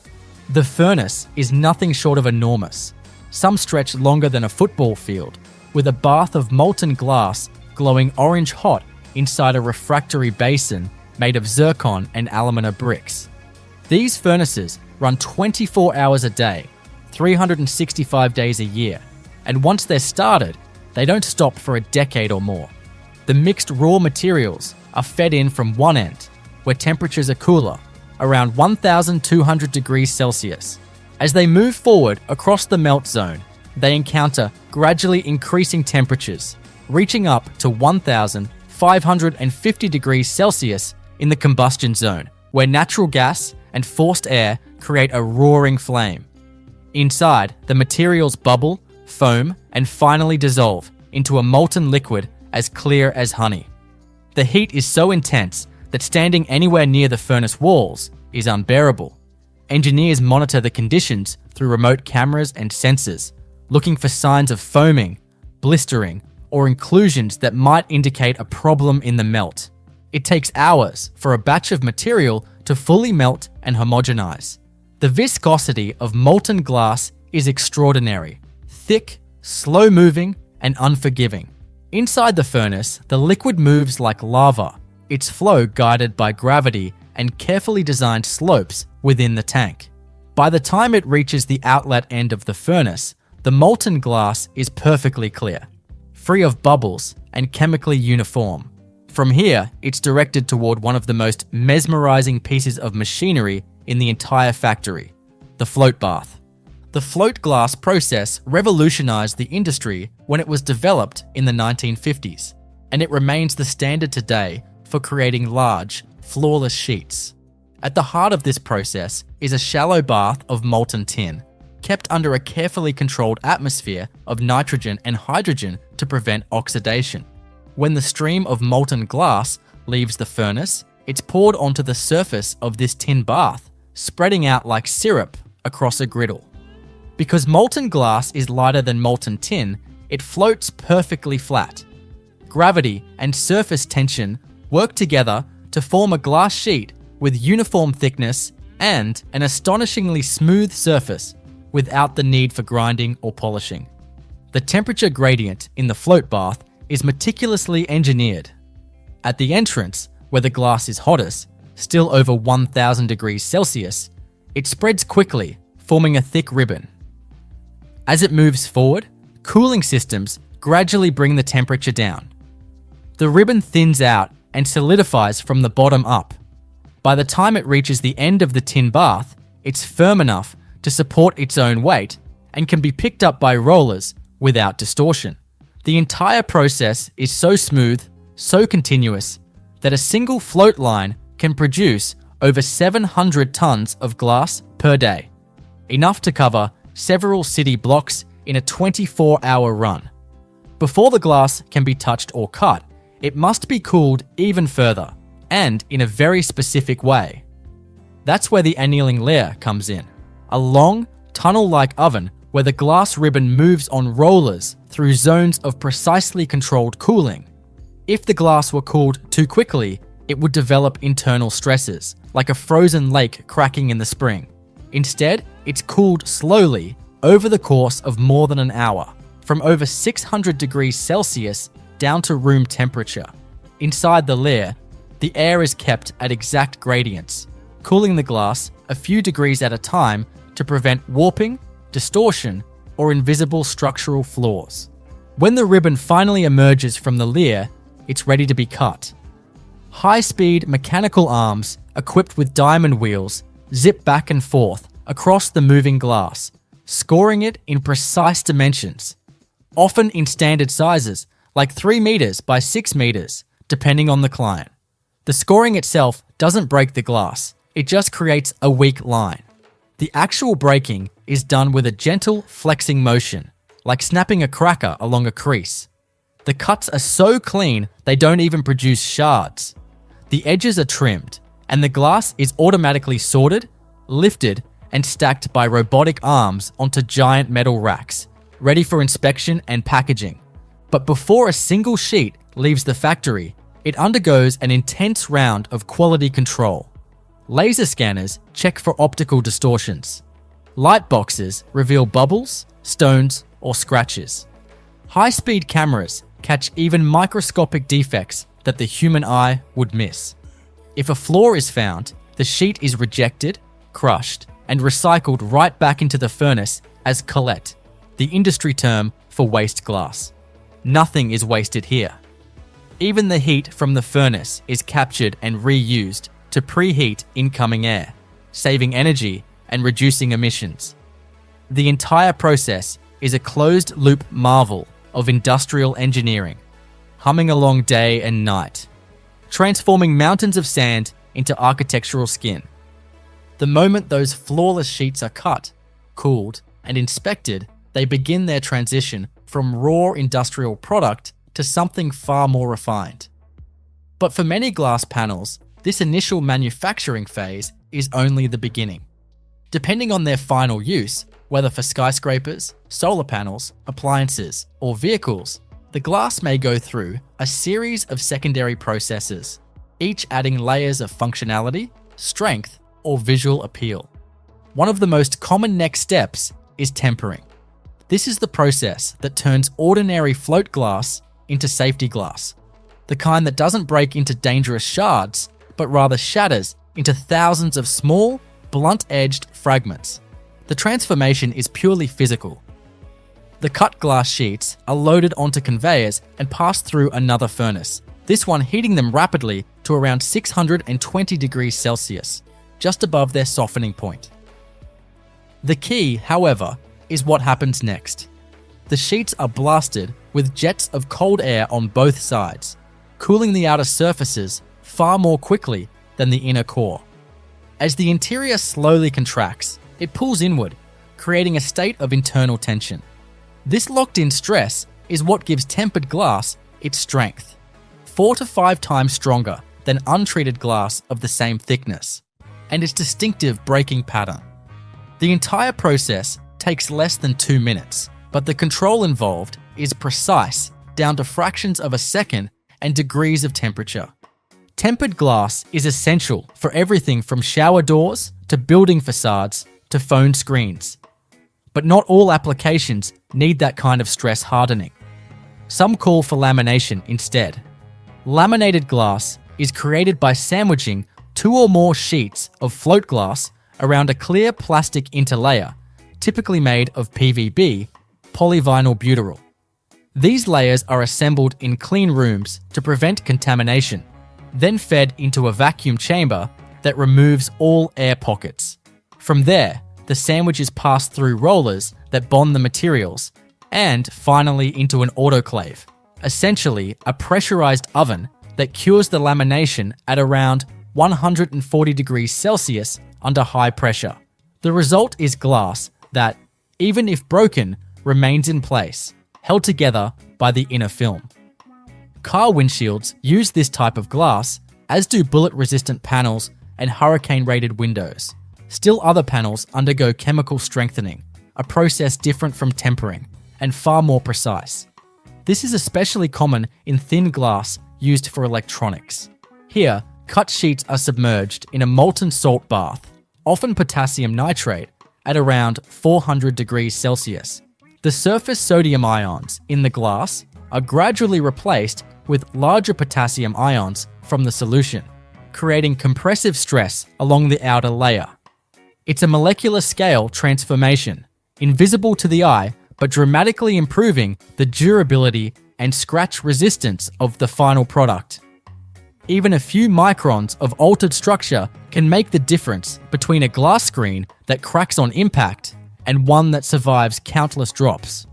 The furnace is nothing short of enormous. Some stretch longer than a football field, with a bath of molten glass glowing orange hot inside a refractory basin made of zircon and alumina bricks. These furnaces run 24 hours a day, 365 days a year, and once they're started, they don't stop for a decade or more. The mixed raw materials are fed in from one end, where temperatures are cooler, around 1,200 degrees Celsius. As they move forward across the melt zone, they encounter gradually increasing temperatures, reaching up to 1,550 degrees Celsius in the combustion zone, where natural gas and forced air create a roaring flame. Inside, the materials bubble, foam, and finally dissolve into a molten liquid as clear as honey. The heat is so intense that standing anywhere near the furnace walls is unbearable. Engineers monitor the conditions through remote cameras and sensors, looking for signs of foaming, blistering, or inclusions that might indicate a problem in the melt. It takes hours for a batch of material to fully melt and homogenize. The viscosity of molten glass is extraordinary, thick, slow-moving, and unforgiving. Inside the furnace, the liquid moves like lava, its flow guided by gravity and carefully designed slopes within the tank. By the time it reaches the outlet end of the furnace, the molten glass is perfectly clear, free of bubbles and chemically uniform. From here, it's directed toward one of the most mesmerizing pieces of machinery in the entire factory, the float bath. The float glass process revolutionized the industry when it was developed in the 1950s, and it remains the standard today for creating large, flawless sheets. At the heart of this process is a shallow bath of molten tin, kept under a carefully controlled atmosphere of nitrogen and hydrogen to prevent oxidation. When the stream of molten glass leaves the furnace, it's poured onto the surface of this tin bath, spreading out like syrup across a griddle. Because molten glass is lighter than molten tin, it floats perfectly flat. Gravity and surface tension work together to form a glass sheet with uniform thickness and an astonishingly smooth surface without the need for grinding or polishing. The temperature gradient in the float bath is meticulously engineered. At the entrance, where the glass is hottest, still over 1,000 degrees Celsius, it spreads quickly, forming a thick ribbon. As it moves forward, cooling systems gradually bring the temperature down. The ribbon thins out and solidifies from the bottom up. By the time it reaches the end of the tin bath, it's firm enough to support its own weight and can be picked up by rollers without distortion. The entire process is so smooth, so continuous, that a single float line can produce over 700 tons of glass per day, enough to cover several city blocks in a 24-hour run. Before the glass can be touched or cut, it must be cooled even further, and in a very specific way. That's where the annealing layer comes in, a long, tunnel-like oven where the glass ribbon moves on rollers through zones of precisely controlled cooling. If the glass were cooled too quickly, it would develop internal stresses, like a frozen lake cracking in the spring. Instead, it's cooled slowly over the course of more than an hour, from over 600 degrees Celsius down to room temperature. Inside the layer, the air is kept at exact gradients, cooling the glass a few degrees at a time to prevent warping, distortion, or invisible structural flaws. When the ribbon finally emerges from the layer, it's ready to be cut. High-speed mechanical arms equipped with diamond wheels zip back and forth across the moving glass, scoring it in precise dimensions, often in standard sizes like 3 meters by 6 meters, depending on the client. The scoring itself doesn't break the glass, It just creates a weak line. The actual breaking is done with a gentle flexing motion, like snapping a cracker along a crease. The cuts are so clean they don't even produce shards. The edges are trimmed, and the glass is automatically sorted, lifted, and stacked by robotic arms onto giant metal racks, ready for inspection and packaging. But before a single sheet leaves the factory, it undergoes an intense round of quality control. Laser scanners check for optical distortions. Light boxes reveal bubbles, stones, or scratches. High-speed cameras catch even microscopic defects that the human eye would miss. If a flaw is found, the sheet is rejected, crushed, and recycled right back into the furnace as cullet, the industry term for waste glass. Nothing is wasted here. Even the heat from the furnace is captured and reused to preheat incoming air, saving energy and reducing emissions. The entire process is a closed-loop marvel of industrial engineering, humming along day and night, transforming mountains of sand into architectural skin. The moment those flawless sheets are cut, cooled, and inspected, they begin their transition from raw industrial product to something far more refined. But for many glass panels, this initial manufacturing phase is only the beginning. Depending on their final use, whether for skyscrapers, solar panels, appliances, or vehicles, the glass may go through a series of secondary processes, each adding layers of functionality, strength, or visual appeal. One of the most common next steps is tempering. This is the process that turns ordinary float glass into safety glass, the kind that doesn't break into dangerous shards, but rather shatters into thousands of small, blunt-edged fragments. The transformation is purely physical. The cut glass sheets are loaded onto conveyors and passed through another furnace, this one heating them rapidly to around 620 degrees Celsius, just above their softening point. The key, however, is what happens next. The sheets are blasted with jets of cold air on both sides, cooling the outer surfaces far more quickly than the inner core. As the interior slowly contracts, it pulls inward, creating a state of internal tension. This locked-in stress is what gives tempered glass its strength, 4 to 5 times stronger than untreated glass of the same thickness, and its distinctive breaking pattern. The entire process takes less than 2 minutes, but the control involved is precise down to fractions of a second and degrees of temperature. Tempered glass is essential for everything from shower doors to building facades to phone screens. But not all applications need that kind of stress hardening. Some call for lamination instead. Laminated glass is created by sandwiching 2 or more sheets of float glass around a clear plastic interlayer, typically made of PVB, polyvinyl butyryl. These layers are assembled in clean rooms to prevent contamination, then fed into a vacuum chamber that removes all air pockets. From there, the sandwich is passed through rollers that bond the materials, and finally into an autoclave, essentially a pressurized oven that cures the lamination at around 140 degrees Celsius under high pressure. The result is glass that, even if broken, remains in place, held together by the inner film. Car windshields use this type of glass, as do bullet-resistant panels and hurricane-rated windows. Still other panels undergo chemical strengthening, a process different from tempering and far more precise. This is especially common in thin glass used for electronics. Here, cut sheets are submerged in a molten salt bath, often potassium nitrate, at around 400 degrees Celsius. The surface sodium ions in the glass are gradually replaced with larger potassium ions from the solution, creating compressive stress along the outer layer. It's a molecular scale transformation, invisible to the eye, but dramatically improving the durability and scratch resistance of the final product. Even a few microns of altered structure can make the difference between a glass screen that cracks on impact and one that survives countless drops.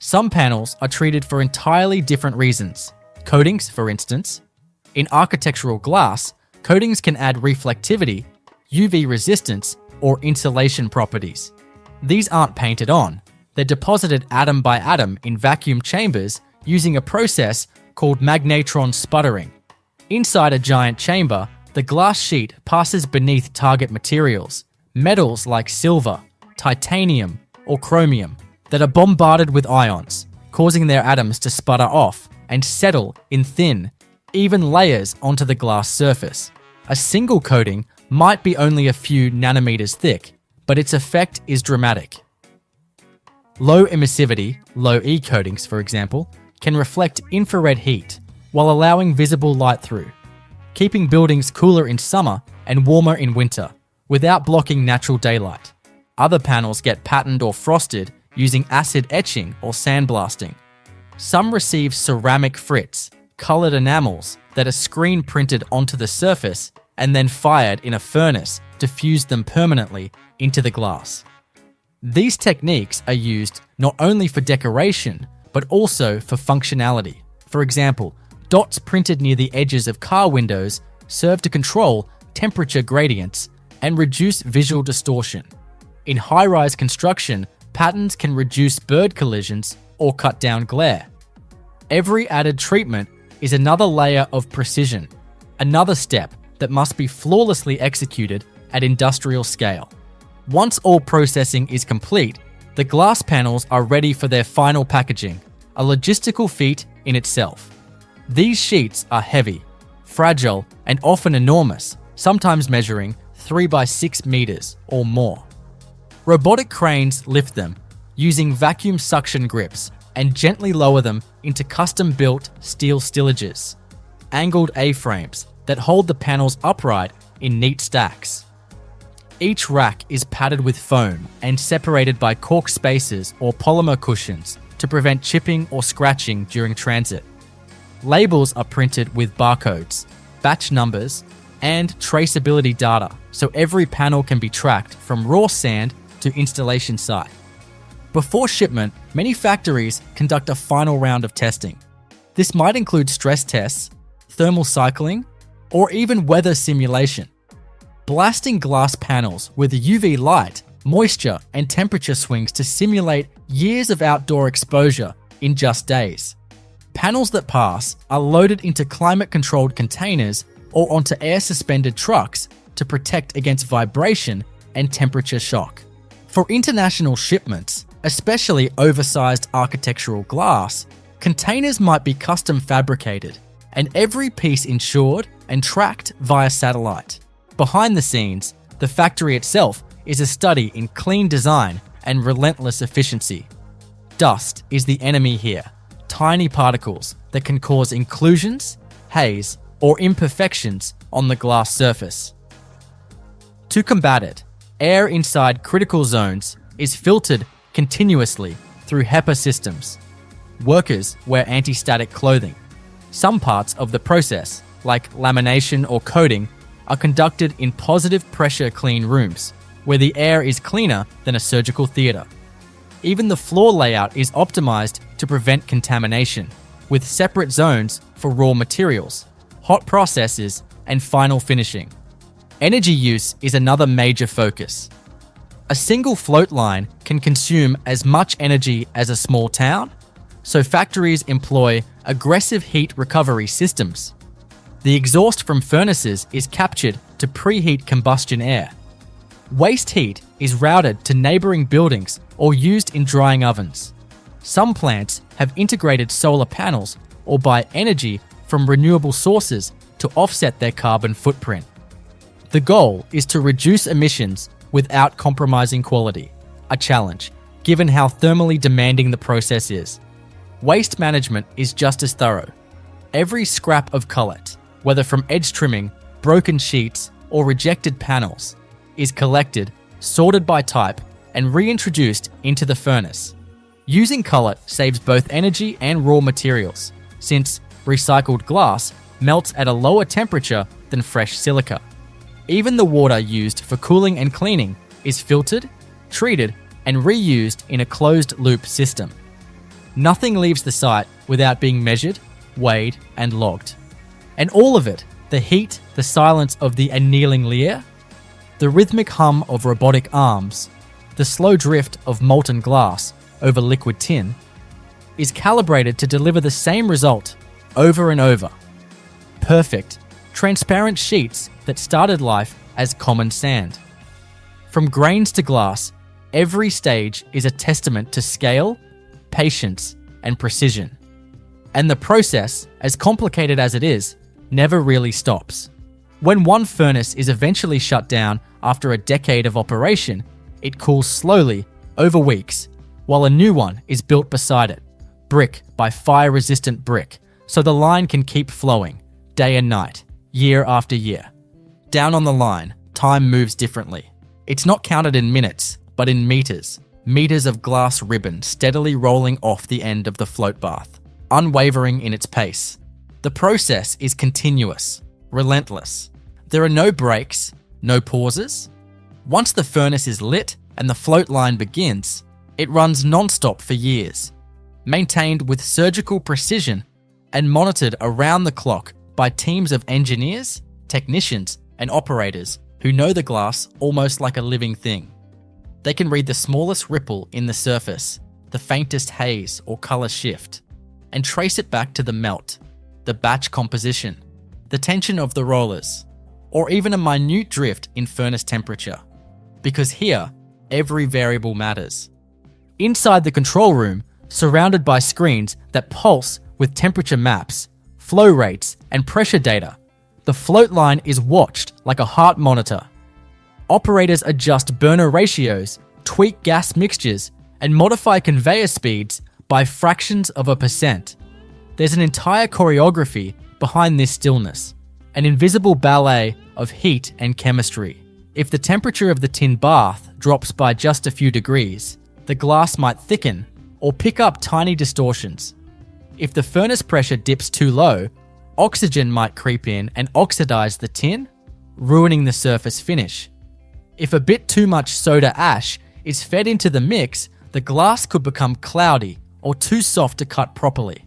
Some panels are treated for entirely different reasons. Coatings, for instance. In architectural glass, coatings can add reflectivity UV resistance, or insulation properties. These aren't painted on. They're deposited atom by atom in vacuum chambers using a process called magnetron sputtering. Inside a giant chamber, the glass sheet passes beneath target materials, metals like silver, titanium, or chromium, that are bombarded with ions, causing their atoms to sputter off and settle in thin, even layers onto the glass surface. A single coating might be only a few nanometers thick, but its effect is dramatic. Low emissivity, low E coatings, for example, can reflect infrared heat while allowing visible light through, keeping buildings cooler in summer and warmer in winter without blocking natural daylight. Other panels get patterned or frosted using acid etching or sandblasting. Some receive ceramic frits, colored enamels that are screen printed onto the surface and then fired in a furnace to fuse them permanently into the glass. These techniques are used not only for decoration, but also for functionality. For example, dots printed near the edges of car windows serve to control temperature gradients and reduce visual distortion. In high-rise construction, patterns can reduce bird collisions or cut down glare. Every added treatment is another layer of precision, another step that must be flawlessly executed at industrial scale. Once all processing is complete, the glass panels are ready for their final packaging, a logistical feat in itself. These sheets are heavy, fragile, and often enormous, sometimes measuring 3 by 6 meters or more. Robotic cranes lift them, using vacuum suction grips, and gently lower them into custom-built steel stillages, angled A-frames that hold the panels upright in neat stacks. Each rack is padded with foam and separated by cork spacers or polymer cushions to prevent chipping or scratching during transit. Labels are printed with barcodes, batch numbers, and traceability data, so every panel can be tracked from raw sand to installation site. Before shipment, many factories conduct a final round of testing. This might include stress tests, thermal cycling, or even weather simulation. Blasting glass panels with UV light, moisture, and temperature swings to simulate years of outdoor exposure in just days. Panels that pass are loaded into climate-controlled containers or onto air-suspended trucks to protect against vibration and temperature shock. For international shipments, especially oversized architectural glass, containers might be custom fabricated and every piece insured and tracked via satellite. Behind the scenes, the factory itself is a study in clean design and relentless efficiency. Dust is the enemy here, tiny particles that can cause inclusions, haze, or imperfections on the glass surface. To combat it, air inside critical zones is filtered continuously through HEPA systems. Workers wear anti-static clothing. Some parts of the process, like lamination or coating, are conducted in positive pressure clean rooms, where the air is cleaner than a surgical theatre. Even the floor layout is optimized to prevent contamination, with separate zones for raw materials, hot processes, and final finishing. Energy use is another major focus. A single float line can consume as much energy as a small town, so factories employ aggressive heat recovery systems. The exhaust from furnaces is captured to preheat combustion air. Waste heat is routed to neighboring buildings or used in drying ovens. Some plants have integrated solar panels or buy energy from renewable sources to offset their carbon footprint. The goal is to reduce emissions without compromising quality, a challenge, given how thermally demanding the process is. Waste management is just as thorough. Every scrap of cullet, whether from edge trimming, broken sheets, or rejected panels, is collected, sorted by type, and reintroduced into the furnace. Using cullet saves both energy and raw materials, since recycled glass melts at a lower temperature than fresh silica. Even the water used for cooling and cleaning is filtered, treated, and reused in a closed-loop system. Nothing leaves the site without being measured, weighed, and logged. And all of it, the heat, the silence of the annealing layer, The rhythmic hum of robotic arms, the slow drift of molten glass over liquid tin, is calibrated to deliver the same result over and over. Perfect, transparent sheets that started life as common sand. From grains to glass, every stage is a testament to scale, patience, and precision. And the process, as complicated as it is, never really stops. When one furnace is eventually shut down after a decade of operation, it cools slowly over weeks, while a new one is built beside it, brick by fire-resistant brick, so the line can keep flowing, day and night, year after year. Down on the line, time moves differently. It's not counted in minutes, but in meters. Meters of glass ribbon steadily rolling off the end of the float bath, unwavering in its pace. The process is continuous, relentless. There are no breaks, no pauses. Once the furnace is lit and the float line begins, it runs non-stop for years, maintained with surgical precision and monitored around the clock by teams of engineers, technicians, and operators who know the glass almost like a living thing. They can read the smallest ripple in the surface, the faintest haze or color shift, and trace it back to the melt, the batch composition, the tension of the rollers, or even a minute drift in furnace temperature. Because here, every variable matters. Inside the control room, surrounded by screens that pulse with temperature maps, flow rates, and pressure data, the float line is watched like a heart monitor. Operators adjust burner ratios, tweak gas mixtures, and modify conveyor speeds by fractions of a percent. There's an entire choreography behind this stillness, an invisible ballet of heat and chemistry. If the temperature of the tin bath drops by just a few degrees, the glass might thicken or pick up tiny distortions. If the furnace pressure dips too low, oxygen might creep in and oxidize the tin, ruining the surface finish. If a bit too much soda ash is fed into the mix, the glass could become cloudy or too soft to cut properly.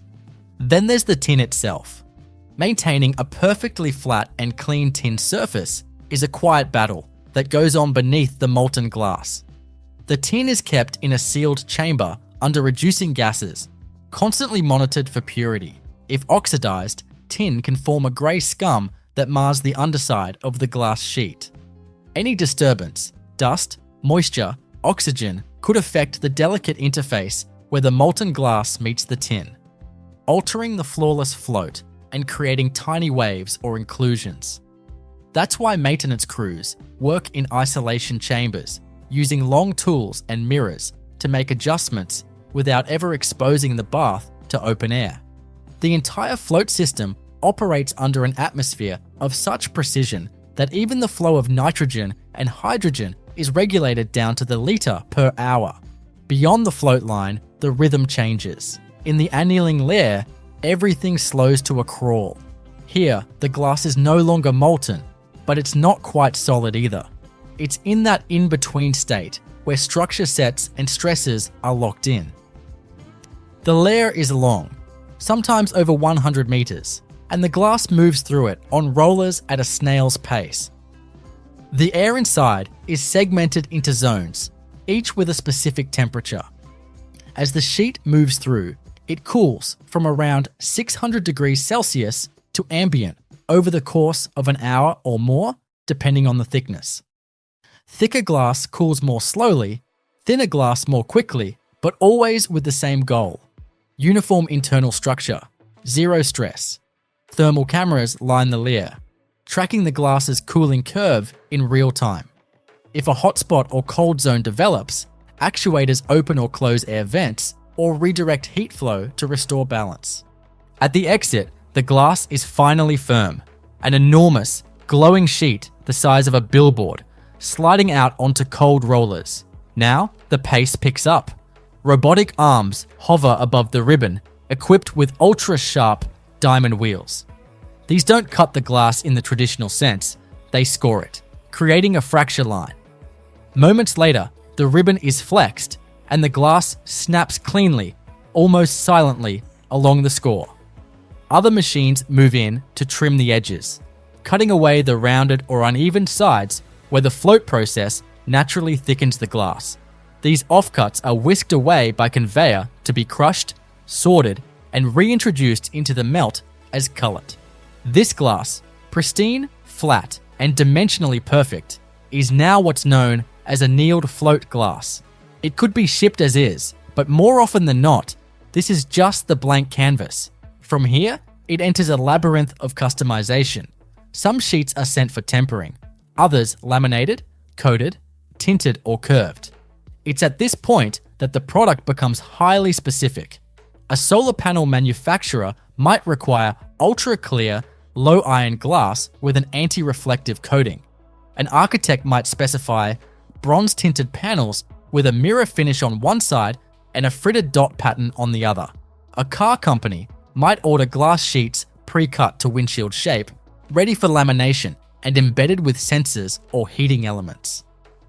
Then there's the tin itself. Maintaining a perfectly flat and clean tin surface is a quiet battle that goes on beneath the molten glass. The tin is kept in a sealed chamber under reducing gases, constantly monitored for purity. If oxidized, tin can form a grey scum that mars the underside of the glass sheet. Any disturbance, dust, moisture, oxygen, could affect the delicate interface where the molten glass meets the tin, altering the flawless float and creating tiny waves or inclusions. That's why maintenance crews work in isolation chambers, using long tools and mirrors to make adjustments without ever exposing the bath to open air. The entire float system operates under an atmosphere of such precision that even the flow of nitrogen and hydrogen is regulated down to the liter per hour. Beyond the float line, the rhythm changes. In the annealing layer, everything slows to a crawl. Here, the glass is no longer molten, but it's not quite solid either. It's in that in-between state where structure sets and stresses are locked in. The layer is long, sometimes over 100 meters, and the glass moves through it on rollers at a snail's pace. The air inside is segmented into zones, each with a specific temperature. As the sheet moves through, it cools from around 600 degrees Celsius to ambient over the course of an hour or more, depending on the thickness. Thicker glass cools more slowly, thinner glass more quickly, but always with the same goal: uniform internal structure, zero stress. Thermal cameras line the layer, tracking the glass's cooling curve in real time. If a hotspot or cold zone develops, actuators open or close air vents or redirect heat flow to restore balance. At the exit, the glass is finally firm, an enormous, glowing sheet the size of a billboard, sliding out onto cold rollers. Now, the pace picks up. Robotic arms hover above the ribbon, equipped with ultra-sharp diamond wheels. These don't cut the glass in the traditional sense, they score it, creating a fracture line. Moments later, the ribbon is flexed, and the glass snaps cleanly, almost silently, along the score. Other machines move in to trim the edges, cutting away the rounded or uneven sides where the float process naturally thickens the glass. These offcuts are whisked away by conveyor to be crushed, sorted, and reintroduced into the melt as cullet. This glass, pristine, flat, and dimensionally perfect, is now what's known as annealed float glass. It could be shipped as is, but more often than not, this is just the blank canvas. From here, it enters a labyrinth of customization. Some sheets are sent for tempering, others laminated, coated, tinted, or curved. It's at this point that the product becomes highly specific. A solar panel manufacturer might require ultra-clear, low-iron glass with an anti-reflective coating. An architect might specify bronze-tinted panels with a mirror finish on one side and a fritted dot pattern on the other. A car company might order glass sheets pre-cut to windshield shape, ready for lamination and embedded with sensors or heating elements.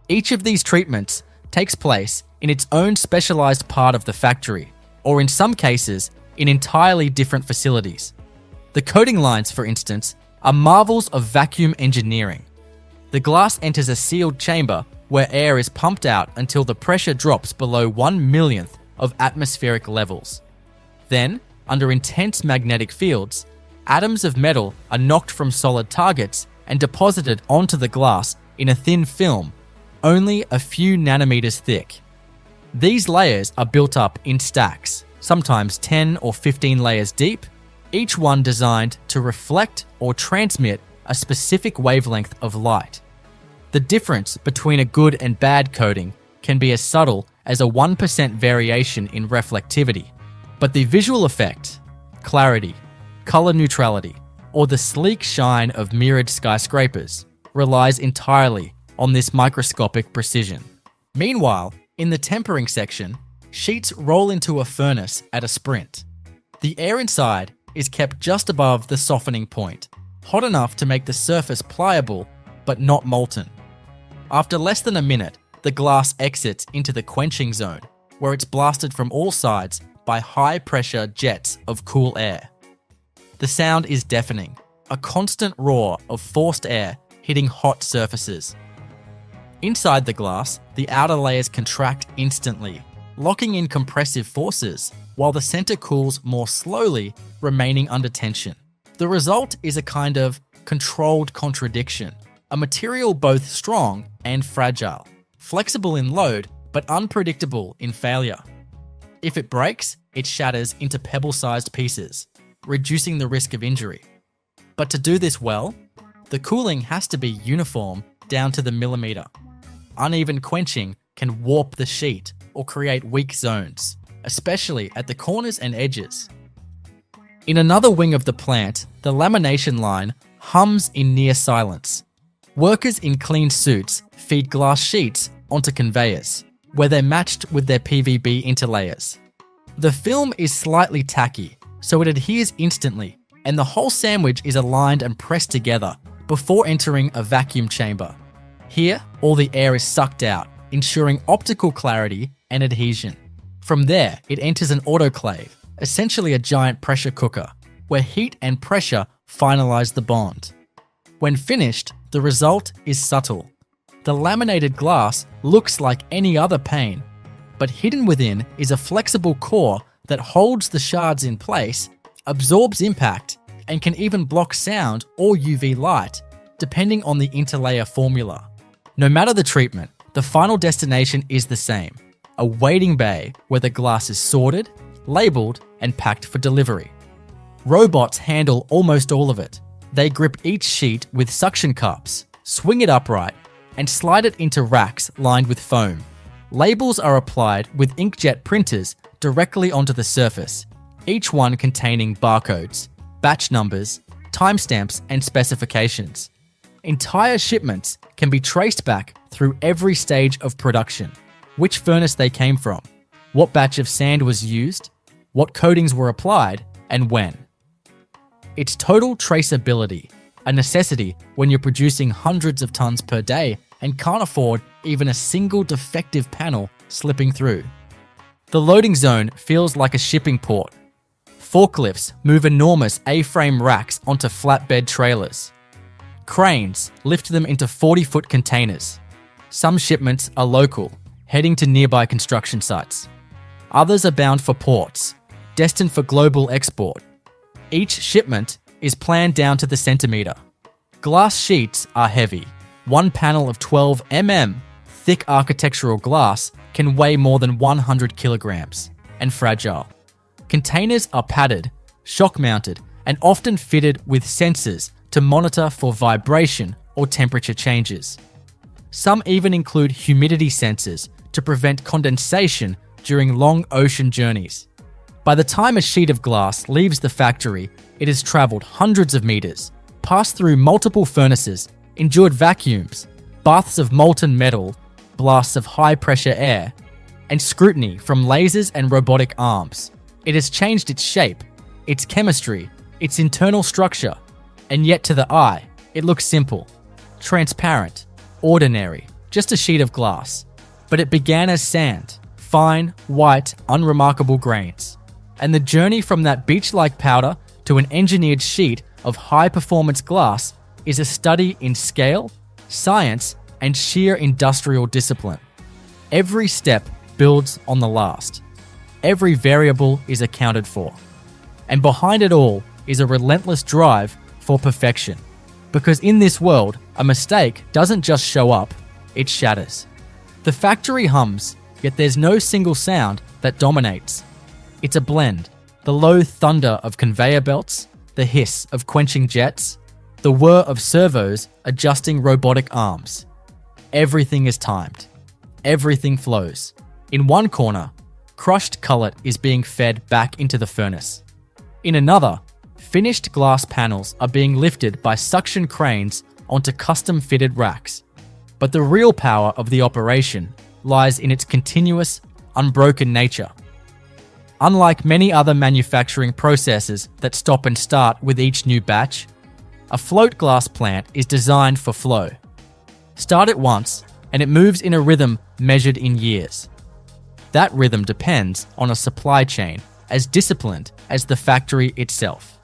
Each of these treatments takes place in its own specialized part of the factory, or in some cases, in entirely different facilities. The coating lines, for instance, are marvels of vacuum engineering. The glass enters a sealed chamber where air is pumped out until the pressure drops below 1/1,000,000th of atmospheric levels. Then, under intense magnetic fields, atoms of metal are knocked from solid targets and deposited onto the glass in a thin film, only a few nanometers thick. These layers are built up in stacks, sometimes 10 or 15 layers deep, each one designed to reflect or transmit a specific wavelength of light. The difference between a good and bad coating can be as subtle as a 1% variation in reflectivity, but the visual effect, clarity, color neutrality, or the sleek shine of mirrored skyscrapers relies entirely on this microscopic precision. Meanwhile, in the tempering section, sheets roll into a furnace at a sprint. The air inside is kept just above the softening point, hot enough to make the surface pliable but not molten. After less than a minute, the glass exits into the quenching zone, where it's blasted from all sides by high-pressure jets of cool air. The sound is deafening, a constant roar of forced air hitting hot surfaces. Inside the glass, the outer layers contract instantly, locking in compressive forces, while the center cools more slowly, remaining under tension. The result is a kind of controlled contradiction, a material both strong and fragile, flexible in load but unpredictable in failure. If it breaks, it shatters into pebble-sized pieces, reducing the risk of injury. But to do this well, the cooling has to be uniform down to the millimeter. Uneven quenching can warp the sheet or create weak zones, especially at the corners and edges. In another wing of the plant, the lamination line hums in near silence. Workers in clean suits feed glass sheets onto conveyors, where they're matched with their PVB interlayers. The film is slightly tacky, so it adheres instantly, and the whole sandwich is aligned and pressed together before entering a vacuum chamber. Here, all the air is sucked out, ensuring optical clarity and adhesion. From there, it enters an autoclave, essentially a giant pressure cooker, where heat and pressure finalize the bond. When finished, the result is subtle. The laminated glass looks like any other pane, but hidden within is a flexible core that holds the shards in place, absorbs impact, and can even block sound or UV light, depending on the interlayer formula. No matter the treatment, the final destination is the same: a waiting bay where the glass is sorted, labeled, and packed for delivery. Robots handle almost all of it. They grip each sheet with suction cups, swing it upright, and slide it into racks lined with foam. Labels are applied with inkjet printers directly onto the surface, each one containing barcodes, batch numbers, timestamps, and specifications. Entire shipments can be traced back through every stage of production: which furnace they came from, what batch of sand was used, what coatings were applied, and when. It's total traceability, a necessity when you're producing hundreds of tons per day and can't afford even a single defective panel slipping through. The loading zone feels like a shipping port. Forklifts move enormous A-frame racks onto flatbed trailers. Cranes lift them into 40-foot containers. Some shipments are local, heading to nearby construction sites. Others are bound for ports, destined for global export. Each shipment is planned down to the centimetre. Glass sheets are heavy. One panel of 12 mm thick architectural glass can weigh more than 100 kilograms, and fragile. Containers are padded, shock-mounted, and often fitted with sensors to monitor for vibration or temperature changes. Some even include humidity sensors to prevent condensation during long ocean journeys. By the time a sheet of glass leaves the factory, it has travelled hundreds of meters, passed through multiple furnaces, endured vacuums, baths of molten metal, blasts of high-pressure air, and scrutiny from lasers and robotic arms. It has changed its shape, its chemistry, its internal structure, and yet to the eye, it looks simple, transparent, ordinary, just a sheet of glass. But it began as sand, fine, white, unremarkable grains. And the journey from that beach-like powder to an engineered sheet of high-performance glass is a study in scale, science, and sheer industrial discipline. Every step builds on the last. Every variable is accounted for. And behind it all is a relentless drive for perfection. Because in this world, a mistake doesn't just show up, it shatters. The factory hums, yet there's no single sound that dominates. It's a blend. The low thunder of conveyor belts, the hiss of quenching jets, the whir of servos adjusting robotic arms. Everything is timed. Everything flows. In one corner, crushed cullet is being fed back into the furnace. In another, finished glass panels are being lifted by suction cranes onto custom-fitted racks. But the real power of the operation lies in its continuous, unbroken nature. Unlike many other manufacturing processes that stop and start with each new batch, a float glass plant is designed for flow. Start it once, and it moves in a rhythm measured in years. That rhythm depends on a supply chain as disciplined as the factory itself.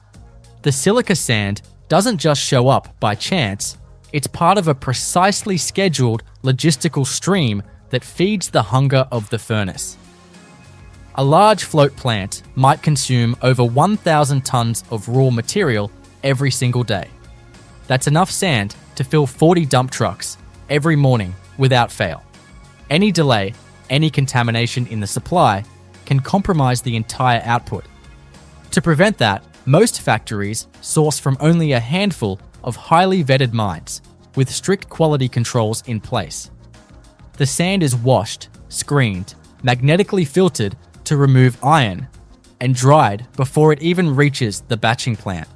The silica sand doesn't just show up by chance, it's part of a precisely scheduled logistical stream that feeds the hunger of the furnace. A large float plant might consume over 1,000 tons of raw material every single day. That's enough sand to fill 40 dump trucks every morning without fail. Any delay, any contamination in the supply can compromise the entire output. To prevent that, most factories source from only a handful of highly vetted mines with strict quality controls in place. The sand is washed, screened, magnetically filtered to remove iron, and dried before it even reaches the batching plant.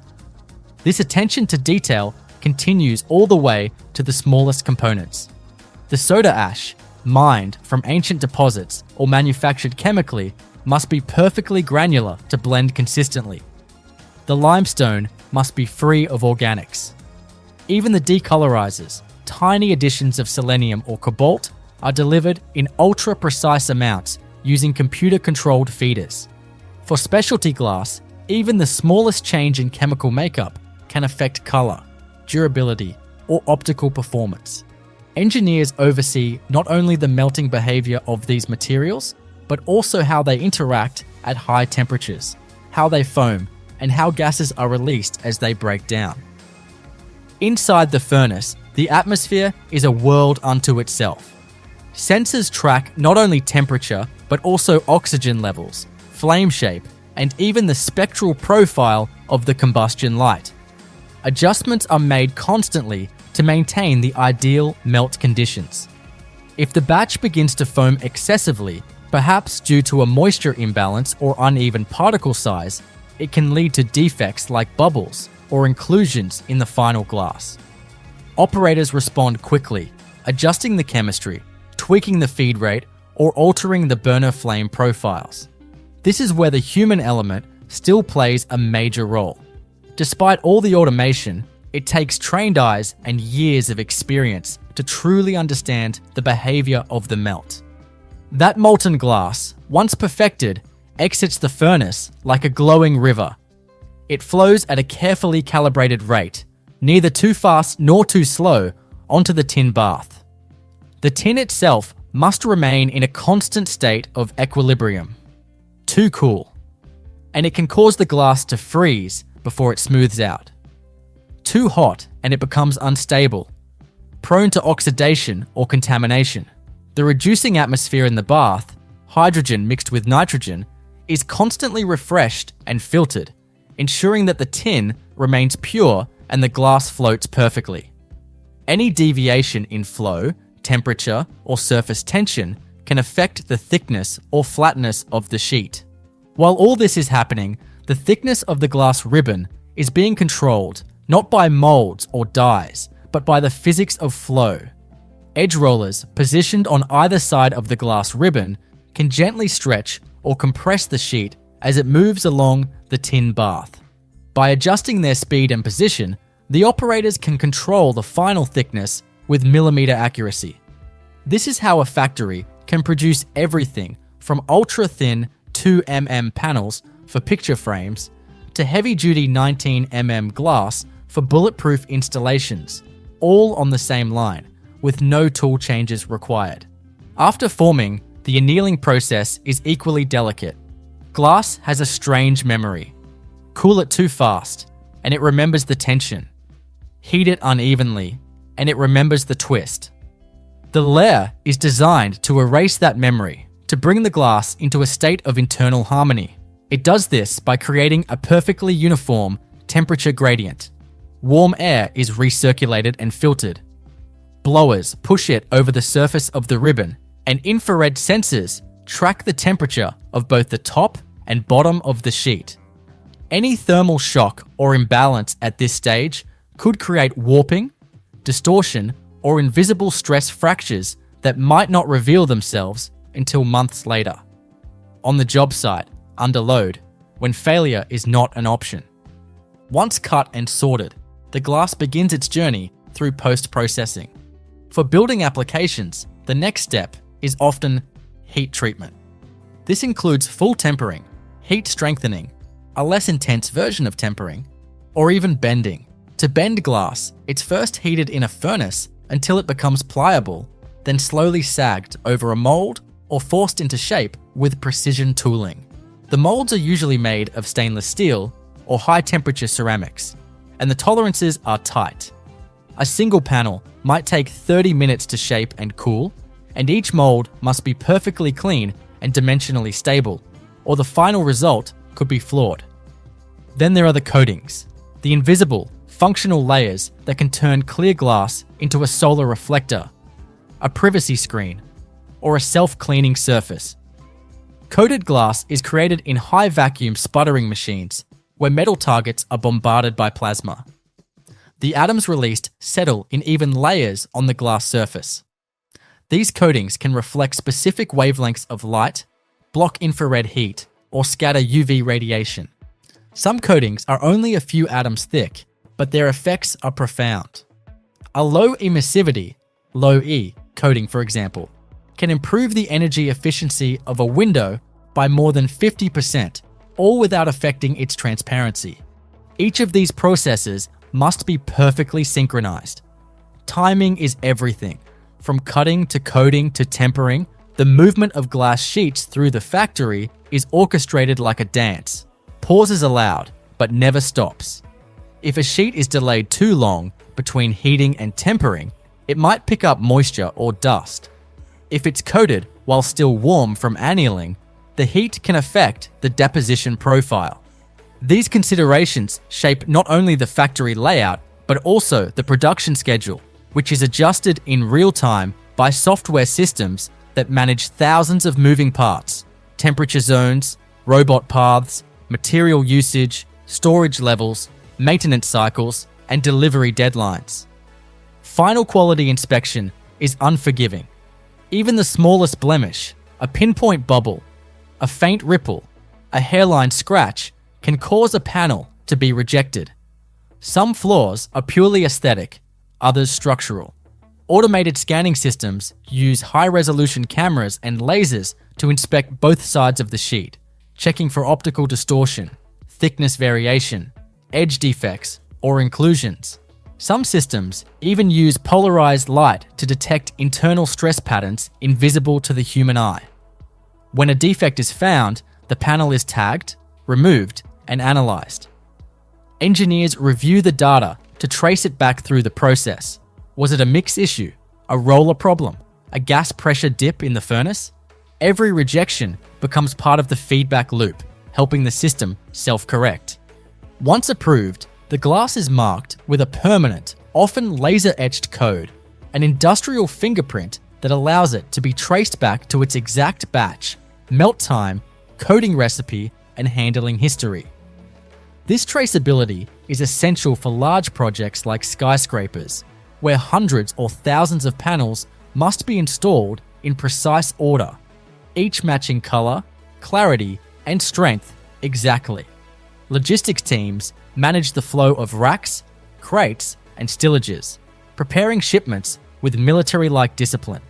This attention to detail continues all the way to the smallest components. The soda ash, mined from ancient deposits or manufactured chemically, must be perfectly granular to blend consistently. The limestone must be free of organics. Even the decolorizers, tiny additions of selenium or cobalt, are delivered in ultra-precise amounts using computer-controlled feeders. For specialty glass, even the smallest change in chemical makeup can affect color, durability, or optical performance. Engineers oversee not only the melting behavior of these materials, but also how they interact at high temperatures, how they foam, and how gases are released as they break down. Inside the furnace, the atmosphere is a world unto itself. Sensors track not only temperature, but also oxygen levels, flame shape, and even the spectral profile of the combustion light. Adjustments are made constantly to maintain the ideal melt conditions. If the batch begins to foam excessively, perhaps due to a moisture imbalance or uneven particle size, it can lead to defects like bubbles or inclusions in the final glass. Operators respond quickly, adjusting the chemistry, tweaking the feed rate, or altering the burner flame profiles. This is where the human element still plays a major role. Despite all the automation, it takes trained eyes and years of experience to truly understand the behavior of the melt. That molten glass, once perfected, exits the furnace like a glowing river. It flows at a carefully calibrated rate, neither too fast nor too slow, onto the tin bath. The tin itself must remain in a constant state of equilibrium. Too cool. And it can cause the glass to freeze before it smooths out. Too hot and it becomes unstable, prone to oxidation or contamination. The reducing atmosphere in the bath, hydrogen mixed with nitrogen, is constantly refreshed and filtered, ensuring that the tin remains pure and the glass floats perfectly. Any deviation in flow, temperature, or surface tension can affect the thickness or flatness of the sheet. While all this is happening, the thickness of the glass ribbon is being controlled not by molds or dies, but by the physics of flow. Edge rollers positioned on either side of the glass ribbon can gently stretch or compress the sheet as it moves along the tin bath. By adjusting their speed and position, the operators can control the final thickness with millimeter accuracy. This is how a factory can produce everything from ultra-thin 2mm panels for picture frames to heavy-duty 19mm glass for bulletproof installations, all on the same line, with no tool changes required. After forming, the annealing process is equally delicate. Glass has a strange memory. Cool it too fast, and it remembers the tension. Heat it unevenly, and it remembers the twist. The layer is designed to erase that memory, to bring the glass into a state of internal harmony. It does this by creating a perfectly uniform temperature gradient. Warm air is recirculated and filtered. Blowers push it over the surface of the ribbon, and infrared sensors track the temperature of both the top and bottom of the sheet. Any thermal shock or imbalance at this stage could create warping, distortion, or invisible stress fractures that might not reveal themselves until months later. On the job site, under load, when failure is not an option. Once cut and sorted, the glass begins its journey through post-processing. For building applications, the next step is often heat treatment. This includes full tempering, heat strengthening, a less intense version of tempering, or even bending. To bend glass, it's first heated in a furnace until it becomes pliable, then slowly sagged over a mold or forced into shape with precision tooling. The molds are usually made of stainless steel or high-temperature ceramics, and the tolerances are tight. A single panel might take 30 minutes to shape and cool, and each mold must be perfectly clean and dimensionally stable, or the final result could be flawed. Then there are the coatings, the invisible, functional layers that can turn clear glass into a solar reflector, a privacy screen, or a self-cleaning surface. Coated glass is created in high-vacuum sputtering machines, where metal targets are bombarded by plasma. The atoms released settle in even layers on the glass surface. These coatings can reflect specific wavelengths of light, block infrared heat, or scatter UV radiation. Some coatings are only a few atoms thick, but their effects are profound. A low emissivity, low E, coating, for example, can improve the energy efficiency of a window by more than 50%, all without affecting its transparency. Each of these processes must be perfectly synchronized. Timing is everything. From cutting to coating to tempering, the movement of glass sheets through the factory is orchestrated like a dance. Pause is allowed, but never stops. If a sheet is delayed too long between heating and tempering, it might pick up moisture or dust. If it's coated while still warm from annealing, the heat can affect the deposition profile. These considerations shape not only the factory layout, but also the production schedule, which is adjusted in real time by software systems that manage thousands of moving parts, temperature zones, robot paths, material usage, storage levels, maintenance cycles, and delivery deadlines. Final quality inspection is unforgiving. Even the smallest blemish, a pinpoint bubble, a faint ripple, a hairline scratch can cause a panel to be rejected. Some flaws are purely aesthetic, others structural. Automated scanning systems use high-resolution cameras and lasers to inspect both sides of the sheet, checking for optical distortion, thickness variation, edge defects, or inclusions. Some systems even use polarized light to detect internal stress patterns invisible to the human eye. When a defect is found, the panel is tagged, removed, and analyzed. Engineers review the data to trace it back through the process. Was it a mix issue, a roller problem, a gas pressure dip in the furnace? Every rejection becomes part of the feedback loop, helping the system self-correct. Once approved, the glass is marked with a permanent, often laser-etched code, an industrial fingerprint that allows it to be traced back to its exact batch, melt time, coating recipe, and handling history. This traceability is essential for large projects like skyscrapers, where hundreds or thousands of panels must be installed in precise order, each matching color, clarity, and strength exactly. Logistics teams manage the flow of racks, crates, and stillages, preparing shipments with military-like discipline.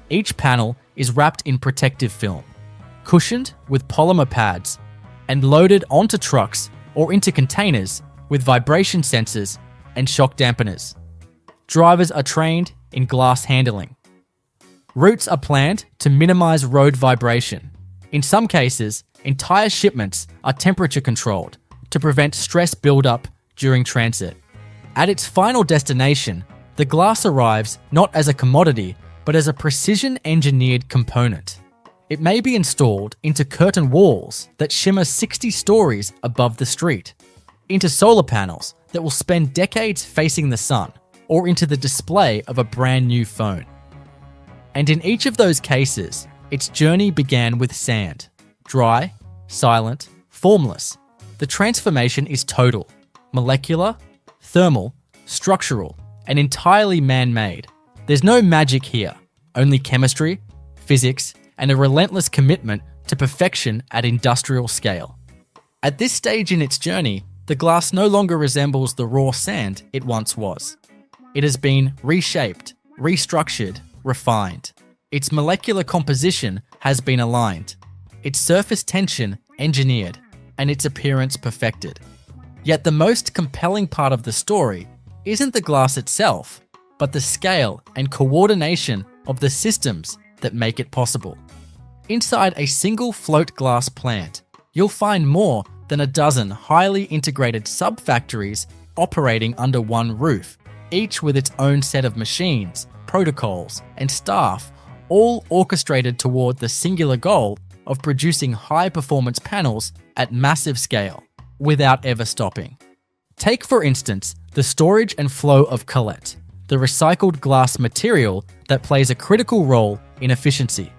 Each panel is wrapped in protective film, cushioned with polymer pads, and loaded onto trucks or into containers with vibration sensors and shock dampeners. Drivers are trained in glass handling. Routes are planned to minimize road vibration. In some cases, entire shipments are temperature controlled to prevent stress buildup during transit. At its final destination, the glass arrives not as a commodity, but as a precision-engineered component. It may be installed into curtain walls that shimmer 60 stories above the street, into solar panels that will spend decades facing the sun, or into the display of a brand new phone. And in each of those cases, its journey began with sand, dry, silent, formless. The transformation is total, molecular, thermal, structural, and entirely man-made. There's no magic here, only chemistry, physics, and a relentless commitment to perfection at industrial scale. At this stage in its journey, the glass no longer resembles the raw sand it once was. It has been reshaped, restructured, refined. Its molecular composition has been aligned, its surface tension engineered, and its appearance perfected. Yet the most compelling part of the story isn't the glass itself, but the scale and coordination of the systems that make it possible. Inside a single float glass plant, you'll find more than a dozen highly integrated sub-factories operating under one roof, each with its own set of machines, protocols, and staff, all orchestrated toward the singular goal of producing high-performance panels at massive scale, without ever stopping. Take, for instance, the storage and flow of cullet, the recycled glass material that plays a critical role in efficiency.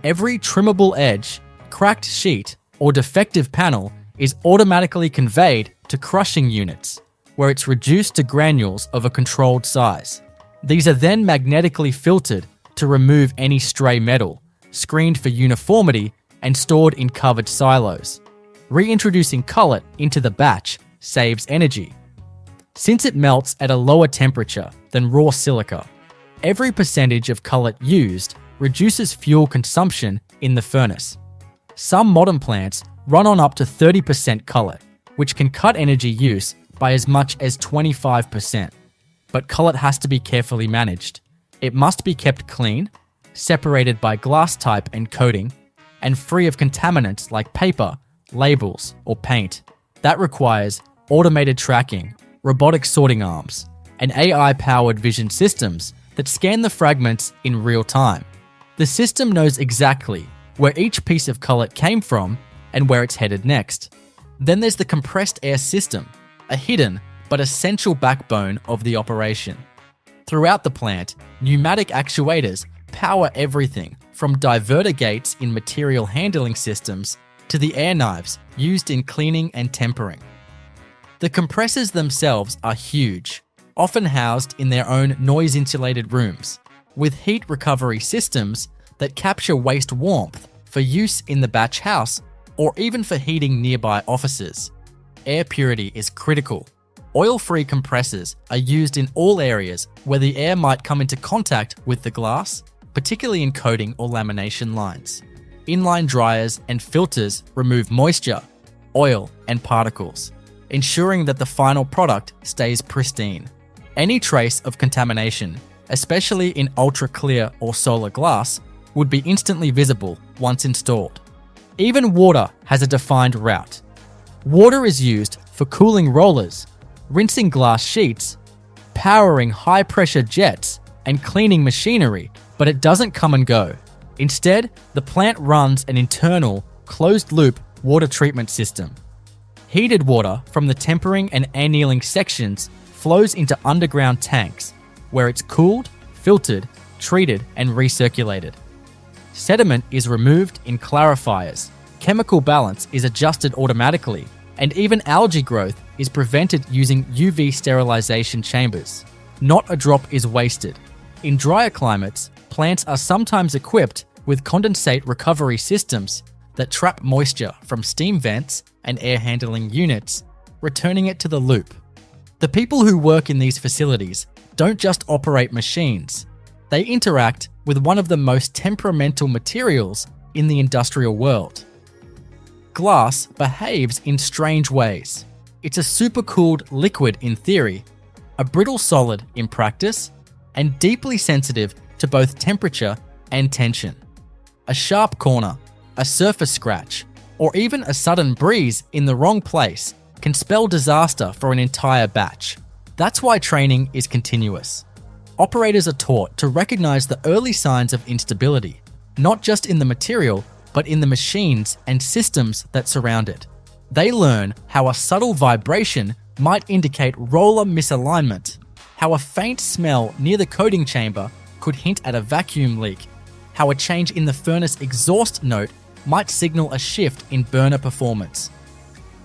Every trimmable edge, cracked sheet, or defective panel is automatically conveyed to crushing units, where it's reduced to granules of a controlled size. These are then magnetically filtered to remove any stray metal, screened for uniformity, and stored in covered silos. Reintroducing cullet into the batch saves energy. Since it melts at a lower temperature than raw silica, every percentage of cullet used reduces fuel consumption in the furnace. Some modern plants run on up to 30% cullet, which can cut energy use by as much as 25%. But cullet has to be carefully managed. It must be kept clean, separated by glass type and coating, and free of contaminants like paper, labels, or paint. That requires automated tracking, robotic sorting arms, and AI-powered vision systems that scan the fragments in real time. The system knows exactly where each piece of cullet came from and where it's headed next. Then there's the compressed air system, a hidden but essential backbone of the operation. Throughout the plant, pneumatic actuators power everything from diverter gates in material handling systems to the air knives used in cleaning and tempering. The compressors themselves are huge, often housed in their own noise-insulated rooms, with heat recovery systems that capture waste warmth for use in the batch house or even for heating nearby offices. Air purity is critical. Oil-free compressors are used in all areas where the air might come into contact with the glass, particularly in coating or lamination lines. Inline dryers and filters remove moisture, oil, and particles, ensuring that the final product stays pristine. Any trace of contamination, especially in ultra-clear or solar glass, would be instantly visible once installed. Even water has a defined route. Water is used for cooling rollers, rinsing glass sheets, powering high-pressure jets, and cleaning machinery, but it doesn't come and go. Instead, the plant runs an internal, closed-loop water treatment system. Heated water from the tempering and annealing sections flows into underground tanks, where it's cooled, filtered, treated, and recirculated. Sediment is removed in clarifiers, chemical balance is adjusted automatically, and even algae growth is prevented using UV sterilization chambers. Not a drop is wasted. In drier climates, plants are sometimes equipped with condensate recovery systems that trap moisture from steam vents and air handling units, returning it to the loop. The people who work in these facilities don't just operate machines. They interact with one of the most temperamental materials in the industrial world. Glass behaves in strange ways. It's a supercooled liquid in theory, a brittle solid in practice, and deeply sensitive to both temperature and tension. A sharp corner, a surface scratch, or even a sudden breeze in the wrong place can spell disaster for an entire batch. That's why training is continuous. Operators are taught to recognize the early signs of instability, not just in the material, but in the machines and systems that surround it. They learn how a subtle vibration might indicate roller misalignment, how a faint smell near the coating chamber could hint at a vacuum leak, how a change in the furnace exhaust note might signal a shift in burner performance.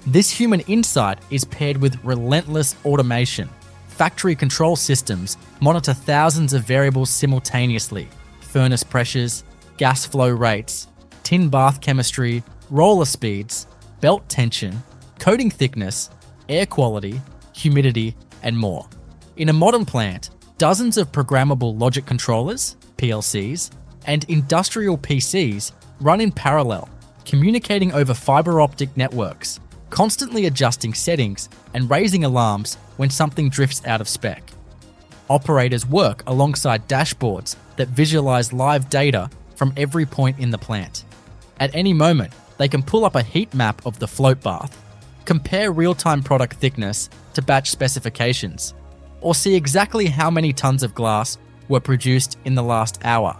This human insight is paired with relentless automation. Factory control systems monitor thousands of variables simultaneously: furnace pressures, gas flow rates, tin bath chemistry, roller speeds, belt tension, coating thickness, air quality, humidity, and more. In a modern plant, dozens of programmable logic controllers, PLCs, and industrial PCs run in parallel, communicating over fiber optic networks, constantly adjusting settings and raising alarms when something drifts out of spec. Operators work alongside dashboards that visualize live data from every point in the plant. At any moment, they can pull up a heat map of the float bath, compare real-time product thickness to batch specifications, or see exactly how many tons of glass were produced in the last hour.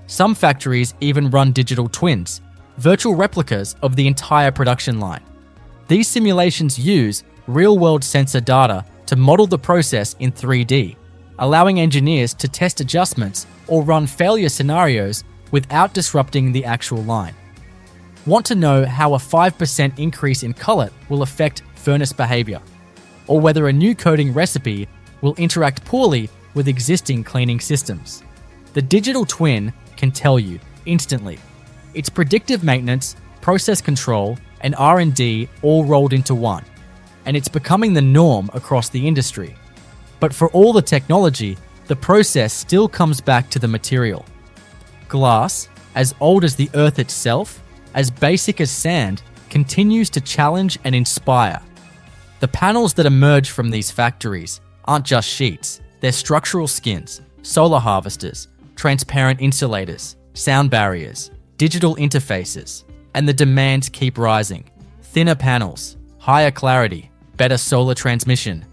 Some factories even run digital twins, virtual replicas of the entire production line. These simulations use real-world sensor data to model the process in 3D, allowing engineers to test adjustments or run failure scenarios without disrupting the actual line. Want to know how a 5% increase in cullet will affect furnace behavior, or whether a new coating recipe will interact poorly with existing cleaning systems? The digital twin can tell you instantly. It's predictive maintenance, process control, and R&D all rolled into one, and it's becoming the norm across the industry. But for all the technology, the process still comes back to the material. Glass, as old as the earth itself, as basic as sand, continues to challenge and inspire. The panels that emerge from these factories aren't just sheets, they're structural skins, solar harvesters, transparent insulators, sound barriers, digital interfaces, and the demands keep rising. Thinner panels, higher clarity, better solar transmission,